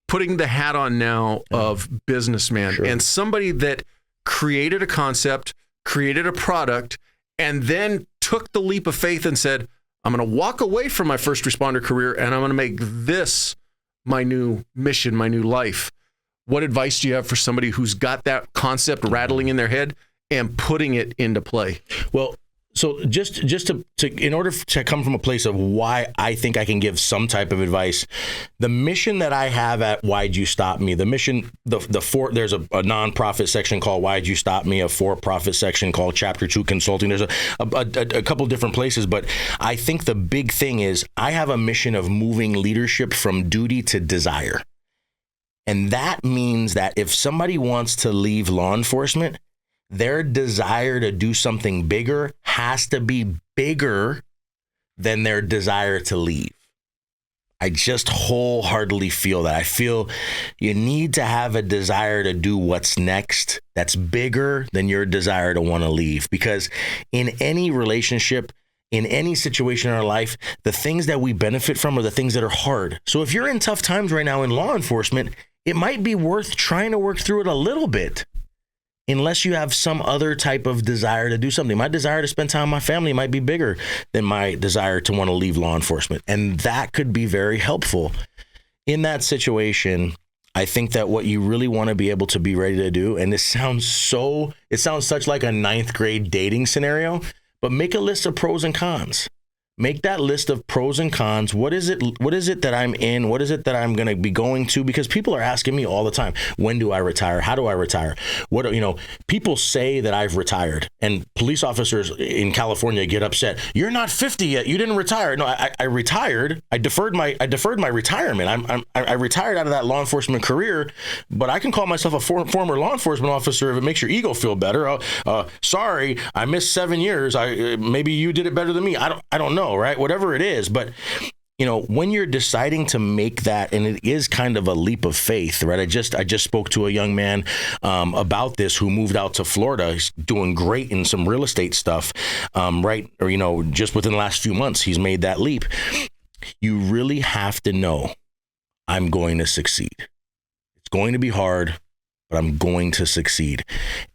Putting the hat on now of businessman and somebody that created a concept, created a product, and then took the leap of faith and said, I'm going to walk away from my first responder career and I'm going to make this my new mission, my new life. What advice do you have for somebody who's got that concept rattling in their head and putting it into play? Well, so just to in order to come from a place of why I think I can give some type of advice, the mission that I have at Why'd You Stop Me, the mission, there's a nonprofit section called Why'd You Stop Me, a for-profit section called Chapter 2 Consulting. There's a couple different places, but I think the big thing is I have a mission of moving leadership from duty to desire. And that means that if somebody wants to leave law enforcement, their desire to do something bigger has to be bigger than their desire to leave. I just wholeheartedly feel that. I feel you need to have a desire to do what's next that's bigger than your desire to want to leave. Because in any relationship, in any situation in our life, the things that we benefit from are the things that are hard. So if you're in tough times right now in law enforcement, it might be worth trying to work through it a little bit. Unless you have some other type of desire to do something. My desire to spend time with my family might be bigger than my desire to want to leave law enforcement. And that could be very helpful. In that situation, I think that what you really want to be able to be ready to do, and it sounds such like a ninth grade dating scenario, but make a list of pros and cons. Make that list of pros and cons. What is it that I'm in? What is it that I'm going to be going to? Because people are asking me all the time, when do I retire? How do I retire? People say that I've retired, and police officers in California get upset. You're not 50 yet. You didn't retire. No, I retired. I deferred my retirement. I retired out of that law enforcement career, but I can call myself a former law enforcement officer if it makes your ego feel better. Sorry, I missed 7 years. Maybe you did it better than me. I don't know. Right? Whatever it is. But, when you're deciding to make that, and it is kind of a leap of faith, right? I just spoke to a young man about this who moved out to Florida. He's doing great in some real estate stuff, just within the last few months, he's made that leap. You really have to know, I'm going to succeed. It's going to be hard, but I'm going to succeed.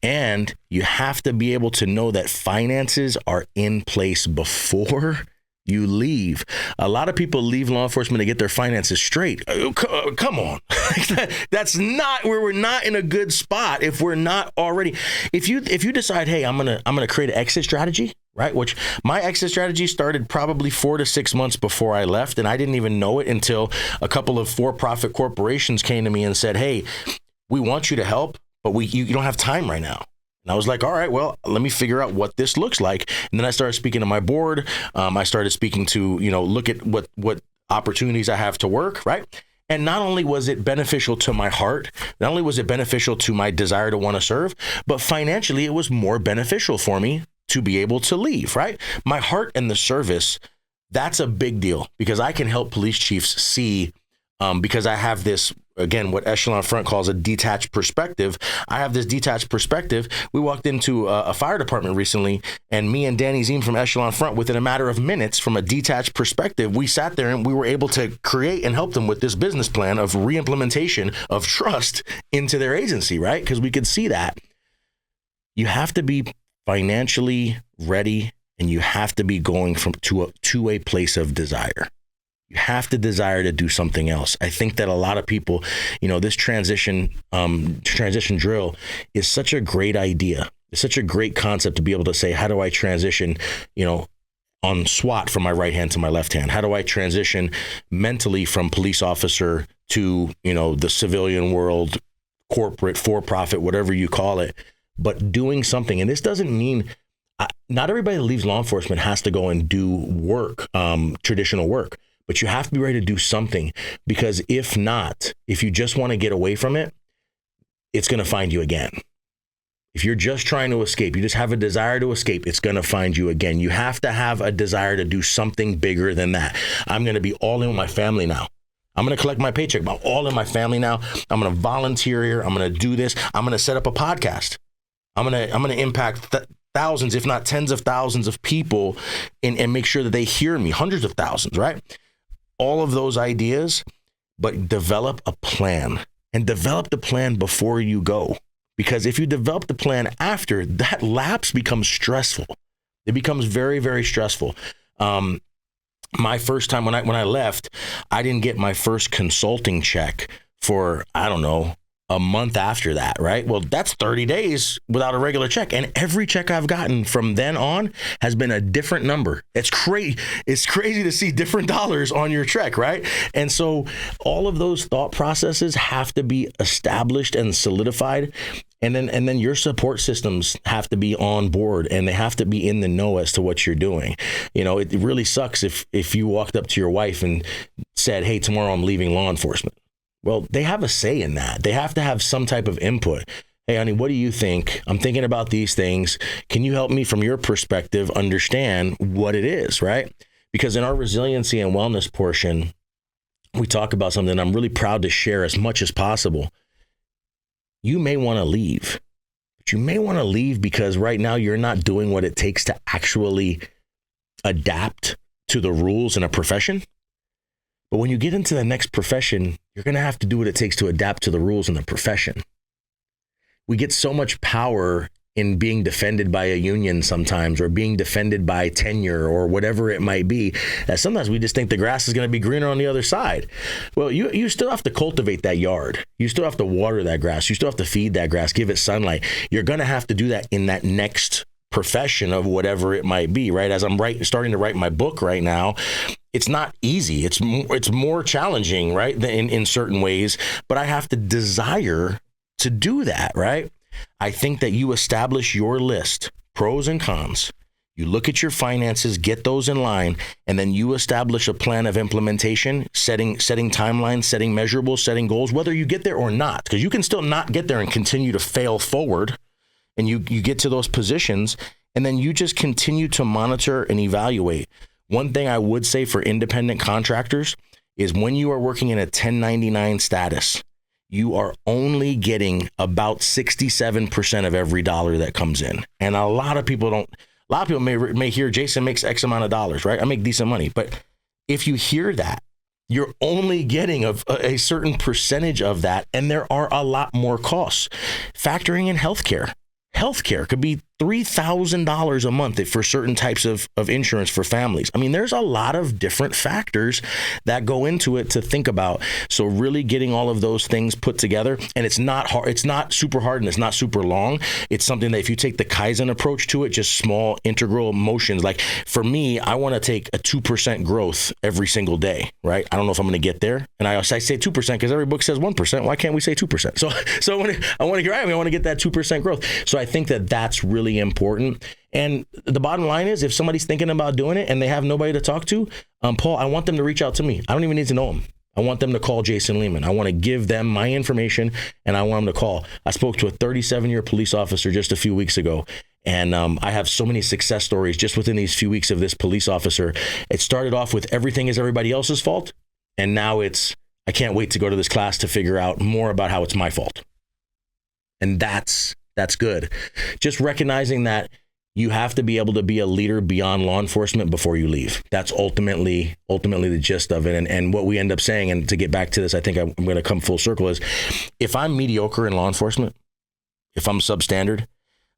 And you have to be able to know that finances are in place before you leave. A lot of people leave law enforcement to get their finances straight. Come on. That's not where we're not in a good spot if we're not already. If you decide, hey, I'm gonna create an exit strategy, right? Which my exit strategy started probably 4 to 6 months before I left, and I didn't even know it until a couple of for-profit corporations came to me and said, hey, we want you to help, but you don't have time right now. And I was like, all right, well, let me figure out what this looks like. And then I started speaking to my board. I started speaking to, look at what opportunities I have to work, right? And not only was it beneficial to my heart, not only was it beneficial to my desire to want to serve, but financially it was more beneficial for me to be able to leave, right? My heart and the service, that's a big deal because I can help police chiefs see, because I have this, again, what Echelon Front calls a detached perspective. I have this detached perspective. We walked into a fire department recently, and me and Danny Ziem from Echelon Front, within a matter of minutes, from a detached perspective, we sat there and we were able to create and help them with this business plan of reimplementation of trust into their agency, right? Because we could see that. You have to be financially ready, and you have to be going to a place of desire. You have to desire to do something else. I think that a lot of people, this transition drill is such a great idea. It's such a great concept to be able to say, how do I transition, on SWAT from my right hand to my left hand? How do I transition mentally from police officer to, the civilian world, corporate, for-profit, whatever you call it, but doing something. And this doesn't mean not everybody that leaves law enforcement has to go and do work, traditional work. But you have to be ready to do something, because if not, if you just want to get away from it, it's going to find you again. If you're just trying to escape, you just have a desire to escape, it's going to find you again. You have to have a desire to do something bigger than that. I'm going to be all in with my family now. I'm going to collect my paycheck. I'm all in my family now. I'm going to volunteer here. I'm going to do this. I'm going to set up a podcast. I'm going to impact thousands, if not tens of thousands of people and make sure that they hear me, hundreds of thousands, right? All of those ideas, but develop a plan and develop the plan before you go. Because if you develop the plan after, that lapse becomes stressful. It becomes very, very stressful. My first time when I left, I didn't get my first consulting check for, I don't know, a month after that, right? Well, that's 30 days without a regular check. And every check I've gotten from then on has been a different number. It's crazy. It's crazy to see different dollars on your check, right? And so all of those thought processes have to be established and solidified. And then your support systems have to be on board and they have to be in the know as to what you're doing. It really sucks if you walked up to your wife and said, hey, tomorrow I'm leaving law enforcement. Well, they have a say in that. They have to have some type of input. Hey, honey, what do you think? I'm thinking about these things. Can you help me from your perspective understand what it is, right? Because in our resiliency and wellness portion, we talk about something I'm really proud to share as much as possible. You may want to leave, but you may want to leave because right now you're not doing what it takes to actually adapt to the rules in a profession. But when you get into the next profession, you're going to have to do what it takes to adapt to the rules in the profession. We get so much power in being defended by a union sometimes, or being defended by tenure or whatever it might be, that sometimes we just think the grass is going to be greener on the other side. Well, you still have to cultivate that yard. You still have to water that grass. You still have to feed that grass, give it sunlight. You're going to have to do that in that next profession of whatever it might be, right? As I'm starting to write my book right now, it's not easy. It's more challenging, right? In certain ways, but I have to desire to do that, right? I think that you establish your list, pros and cons. You look at your finances, get those in line, and then you establish a plan of implementation, setting timelines, setting measurables, setting goals, whether you get there or not, because you can still not get there and continue to fail forward. And you get to those positions, and then you just continue to monitor and evaluate. One thing I would say for independent contractors is when you are working in a 1099 status, you are only getting about 67% of every dollar that comes in. And a lot of people may hear Jason makes X amount of dollars, right? I make decent money. But if you hear that, you're only getting a certain percentage of that. And there are a lot more costs. Factoring in healthcare. Healthcare could be $3,000 a month for certain types of insurance for families. I mean, there's a lot of different factors that go into it to think about. So really getting all of those things put together, and it's not hard. It's not super hard and it's not super long. It's something that if you take the Kaizen approach to it, just small integral motions. Like for me, I want to take a 2% growth every single day, right? I don't know if I'm going to get there. And I say 2% because every book says 1%. Why can't we say 2%? So I want to get that 2% growth. So I think that that's really important. And the bottom line is, if somebody's thinking about doing it and they have nobody to talk to, Paul, I want them to reach out to me. I don't even need to know them. I want them to call Jason Lehman. I want to give them my information and I want them to call. I spoke to a 37-year police officer just a few weeks ago. And I have so many success stories just within these few weeks of this police officer. It started off with everything is everybody else's fault. And now it's, I can't wait to go to this class to figure out more about how it's my fault. And that's good. Just recognizing that you have to be able to be a leader beyond law enforcement before you leave. That's ultimately the gist of it. And what we end up saying, and to get back to this, I think I'm going to come full circle, is if I'm mediocre in law enforcement, if I'm substandard,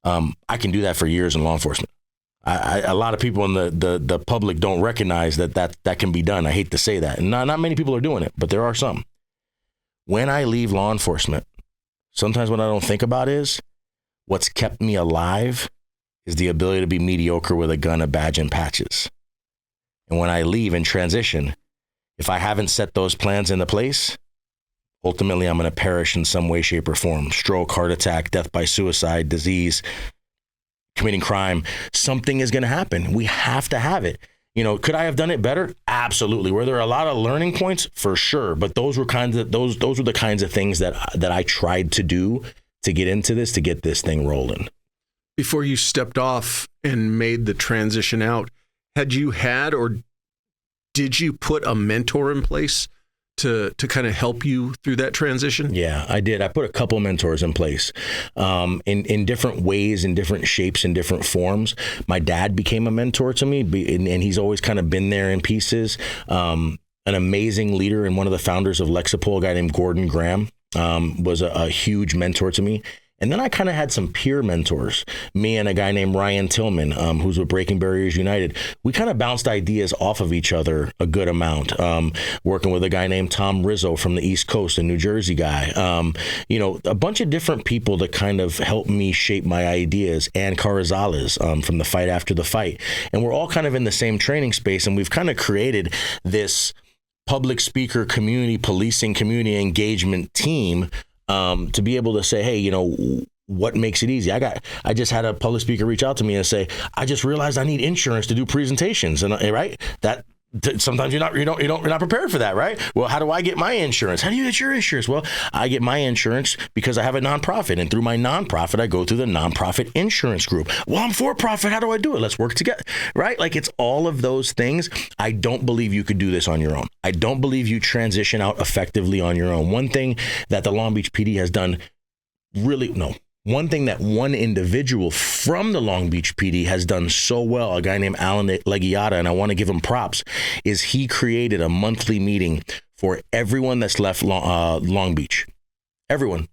I can do that for years in law enforcement. A lot of people in the public don't recognize that can be done. I hate to say that. And not many people are doing it, but there are some. When I leave law enforcement, sometimes what I don't think about is what's kept me alive is the ability to be mediocre with a gun, a badge, and patches. And when I leave and transition, if I haven't set those plans into place, ultimately I'm going to perish in some way, shape, or form. Stroke, heart attack, death by suicide, disease, committing crime. Something is going to happen. We have to have it. Could I have done it better? Absolutely. Were there a lot of learning points? For sure. But those were the kinds of things that I tried to do to get into this, to get this thing rolling. Before you stepped off and made the transition out, had you had or did you put a mentor in place to kind of help you through that transition? Yeah, I did. I put a couple mentors in place in different ways, in different shapes, in different forms. My dad became a mentor to me, and he's always kind of been there in pieces. An amazing leader and one of the founders of Lexipol, a guy named Gordon Graham, was a huge mentor to me. And then I kind of had some peer mentors, me and a guy named Ryan Tillman, who's with Breaking Barriers United. We kind of bounced ideas off of each other a good amount, working with a guy named Tom Rizzo from the East Coast, a New Jersey guy. A bunch of different people to kind of help me shape my ideas. Ann Carrizales from the Fight After the Fight. And we're all kind of in the same training space, and we've kind of created this public speaker, community policing, community engagement team to be able to say, hey, what makes it easy? I just had a public speaker reach out to me and say, I just realized I need insurance to do presentations, and right, that sometimes you're not prepared for that, right? Well, how do I get my insurance? How do you get your insurance? Well, I get my insurance because I have a nonprofit, and through my nonprofit, I go through the nonprofit insurance group. Well, I'm for profit. How do I do it? Let's work together, right? Like, it's all of those things. I don't believe you could do this on your own. I don't believe you transition out effectively on your own. One thing that the Long Beach PD has done one thing that one individual from the Long Beach PD has done so well, a guy named Alan Legiata, and I want to give him props, is he created a monthly meeting for everyone that's left Long Beach. Everyone.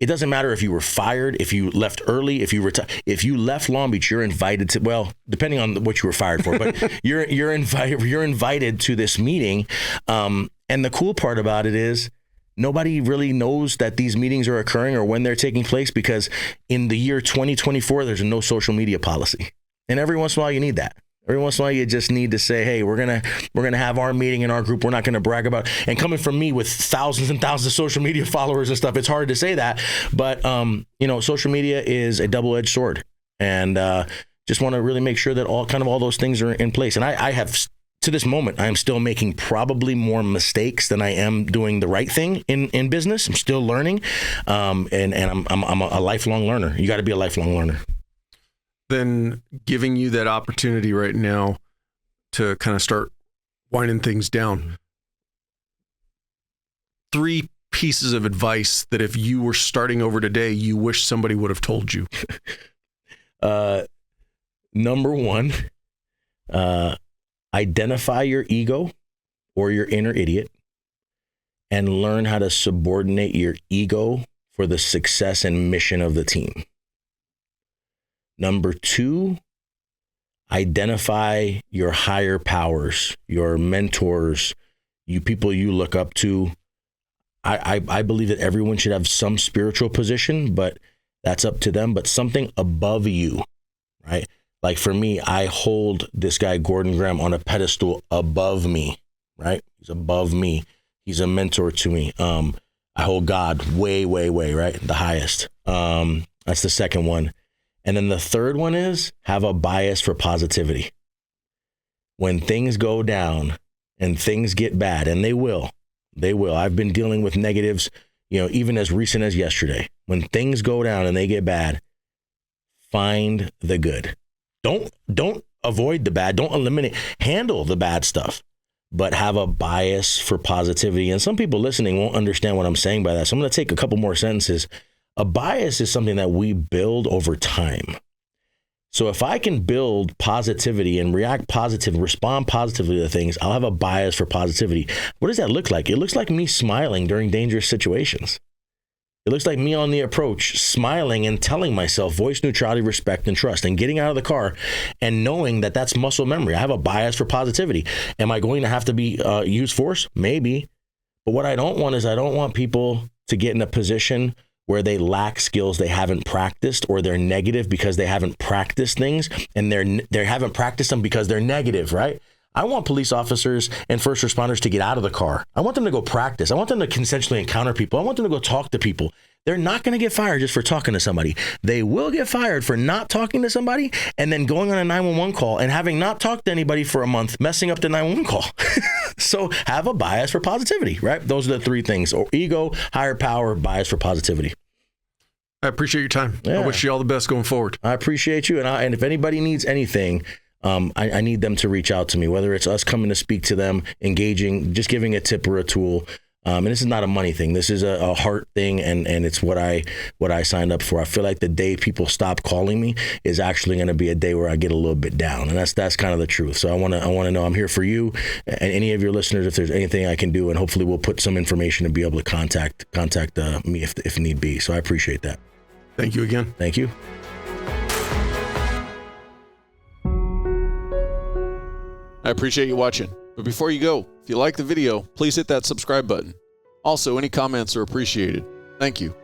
It doesn't matter if you were fired, if you left early, if you retired. If you left Long Beach, you're invited to, well, depending on what you were fired for, but you're invited to this meeting. And the cool part about it is, nobody really knows that these meetings are occurring or when they're taking place, because in the year 2024, there's no social media policy. And every once in a while, you need that. Every once in a while, you just need to say, hey, we're gonna have our meeting in our group. We're not going to brag about it. And coming from me with thousands and thousands of social media followers and stuff, it's hard to say that. But, social media is a double-edged sword. And just want to really make sure that all those things are in place. And I have, to this moment, I am still making probably more mistakes than I am doing the right thing in business. I'm still learning, and I'm a lifelong learner. You got to be a lifelong learner. Then giving you that opportunity right now to kind of start winding things down. 3 pieces of advice that if you were starting over today, you wish somebody would have told you. Number 1, identify your ego or your inner idiot and learn how to subordinate your ego for the success and mission of the team. Number 2, identify your higher powers, your mentors, you people you look up to. I believe that everyone should have some spiritual position, but that's up to them, but something above you, right? Like for me, I hold this guy, Gordon Graham, on a pedestal above me, right? He's above me. He's a mentor to me. I hold God way, way, way, right? The highest. That's the second one. And then the third one is have a bias for positivity. When things go down and things get bad, and they will. I've been dealing with negatives, even as recent as yesterday. When things go down and they get bad, find the good. Don't avoid the bad. Don't eliminate. Handle the bad stuff, but have a bias for positivity. And some people listening won't understand what I'm saying by that. So I'm going to take a couple more sentences. A bias is something that we build over time. So if I can build positivity and react positively, respond positively to things, I'll have a bias for positivity. What does that look like? It looks like me smiling during dangerous situations. It looks like me on the approach, smiling and telling myself voice neutrality, respect, and trust, and getting out of the car and knowing that that's muscle memory. I have a bias for positivity. Am I going to have to use force? Maybe. But what I don't want is I don't want people to get in a position where they lack skills they haven't practiced, or they're negative because they haven't practiced things, and they haven't practiced them because they're negative, right? I want police officers and first responders to get out of the car. I want them to go practice. I want them to consensually encounter people. I want them to go talk to people. They're not going to get fired just for talking to somebody. They will get fired for not talking to somebody and then going on a 911 call and having not talked to anybody for a month, messing up the 911 call. So have a bias for positivity, right? Those are the 3 things: or ego, higher power, bias for positivity. I appreciate your time. Yeah. I wish you all the best going forward. I appreciate you. And if anybody needs anything, I need them to reach out to me, whether it's us coming to speak to them, engaging, just giving a tip or a tool. And this is not a money thing. This is a heart thing, and it's what I signed up for. I feel like the day people stop calling me is actually going to be a day where I get a little bit down, and that's kind of the truth. So I want to know I'm here for you and any of your listeners. If there's anything I can do, and hopefully we'll put some information to be able to contact me if need be. So I appreciate that. Thank you again. Thank you. I appreciate you watching. But before you go, if you like the video, please hit that subscribe button. Also, any comments are appreciated. Thank you.